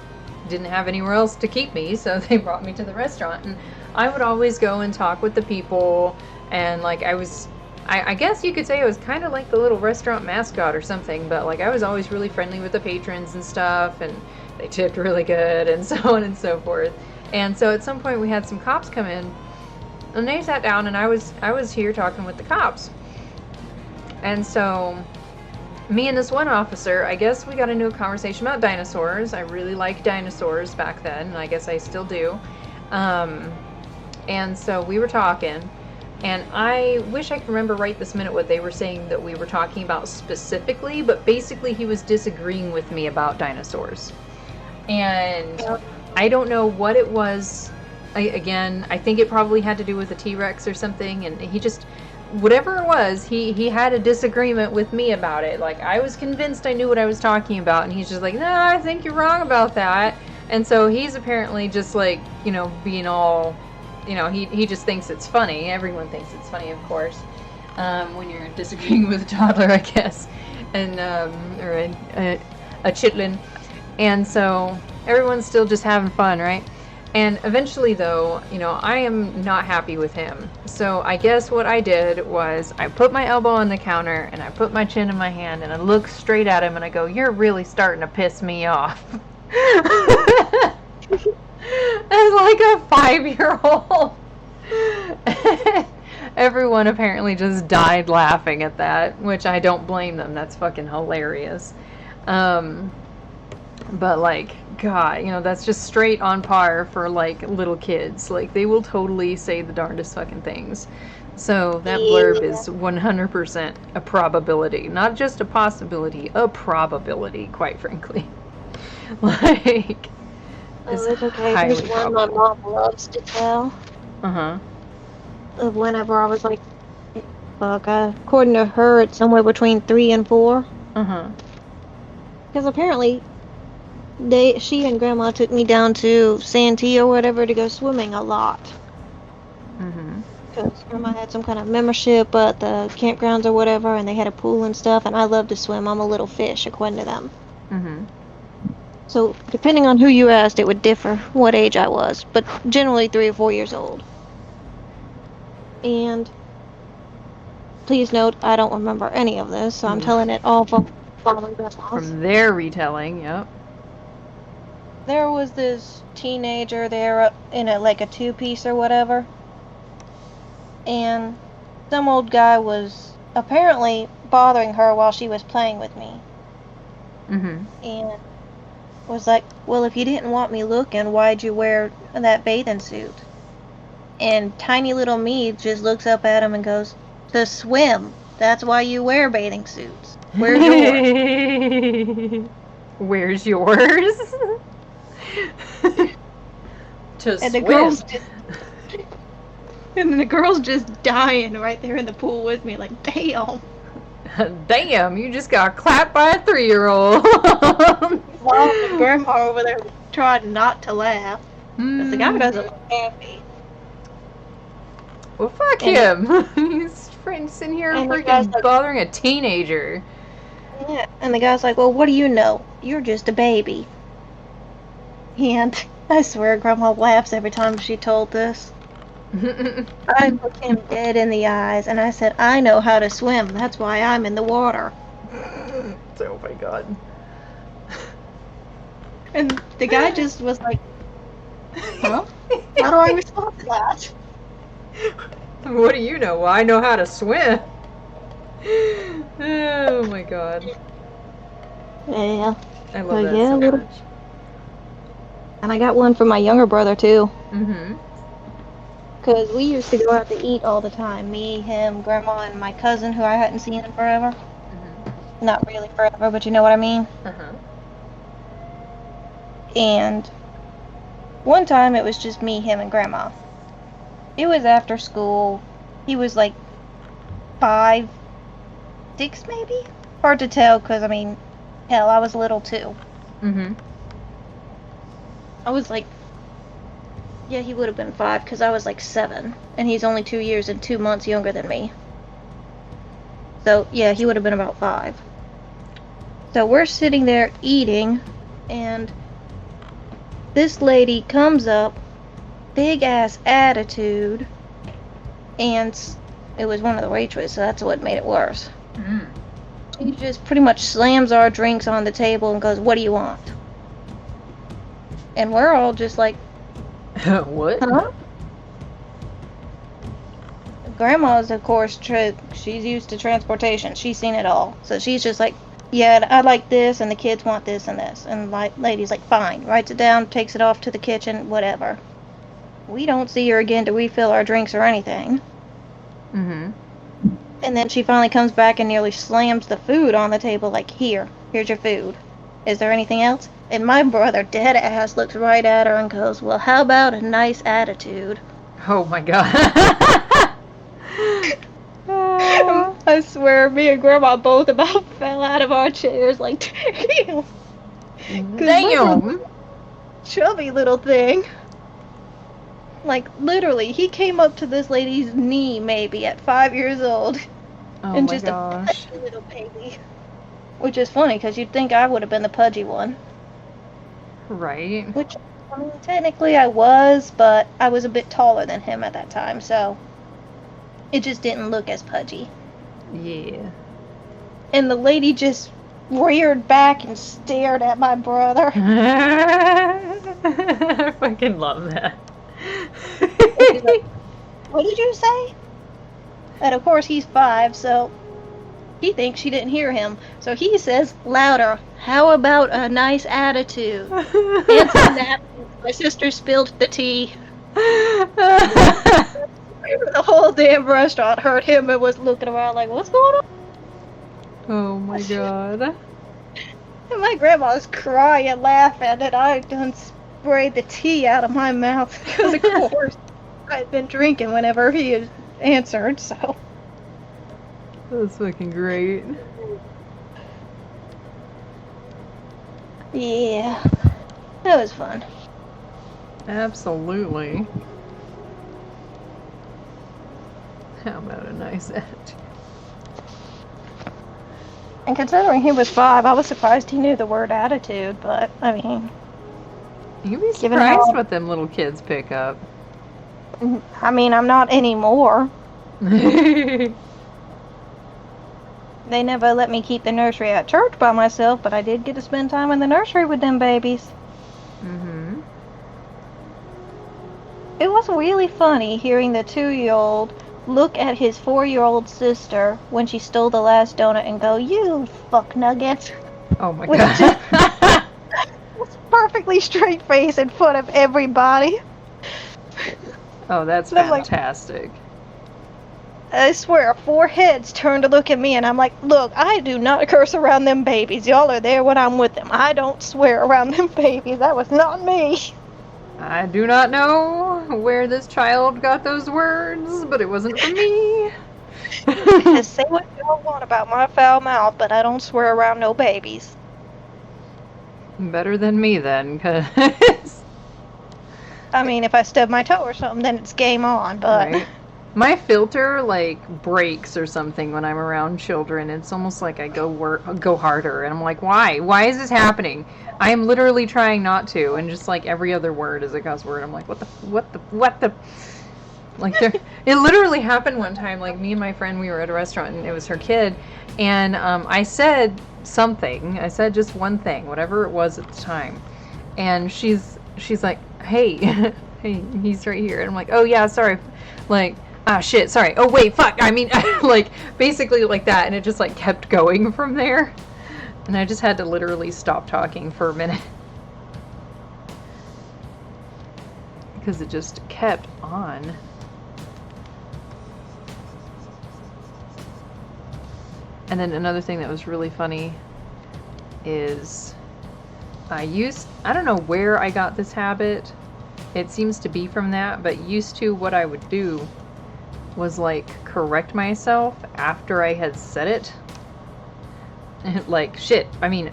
didn't have anywhere else to keep me, so they brought me to the restaurant. And I would always go and talk with the people, and like I guess you could say I was kind of like the little restaurant mascot or something, but like I was always really friendly with the patrons and stuff, and they tipped really good and so on and so forth. And so at some point we had some cops come in, and they sat down, and I was here talking with the cops. And so me and this one officer, I guess we got into a conversation about dinosaurs. I really liked dinosaurs back then, and I guess I still do. And so we were talking, and I wish I could remember right this minute what they were saying that we were talking about specifically, but basically he was disagreeing with me about dinosaurs. And I don't know what it was. Again, I think it probably had to do with the T-Rex or something, and he just... Whatever it was, he had a disagreement with me about it. Like, I was convinced I knew what I was talking about, and he's just like, no, I think you're wrong about that. And so he's apparently just like, you know, being all, you know, he just thinks it's funny. Everyone thinks it's funny, of course, when you're disagreeing with a toddler, I guess, and or a chitlin. And so everyone's still just having fun, right? And eventually, though, I am not happy with him. So I guess what I did was I put my elbow on the counter and I put my chin in my hand and I look straight at him and I go, "You're really starting to piss me off." As like a 5-year-old. Everyone apparently just died laughing at that, which I don't blame them. That's fucking hilarious. But like, God, that's just straight on par for like little kids. Like they will totally say the darndest fucking things. So that blurb is 100% a probability, not just a possibility, a probability, quite frankly. Like, it's okay. There's one my mom loves to tell. Of whenever I was like, according to her, it's somewhere between 3 and 4. Because apparently, she and Grandma took me down to Santee or whatever to go swimming a lot. Because Grandma had some kind of membership at the campgrounds or whatever, and they had a pool and stuff, and I love to swim. I'm a little fish, according to them. So, depending on who you asked, it would differ what age I was, but generally 3 or 4 years old. And please note, I don't remember any of this, so I'm telling it all from their retelling. Yep. There was this teenager there in a 2-piece or whatever, and some old guy was apparently bothering her while she was playing with me. And was like, "Well, if you didn't want me looking, why'd you wear that bathing suit?" And tiny little me just looks up at him and goes, "To swim. That's why you wear bathing suits. Where's yours?" Where's yours? To and swim. And the girl's just dying right there in the pool with me, like, damn. Damn, you just got clapped by a 3-year-old. Mom and Grandma over there tried not to laugh. Because the guy doesn't look happy. Well, fuck him. He's sitting here freaking bothering a teenager. Yeah, and the guy's like, "Well, what do you know? You're just a baby." And I swear Grandma laughs every time she told this. I looked him dead in the eyes and I said, "I know how to swim. That's why I'm in the water." Oh my God. And the guy just was like, "Huh? How do I respond to that?" What do you know? Well, I know how to swim. Oh my God. Yeah. I love that so much. And I got one for my younger brother too. Mm-hmm. Because we used to go out to eat all the time. Me, him, Grandma, and my cousin who I hadn't seen in forever. Mm-hmm. Not really forever, but you know what I mean? Uh-huh. And one time it was just me, him, and Grandma. It was after school. He was like 5, 6 maybe? Hard to tell because, I mean, hell, I was little too. Mm-hmm. I was like, yeah, he would have been 5 because I was like 7. And he's only 2 years and 2 months younger than me. So, yeah, he would have been about 5. So we're sitting there eating, and this lady comes up, big ass attitude, and it was one of the waitresses, so that's what made it worse. Mm. She just pretty much slams our drinks on the table and goes, "What do you want?" And we're all just like, what? Huh? Grandma's, of course, she's used to transportation. She's seen it all. So she's just like, "Yeah, I like this, and the kids want this and this." And lady's like, "Fine." Writes it down, takes it off to the kitchen, whatever. We don't see her again to refill our drinks or anything. Mm-hmm. And then she finally comes back and nearly slams the food on the table, like, here's your food. Is there anything else?" And my brother, dead ass, looks right at her and goes, "Well, how about a nice attitude?" Oh my God. I swear, me and Grandma both about fell out of our chairs, like, damn. Damn. Chubby little thing. Like, literally, he came up to this lady's knee, maybe, at 5 years old. Oh and my just gosh. a pudgy little baby. Which is funny, because you'd think I would have been the pudgy one. Right. Which I mean, technically I was, but I was a bit taller than him at that time, so it just didn't look as pudgy. Yeah. And the lady just reared back and stared at my brother. I fucking love that. Like, what did you say? And of course he's 5, so he thinks she didn't hear him. So he says louder, "How about a nice attitude?" Answer that. My sister spilled the tea. The whole damn restaurant heard him and was looking around like, what's going on? Oh my god. And my grandma's crying, laughing, and I done sprayed the tea out of my mouth because, of course, I'd been drinking whenever he had answered, so. That's fucking great. Yeah, that was fun. Absolutely. How about a nice attitude? And considering he was 5, I was surprised he knew the word attitude, but, I mean... You'd be surprised what them little kids pick up. I mean, I'm not anymore. They never let me keep the nursery at church by myself, but I did get to spend time in the nursery with them babies. Mm-hmm. It was really funny hearing the 2-year-old look at his 4-year-old sister when she stole the last donut and go, "You fuck nuggets." Oh my god. It's perfectly straight face in front of everybody. Oh, that's fantastic. I swear, 4 heads turned to look at me, and I'm like, "Look, I do not curse around them babies. Y'all are there when I'm with them. I don't swear around them babies. That was not me." I do not know where this child got those words, but it wasn't from me. Just say what y'all want about my foul mouth, but I don't swear around no babies. Better than me then, cause... I mean, if I stub my toe or something, then it's game on, but... Right. My filter, like, breaks or something when I'm around children. It's almost like I go harder, and I'm like, why? Why is this happening? I am literally trying not to, and just, like, every other word is a cuss word. I'm like, what the... Like, it literally happened one time, like, me and my friend, we were at a restaurant, and it was her kid, and I said something. I said just one thing, whatever it was at the time. And she's like, hey, hey, he's right here. And I'm like, oh, yeah, sorry. Like, ah, shit, sorry. Oh, wait, fuck. I mean, like, basically like that. And it just, like, kept going from there. And I just had to literally stop talking for a minute. Because it just kept on. And then another thing that was really funny is I don't know where I got this habit. It seems to be from that, but used to what I would do was like correct myself after I had said it. Like, shit, I mean,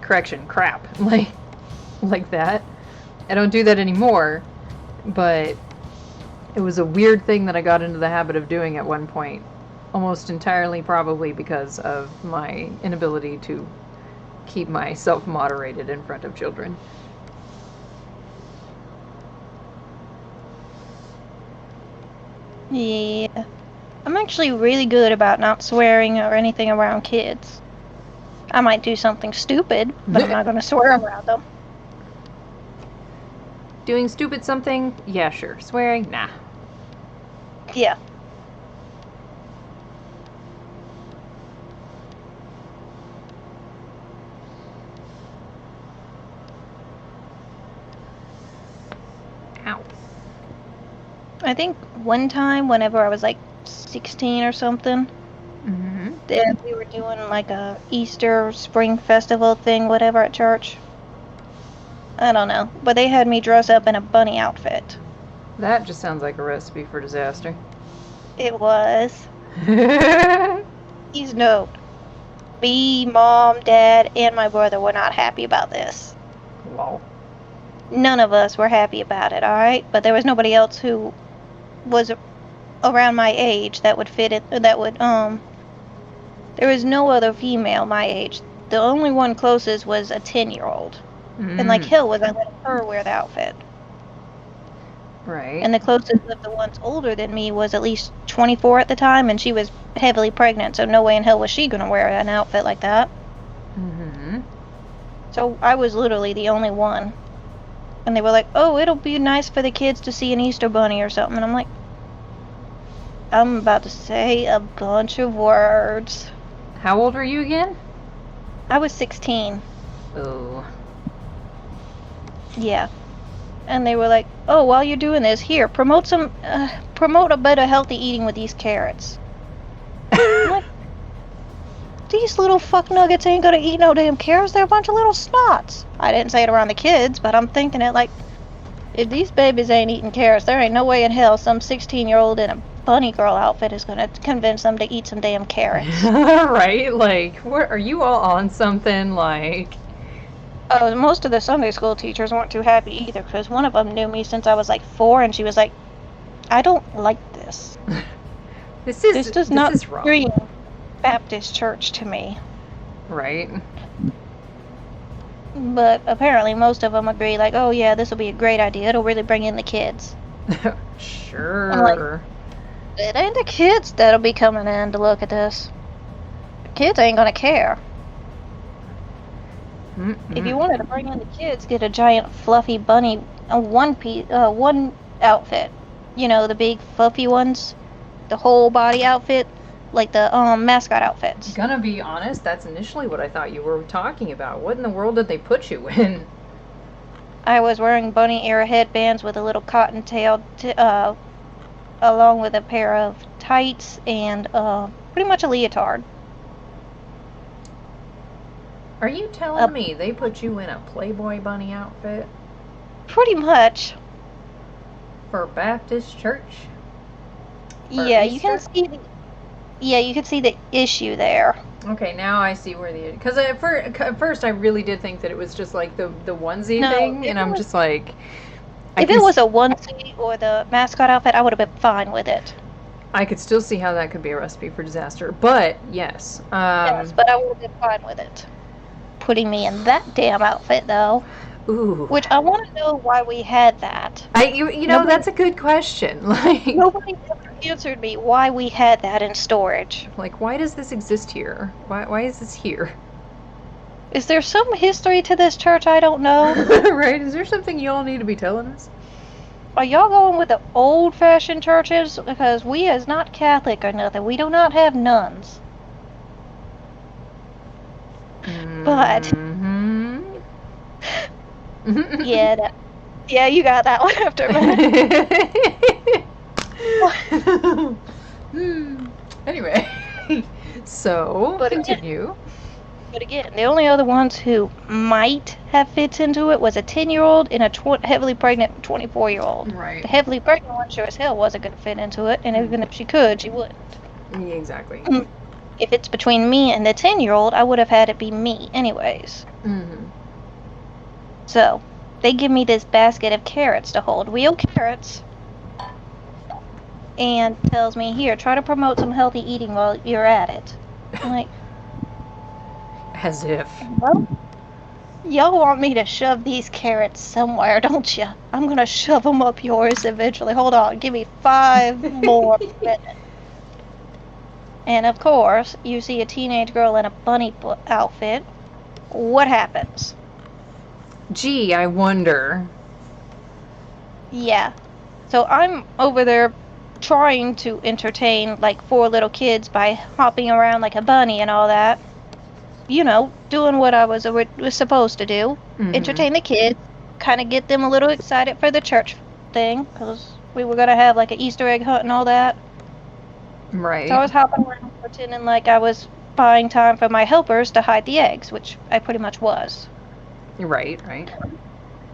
correction, crap, like that. I don't do that anymore, but it was a weird thing that I got into the habit of doing at one point. Almost entirely probably because of my inability to keep myself moderated in front of children. Yeah. I'm actually really good about not swearing or anything around kids. I might do something stupid, but I'm not going to swear around them. Doing stupid something? Yeah, sure. Swearing? Nah. Yeah. Ow. I think one time, whenever I was like 16 or something, then we were doing like a Easter spring festival thing, whatever, at church. I don't know, but they had me dress up in a bunny outfit. That just sounds like a recipe for disaster. It was. Please note, me, Mom, Dad, and my brother were not happy about this. Wow. None of us were happy about it, alright? But there was nobody else who was around my age that would fit it, there was no other female my age. The only one closest was a 10-year-old. And like Hill was, I let her wear the outfit. Right. And the closest of the ones older than me was at least 24 at the time, and she was heavily pregnant, so no way in hell was she going to wear an outfit like that. Mm-hmm. So I was literally the only one. And they were like, oh, it'll be nice for the kids to see an Easter bunny or something. And I'm like, I'm about to say a bunch of words. How old were you again? I was 16. Oh. Yeah. And they were like, oh, while you're doing this, here, promote a bit of healthy eating with these carrots. I'm like, these little fuck nuggets ain't gonna eat no damn carrots. They're a bunch of little snots. I didn't say it around the kids, but I'm thinking it like, if these babies ain't eating carrots, there ain't no way in hell some 16-year-old in a bunny girl outfit is gonna convince them to eat some damn carrots. Right? Like, what, are you all on something? Like... Most of the Sunday school teachers weren't too happy either, because one of them knew me since I was like 4, and she was like, I don't like this. This does not scream Baptist church to me. Right. But apparently most of them agree, like, oh yeah, this will be a great idea. It'll really bring in the kids. Sure. I'm like, it ain't the kids that'll be coming in to look at this. The kids ain't gonna care. If you wanted to bring in the kids, get a giant fluffy bunny, one outfit. You know, the big fluffy ones, the whole body outfit, like the mascot outfits. Gonna be honest, that's initially what I thought you were talking about. What in the world did they put you in? I was wearing bunny ear headbands with a little cottontail, along with a pair of tights and pretty much a leotard. Are you telling me they put you in a Playboy bunny outfit? Pretty much. For Baptist church? Yeah, you can see the issue there. Okay, now I see where the... Because at first I really did think that it was just like the onesie thing, and I'm just like... If it was a onesie or the mascot outfit, I would have been fine with it. I could still see how that could be a recipe for disaster, but yes. Yes, but I would have been fine with it. Putting me in that damn outfit, though. Ooh. Which I want to know why we had that. You know, that's a good question. Like, nobody ever answered me why we had that in storage. Like, why does this exist here? Why is this here? Is there some history to this church I don't know? Right? Is there something y'all need to be telling us? Are y'all going with the old-fashioned churches? Because we is not Catholic or nothing. We do not have nuns. But yeah, you got that one after a minute. Anyway, so continue. But again, the only other ones who might have fits into it was a 10-year-old and a heavily pregnant 24-year-old. Right. The heavily pregnant one sure as hell wasn't going to fit into it, and even if she could, she wouldn't. Yeah, exactly. If it's between me and the 10-year-old, I would have had it be me anyways. Mm-hmm. So, they give me this basket of carrots to hold, real carrots, and tells me, here, try to promote some healthy eating while you're at it. I'm like... As if. Well, y'all want me to shove these carrots somewhere, don't you? I'm gonna shove them up yours eventually. Hold on, give me 5 more minutes. And of course, you see a teenage girl in a bunny outfit. What happens? Gee, I wonder. Yeah. So I'm over there trying to entertain like 4 little kids by hopping around like a bunny and all that. You know, doing what I was supposed to do. Mm-hmm. Entertain the kids, kind of get them a little excited for the church thing, because we were going to have like an Easter egg hunt and all that. Right. So I was hopping around pretending like I was buying time for my helpers to hide the eggs, which I pretty much was. Right.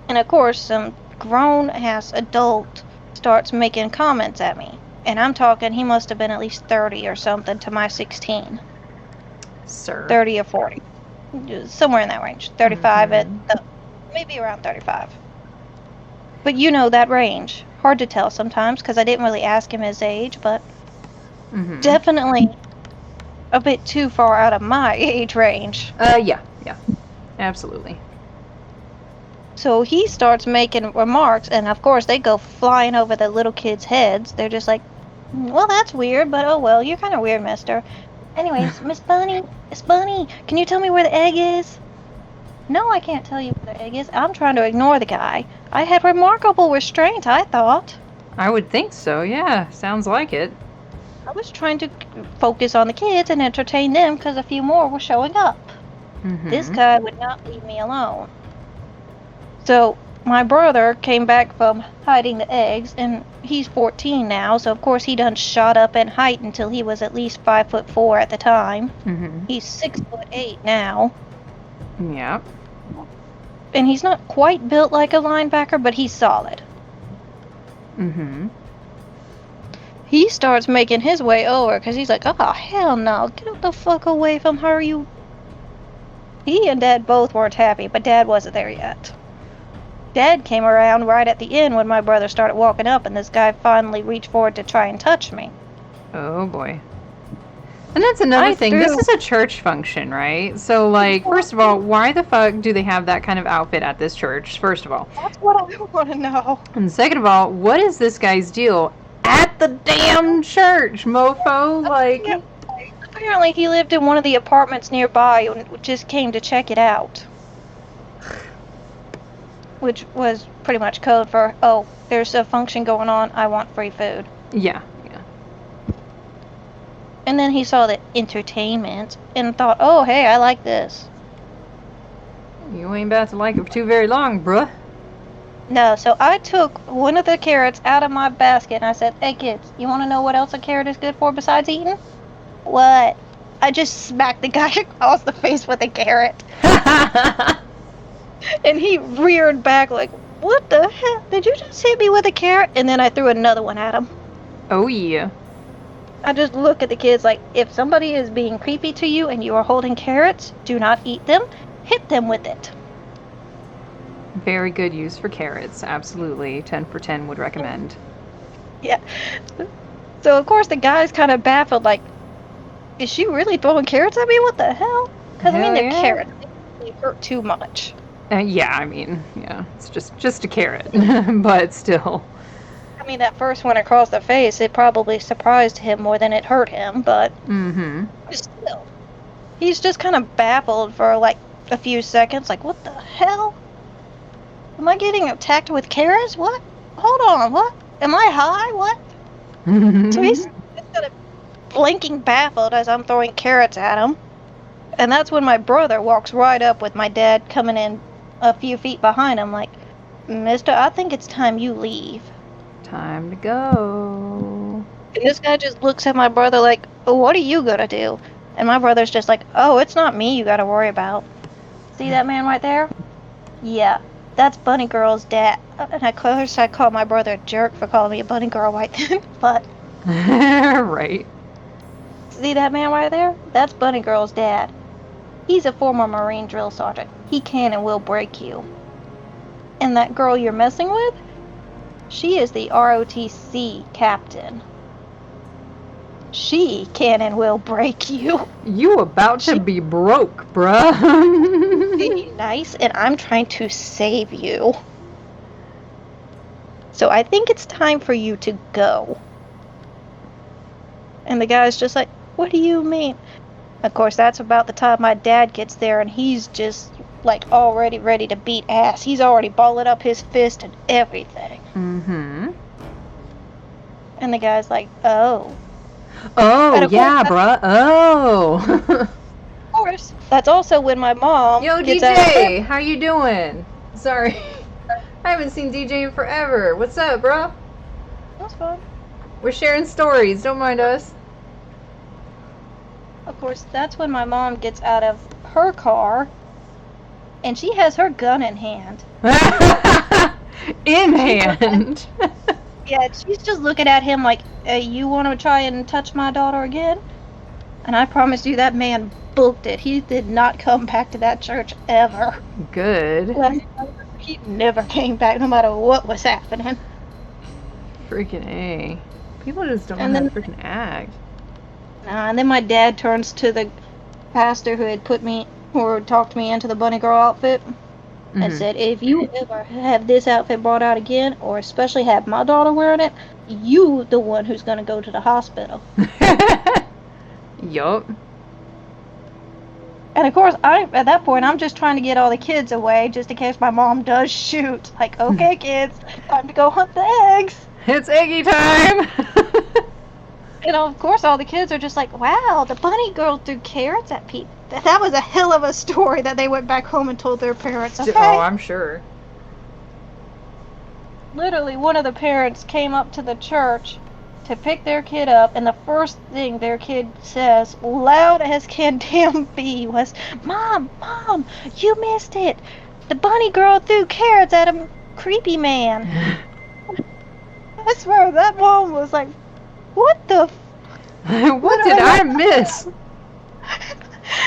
And of course, some grown-ass adult starts making comments at me. And I'm talking, he must have been at least 30 or something to my 16. Sir. 30 or 40. Somewhere in that range. 35 maybe around 35. But you know that range. Hard to tell sometimes, because I didn't really ask him his age, but definitely a bit too far out of my age range. Yeah. Absolutely. So he starts making remarks, and of course they go flying over the little kids' heads. They're just like, well, that's weird, but oh well, you're kind of weird, mister. Anyways, Miss Bunny, can you tell me where the egg is? No, I can't tell you where the egg is. I'm trying to ignore the guy. I had remarkable restraint, I thought. I would think so, yeah. Sounds like it. I was trying to focus on the kids and entertain them because a few more were showing up. Mm-hmm. This guy would not leave me alone. So, my brother came back from hiding the eggs, and he's 14 now, so of course he done shot up in height until he was at least 5'4" at the time. Mm-hmm. He's 6'8" now. Yep. And he's not quite built like a linebacker, but he's solid. Mm-hmm. He starts making his way over, because he's like, oh, hell no, get the fuck away from her, you... He and Dad both weren't happy, but Dad wasn't there yet. Dad came around right at the end when my brother started walking up, and this guy finally reached forward to try and touch me. Oh, boy. And that's another thing. This is a church function, right? So, like, first of all, why the fuck do they have that kind of outfit at this church, first of all? That's what I want to know. And second of all, what is this guy's deal at the damn church, mofo? Like... Yeah. Apparently he lived in one of the apartments nearby and just came to check it out. Which was pretty much code for, oh, there's a function going on, I want free food. Yeah, yeah. And then he saw the entertainment and thought, oh, hey, I like this. You ain't about to like it for too very long, bruh. No, so I took one of the carrots out of my basket and I said, hey kids, you want to know what else a carrot is good for besides eating? What? I just smacked the guy across the face with a carrot. And he reared back like, what the hell? Did you just hit me with a carrot? And then I threw another one at him. Oh, yeah. I just look at the kids like, if somebody is being creepy to you and you are holding carrots, do not eat them. Hit them with it. Very good use for carrots. Absolutely. 10 for 10 would recommend. Yeah. So, of course, the guy's kind of baffled, like, is she really throwing carrots at me? What the hell? Because, I mean, they're carrots. They hurt too much. Yeah, I mean, yeah, it's just a carrot, but still. I mean, that first one across the face, it probably surprised him more than it hurt him, but still. He's just kind of baffled for, like, a few seconds, like, what the hell? Am I getting attacked with carrots? What? Hold on, what? Am I high? What? So he's kind of blinking baffled as I'm throwing carrots at him. And that's when my brother walks right up with my dad coming in a few feet behind him, like, mister, I think it's time you leave. Time to go. And this guy just looks at my brother like, oh, what are you gonna do? And my brother's just like, oh, it's not me you gotta worry about. See that man right there? Yeah, that's Bunny Girl's dad. And of course I call my brother a jerk for calling me a bunny girl right then, but... Right. See that man right there? That's Bunny Girl's dad. He's a former Marine drill sergeant. He can and will break you. And that girl you're messing with? She is the ROTC captain. She can and will break you. You about to be broke, bruh. Be nice, and I'm trying to save you. So I think it's time for you to go. And the guy's just like, what do you mean? Of course, that's about the time my dad gets there, and he's just, like, already ready to beat ass. He's already balling up his fist and everything. Mm-hmm. And the guy's like, oh. Oh, yeah, bruh. Oh. Of course. That's also when my mom gets out of DJ, how you doing? Sorry. I haven't seen DJ in forever. What's up, bro? That's fine. We're sharing stories. Don't mind us. Of course, that's when my mom gets out of her car, and she has her gun in hand. In hand? Yeah, she's just looking at him like, you want to try and touch my daughter again? And I promise you that man booked it. He did not come back to that church ever. Good. He never came back no matter what was happening. Freaking A. People just don't know how to freaking act. And then my dad turns to the pastor who had talked me into the bunny girl outfit. and said, if you ever have this outfit brought out again, or especially have my daughter wearing it, you the one who's going to go to the hospital. Yup. And of course, at that point, I'm just trying to get all the kids away, just in case my mom does shoot. Like, okay, kids, time to go hunt the eggs. It's eggy time! And of course, all the kids are just like, wow, the bunny girl threw carrots at people. That was a hell of a story that they went back home and told their parents, okay? Oh, I'm sure. Literally, one of the parents came up to the church to pick their kid up, and the first thing their kid says, loud as can damn be, was, Mom, you missed it. The bunny girl threw carrots at a creepy man. I swear, that mom was like, what the what did I miss?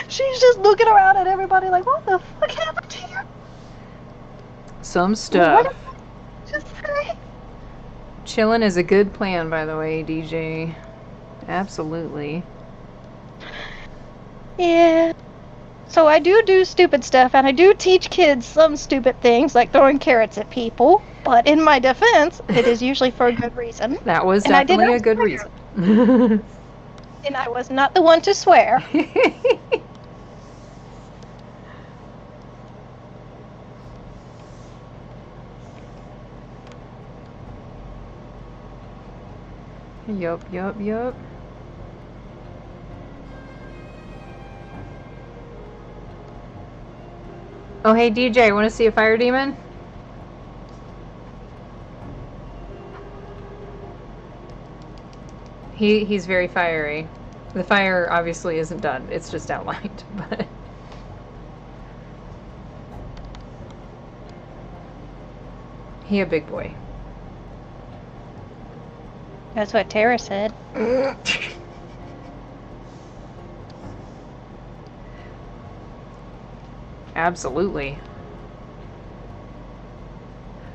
She's just looking around at everybody like, what the fuck happened here? Some stuff. What just say? Chillin' is a good plan, by the way, DJ. Absolutely. Yeah. So I do stupid stuff, and I do teach kids some stupid things, like throwing carrots at people. But in my defense, it is usually for a good reason. That was definitely a good reason. And I was not the one to swear. Yup. Oh, hey, DJ, want to see a fire demon? He's very fiery. The fire obviously isn't done. It's just outlined, but... He a big boy. That's what Tara said. Absolutely.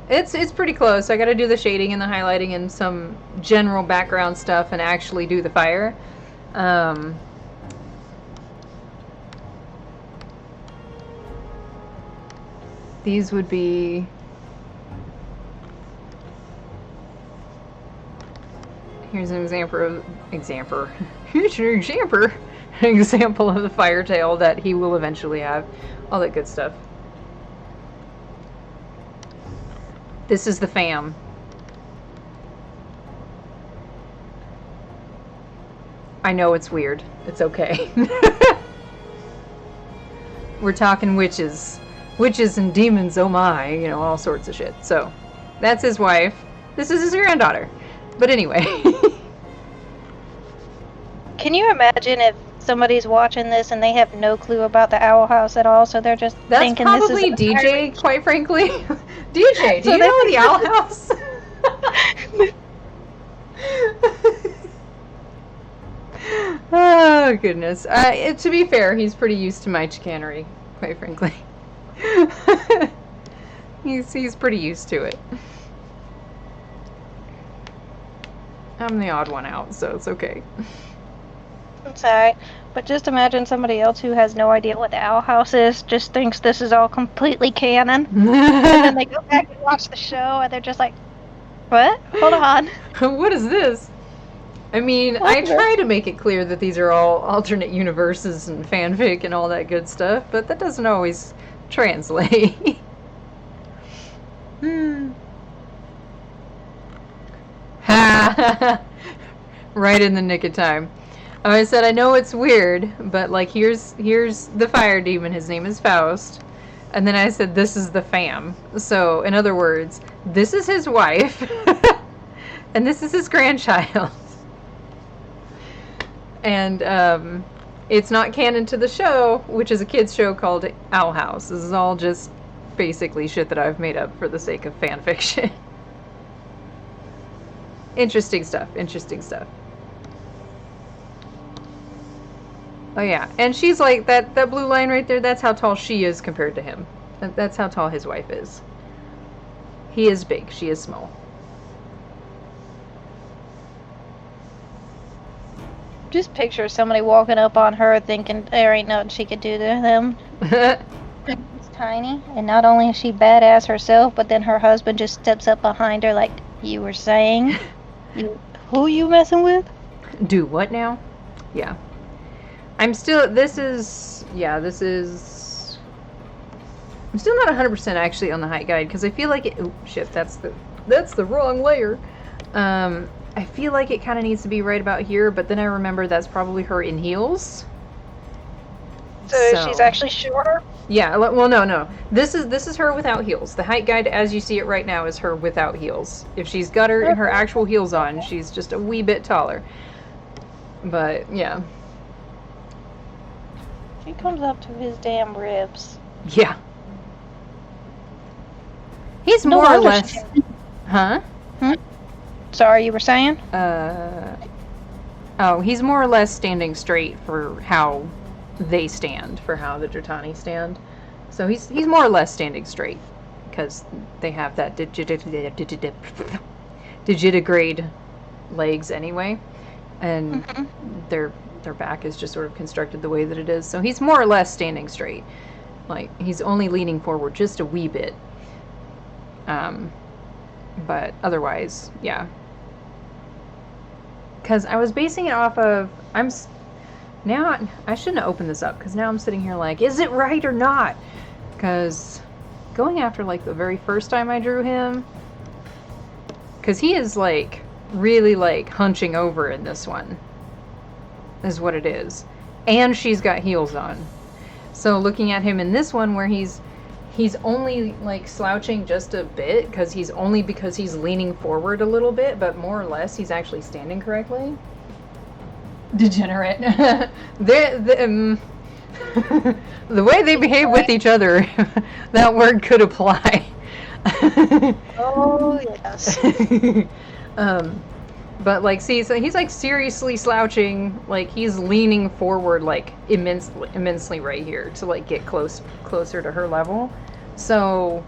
It's pretty close. I gotta do the shading and the highlighting and some general background stuff and actually do the fire. These would be... Here's an example Here's an example of the fire tail that he will eventually have. All that good stuff. This is the fam. I know it's weird. It's okay. We're talking witches. Witches and demons, oh my. You know, all sorts of shit. So, that's his wife. This is his granddaughter. But anyway. Can you imagine if somebody's watching this and they have no clue about the Owl House at all, so they're just thinking this is... That's probably DJ, quite frankly. DJ, do you know the Owl House? Oh, goodness. To be fair, he's pretty used to my chicanery, quite frankly. He's pretty used to it. I'm the odd one out, so it's okay. It's alright. But just imagine somebody else who has no idea what the Owl House is, just thinks this is all completely canon. And then they go back and watch the show, and they're just like, what? Hold on. What is this? I mean, I try to make it clear that these are all alternate universes and fanfic and all that good stuff, but that doesn't always translate. Right in the nick of time. I said, I know it's weird, but like here's the fire demon. His name is Faust. And then I said, this is the fam. So, in other words, this is his wife. And this is his grandchild. And it's not canon to the show, which is a kids show called Owl House. This is all just basically shit that I've made up for the sake of fan fiction. Interesting stuff. Oh yeah, and she's like, that blue line right there, that's how tall she is compared to him. That's how tall his wife is. He is big, she is small. Just picture somebody walking up on her thinking there ain't nothing she could do to them. tiny, and not only is she badass herself, but then her husband just steps up behind her like, you were saying? Who you messing with? Do what now? Yeah. I'm still, I'm still not 100% actually on the height guide, because I feel like it, oh shit, that's the wrong layer. I feel like it kind of needs to be right about here, but then I remember that's probably her in heels. So she's actually shorter? Yeah, well, no. This is her without heels. The height guide, as you see it right now, is her without heels. If she's got her actual heels on, she's just a wee bit taller. But, yeah. She comes up to his damn ribs. Yeah. He's more or less... Huh? Sorry, you were saying? Oh, he's more or less standing straight for how they stand, for how the Dratani stand. So he's more or less standing straight, because they have that digitigrade legs anyway, and their back is just sort of constructed the way that it is. So he's more or less standing straight. Like, he's only leaning forward just a wee bit. But otherwise, yeah. Because I was basing it off of, now, I shouldn't have opened this up, because now I'm sitting here like, is it right or not? Because going after, like, the very first time I drew him, because he is, like, really, like, hunching over in this one, is what it is. And she's got heels on. So looking at him in this one, where he's only, like, slouching just a bit, because he's leaning forward a little bit, but more or less he's actually standing correctly. Degenerate. The way they behave with each other, that word could apply. Oh, yes. But, like, see, so he's, like, seriously slouching, like, he's leaning forward, like, immensely right here to, like, get closer to her level. So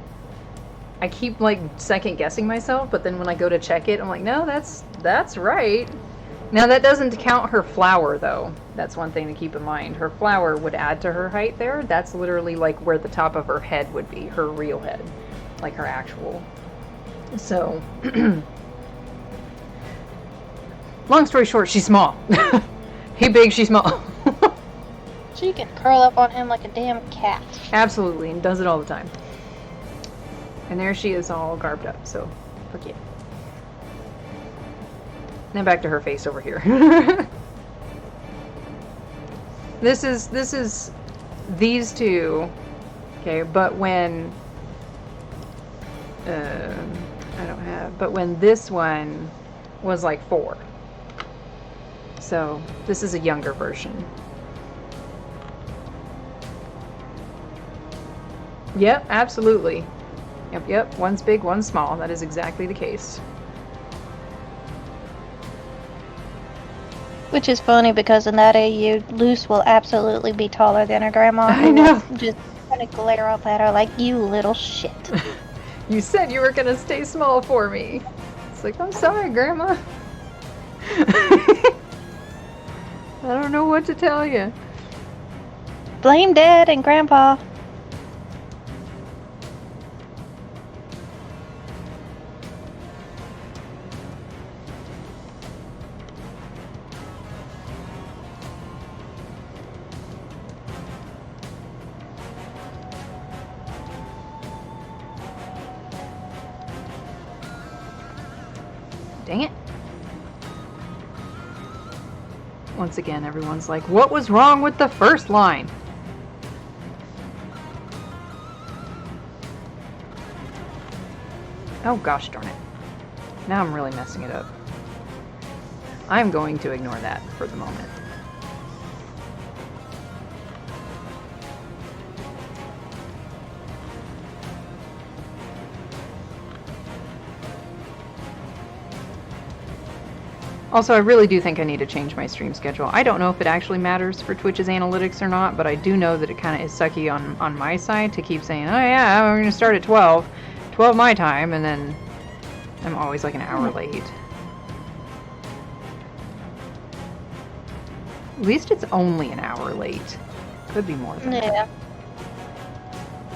I keep, like, second guessing myself, but then when I go to check it, I'm like, no, that's right. Now, that doesn't count her flower, though. That's one thing to keep in mind. Her flower would add to her height there. That's literally, like, where the top of her head would be, her real head, like her actual. So, long story short, she's small. He big, she's small. She can curl up on him like a damn cat. Absolutely, and does it all the time. And there she is, all garbed up, so, fuck yeah. Now back to her face over here. This is these two, okay, but when, but when this one was like 4. So, this is a younger version. Yep, absolutely. Yep, one's big, one's small. That is exactly the case. Which is funny, because in that AU, Luce will absolutely be taller than her grandma. I know. Just kind of glare up at her like, you little shit. You said you were gonna stay small for me. It's like, I'm sorry, Grandma. I don't know what to tell you. Blame Dad and Grandpa. Dang it. Once again, everyone's like, what was wrong with the first line? Oh gosh darn it. Now I'm really messing it up. I'm going to ignore that for the moment. Also, I really do think I need to change my stream schedule. I don't know if it actually matters for Twitch's analytics or not, but I do know that it kind of is sucky on my side to keep saying, oh yeah, we're going to start at 12 my time, and then I'm always like an hour late. At least it's only an hour late. Could be more than that.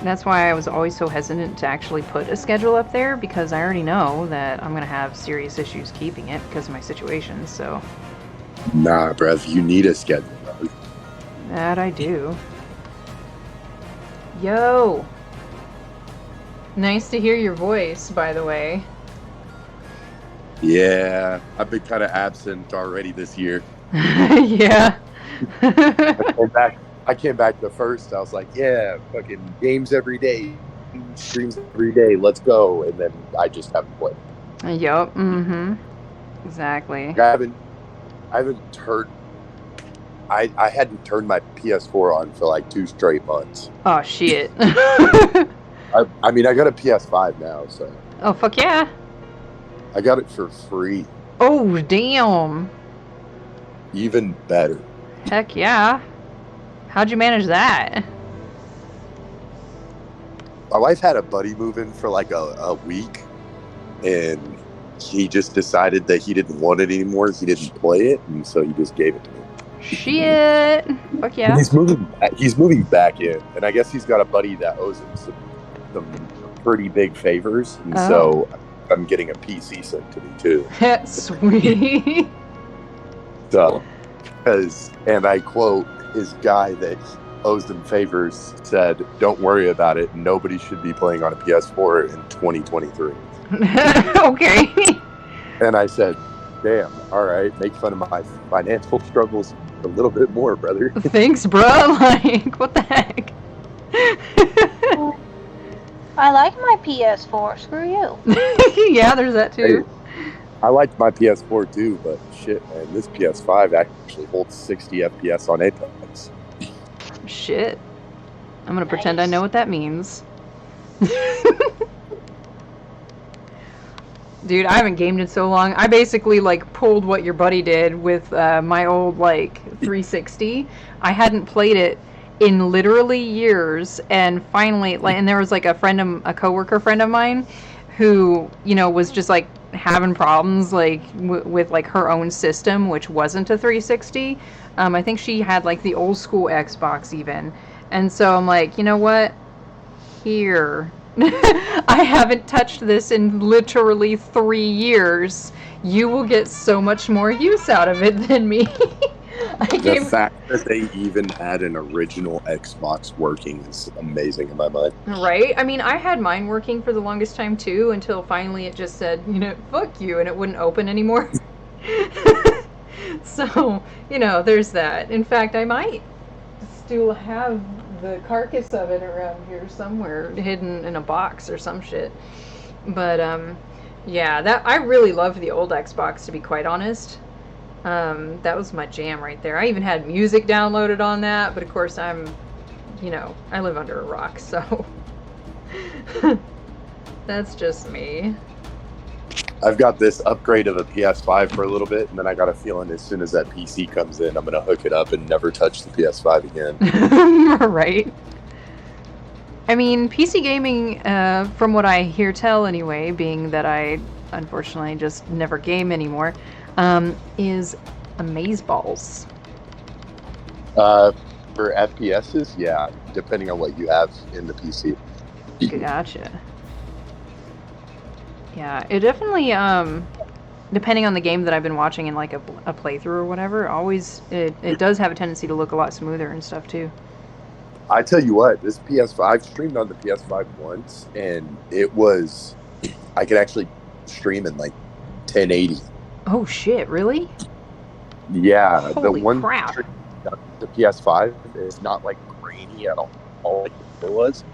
That's why I was always so hesitant to actually put a schedule up there, because I already know that I'm going to have serious issues keeping it because of my situation, so... Nah, bruv, you need a schedule, bro. That I do. Yo! Nice to hear your voice, by the way. Yeah, I've been kind of absent already this year. Yeah. I came back the first. I was like, yeah, fucking games every day, streams every day. Let's go. And then I just haven't played. Yup. Mm-hmm. Exactly. I haven't turned. I hadn't turned my PS4 on for like 2 straight months. Oh shit. I mean, I got a PS5 now, so. Oh fuck yeah. I got it for free. Oh damn. Even better. Heck yeah. How'd you manage that? My wife had a buddy move in for like a week, and he just decided that he didn't want it anymore. He didn't play it, and so he just gave it to me. Shit. Fuck yeah. He's moving back in, and I guess he's got a buddy that owes him some pretty big favors, and so I'm getting a PC sent to me too. Sweet. So, and I quote, his guy that owes them favors said, "Don't worry about it. Nobody should be playing on a PS4 in 2023." Okay. And I said, "Damn, all right, make fun of my financial struggles a little bit more, brother." Thanks, bro. Like, what the heck? I like my PS4. Screw you. Yeah, there's that too. Hey, I liked my PS4 too, but shit, man, this PS5 actually holds 60 FPS on Apex. Shit. I'm gonna pretend I know what that means. Dude, I haven't gamed in so long. I basically like pulled what your buddy did with my old like 360. I hadn't played it in literally years, and finally, like, and there was like a coworker friend of mine who, you know, was just like having problems like with like her own system, which wasn't a 360. I think she had like the old school Xbox even, and so I'm like, you know what? Here. I haven't touched this in literally 3 years. You will get so much more use out of it than me. The fact that they even had an original Xbox working is amazing in my mind. Right? I mean, I had mine working for the longest time too, until finally it just said, you know, fuck you, and it wouldn't open anymore. So, you know, there's that. In fact, I might still have the carcass of it around here somewhere, hidden in a box or some shit. But yeah, that I really loved the old Xbox, to be quite honest. That was my jam right there. I even had music downloaded on that, but of course I'm, you know, I live under a rock, so that's just me. I've got this upgrade of a PS5 for a little bit, and then I got a feeling as soon as that PC comes in, I'm going to hook it up and never touch the PS5 again. Right. I mean, PC gaming, from what I hear tell anyway, being that I unfortunately just never game anymore, is amazeballs. For FPSs, yeah, depending on what you have in the PC. Gotcha. Yeah, it definitely, depending on the game that I've been watching in like a playthrough or whatever, it does have a tendency to look a lot smoother and stuff too. I tell you what, this PS5, I've streamed on the PS5 once, and it was, I could actually stream in like 1080. Oh shit, really? Yeah, Holy the one crap. The PS5 is not like grainy at all like it was.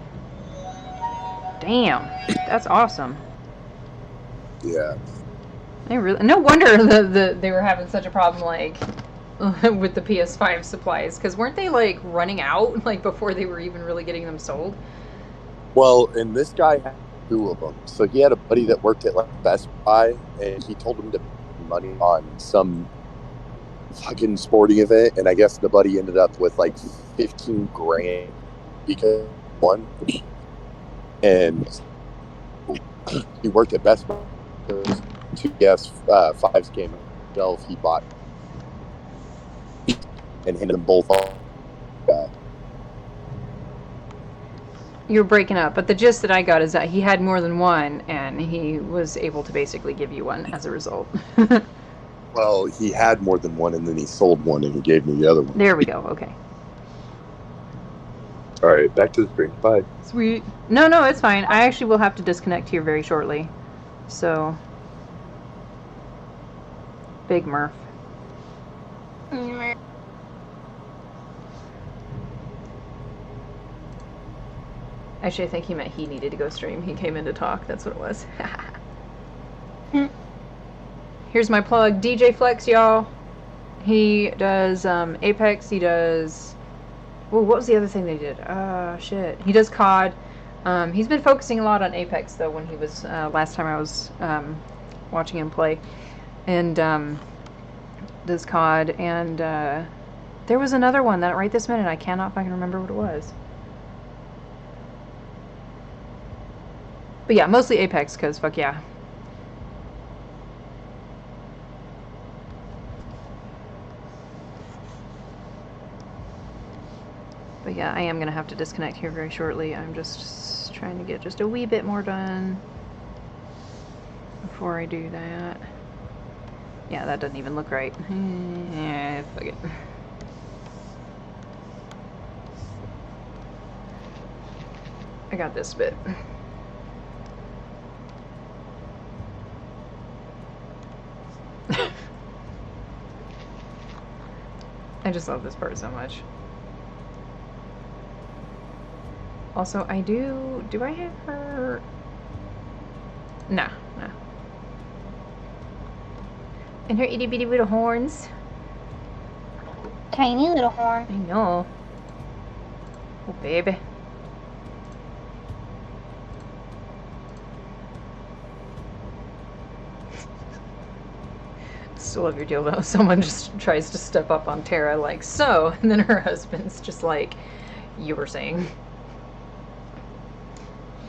Damn, that's awesome. Yeah. No wonder they were having such a problem like with the PS5 supplies, because weren't they like running out like before they were even really getting them sold? Well, and this guy had 2 of them. So he had a buddy that worked at like Best Buy, and he told him to put money on some fucking sporting event, and I guess the buddy ended up with like 15 grand because one, and he worked at Best Buy. There was 2 PS5s came on the shelf. He bought and handed them both off. You're breaking up, but the gist that I got is that he had more than one, and he was able to basically give you one as a result. Well, he had more than one, and then he sold one, and he gave me the other one. There we go. Okay. All right, back to the screen. Bye. Sweet. No, it's fine. I actually will have to disconnect here very shortly. So, Big Murph. Actually, I think he meant he needed to go stream. He came in to talk. That's what it was. Here's my plug. DJ Flex, y'all. He does Apex. He does... Well, what was the other thing they did? Shit. He does COD. He's been focusing a lot on Apex, though, when he was... last time I was watching him play. And does COD. And there was another one that right this minute I cannot fucking remember what it was. But yeah, mostly Apex, because fuck yeah. But yeah, I am going to have to disconnect here very shortly. I'm just trying to get just a wee bit more done before I do that. Yeah, that doesn't even look right. Yeah, fuck it. I got this bit. I just love this part so much. Also, I do I have her? No. And her itty bitty little horns. Tiny little horn. I know. Oh, baby. Still love your deal though. Someone just tries to step up on Tara like so, and then her husband's just like, you were saying.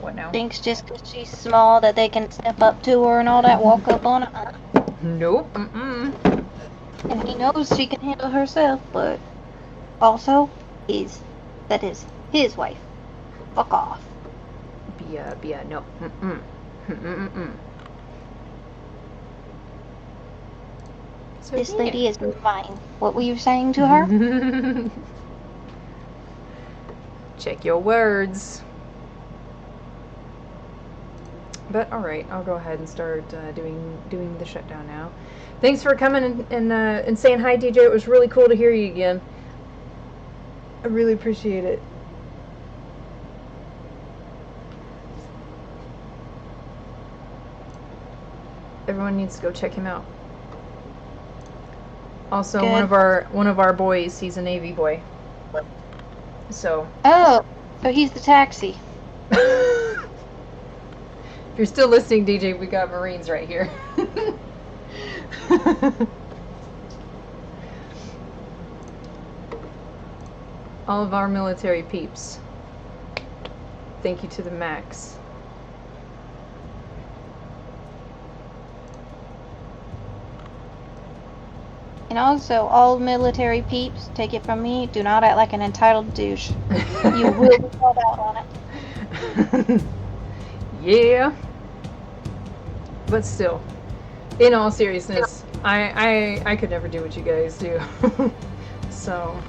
What now? Thinks just because she's small that they can step up to her and all that, walk up on her. Nope. And he knows she can handle herself, but also that is his wife. Fuck off. No. So this lady is mine. What were you saying to her? Check your words. But alright, I'll go ahead and start doing the shutdown now. Thanks for coming and saying hi, DJ. It was really cool to hear you again. I really appreciate it. Everyone needs to go check him out. Also, Good. one of our boys, he's a Navy boy. So. Oh, so he's the taxi. If you're still listening, DJ, we got Marines right here. All of our military peeps. Thank you to the max. And also, all military peeps, take it from me, do not act like an entitled douche. You will be called out on it. Yeah. But still, in all seriousness, I could never do what you guys do. So,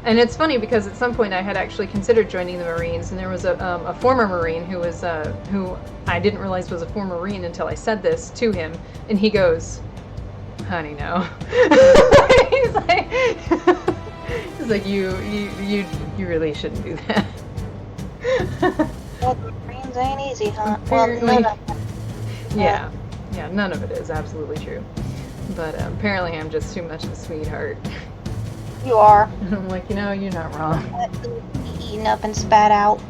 and it's funny because at some point I had actually considered joining the Marines, and there was a former Marine who was who I didn't realize was a former Marine until I said this to him, and he goes, "Honey, no." he's like, you really shouldn't do that. Well, the Marines ain't easy, huh? Apparently. Well, none of them. Yeah, none of it is absolutely true. But apparently I'm just too much of a sweetheart. You are. And I'm like, you're not wrong. Eaten up and spat out.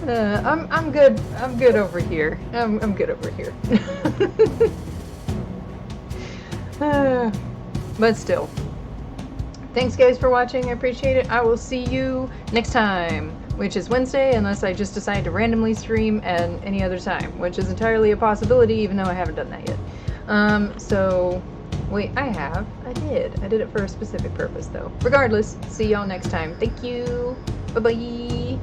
I'm good. I'm good over here. I'm good over here. But still, thanks guys for watching. I appreciate it. I will see you next time, which is Wednesday, unless I just decide to randomly stream at any other time, which is entirely a possibility, even though I haven't done that yet. So wait, I did it for a specific purpose though. Regardless, see y'all next time. Thank you. Bye bye.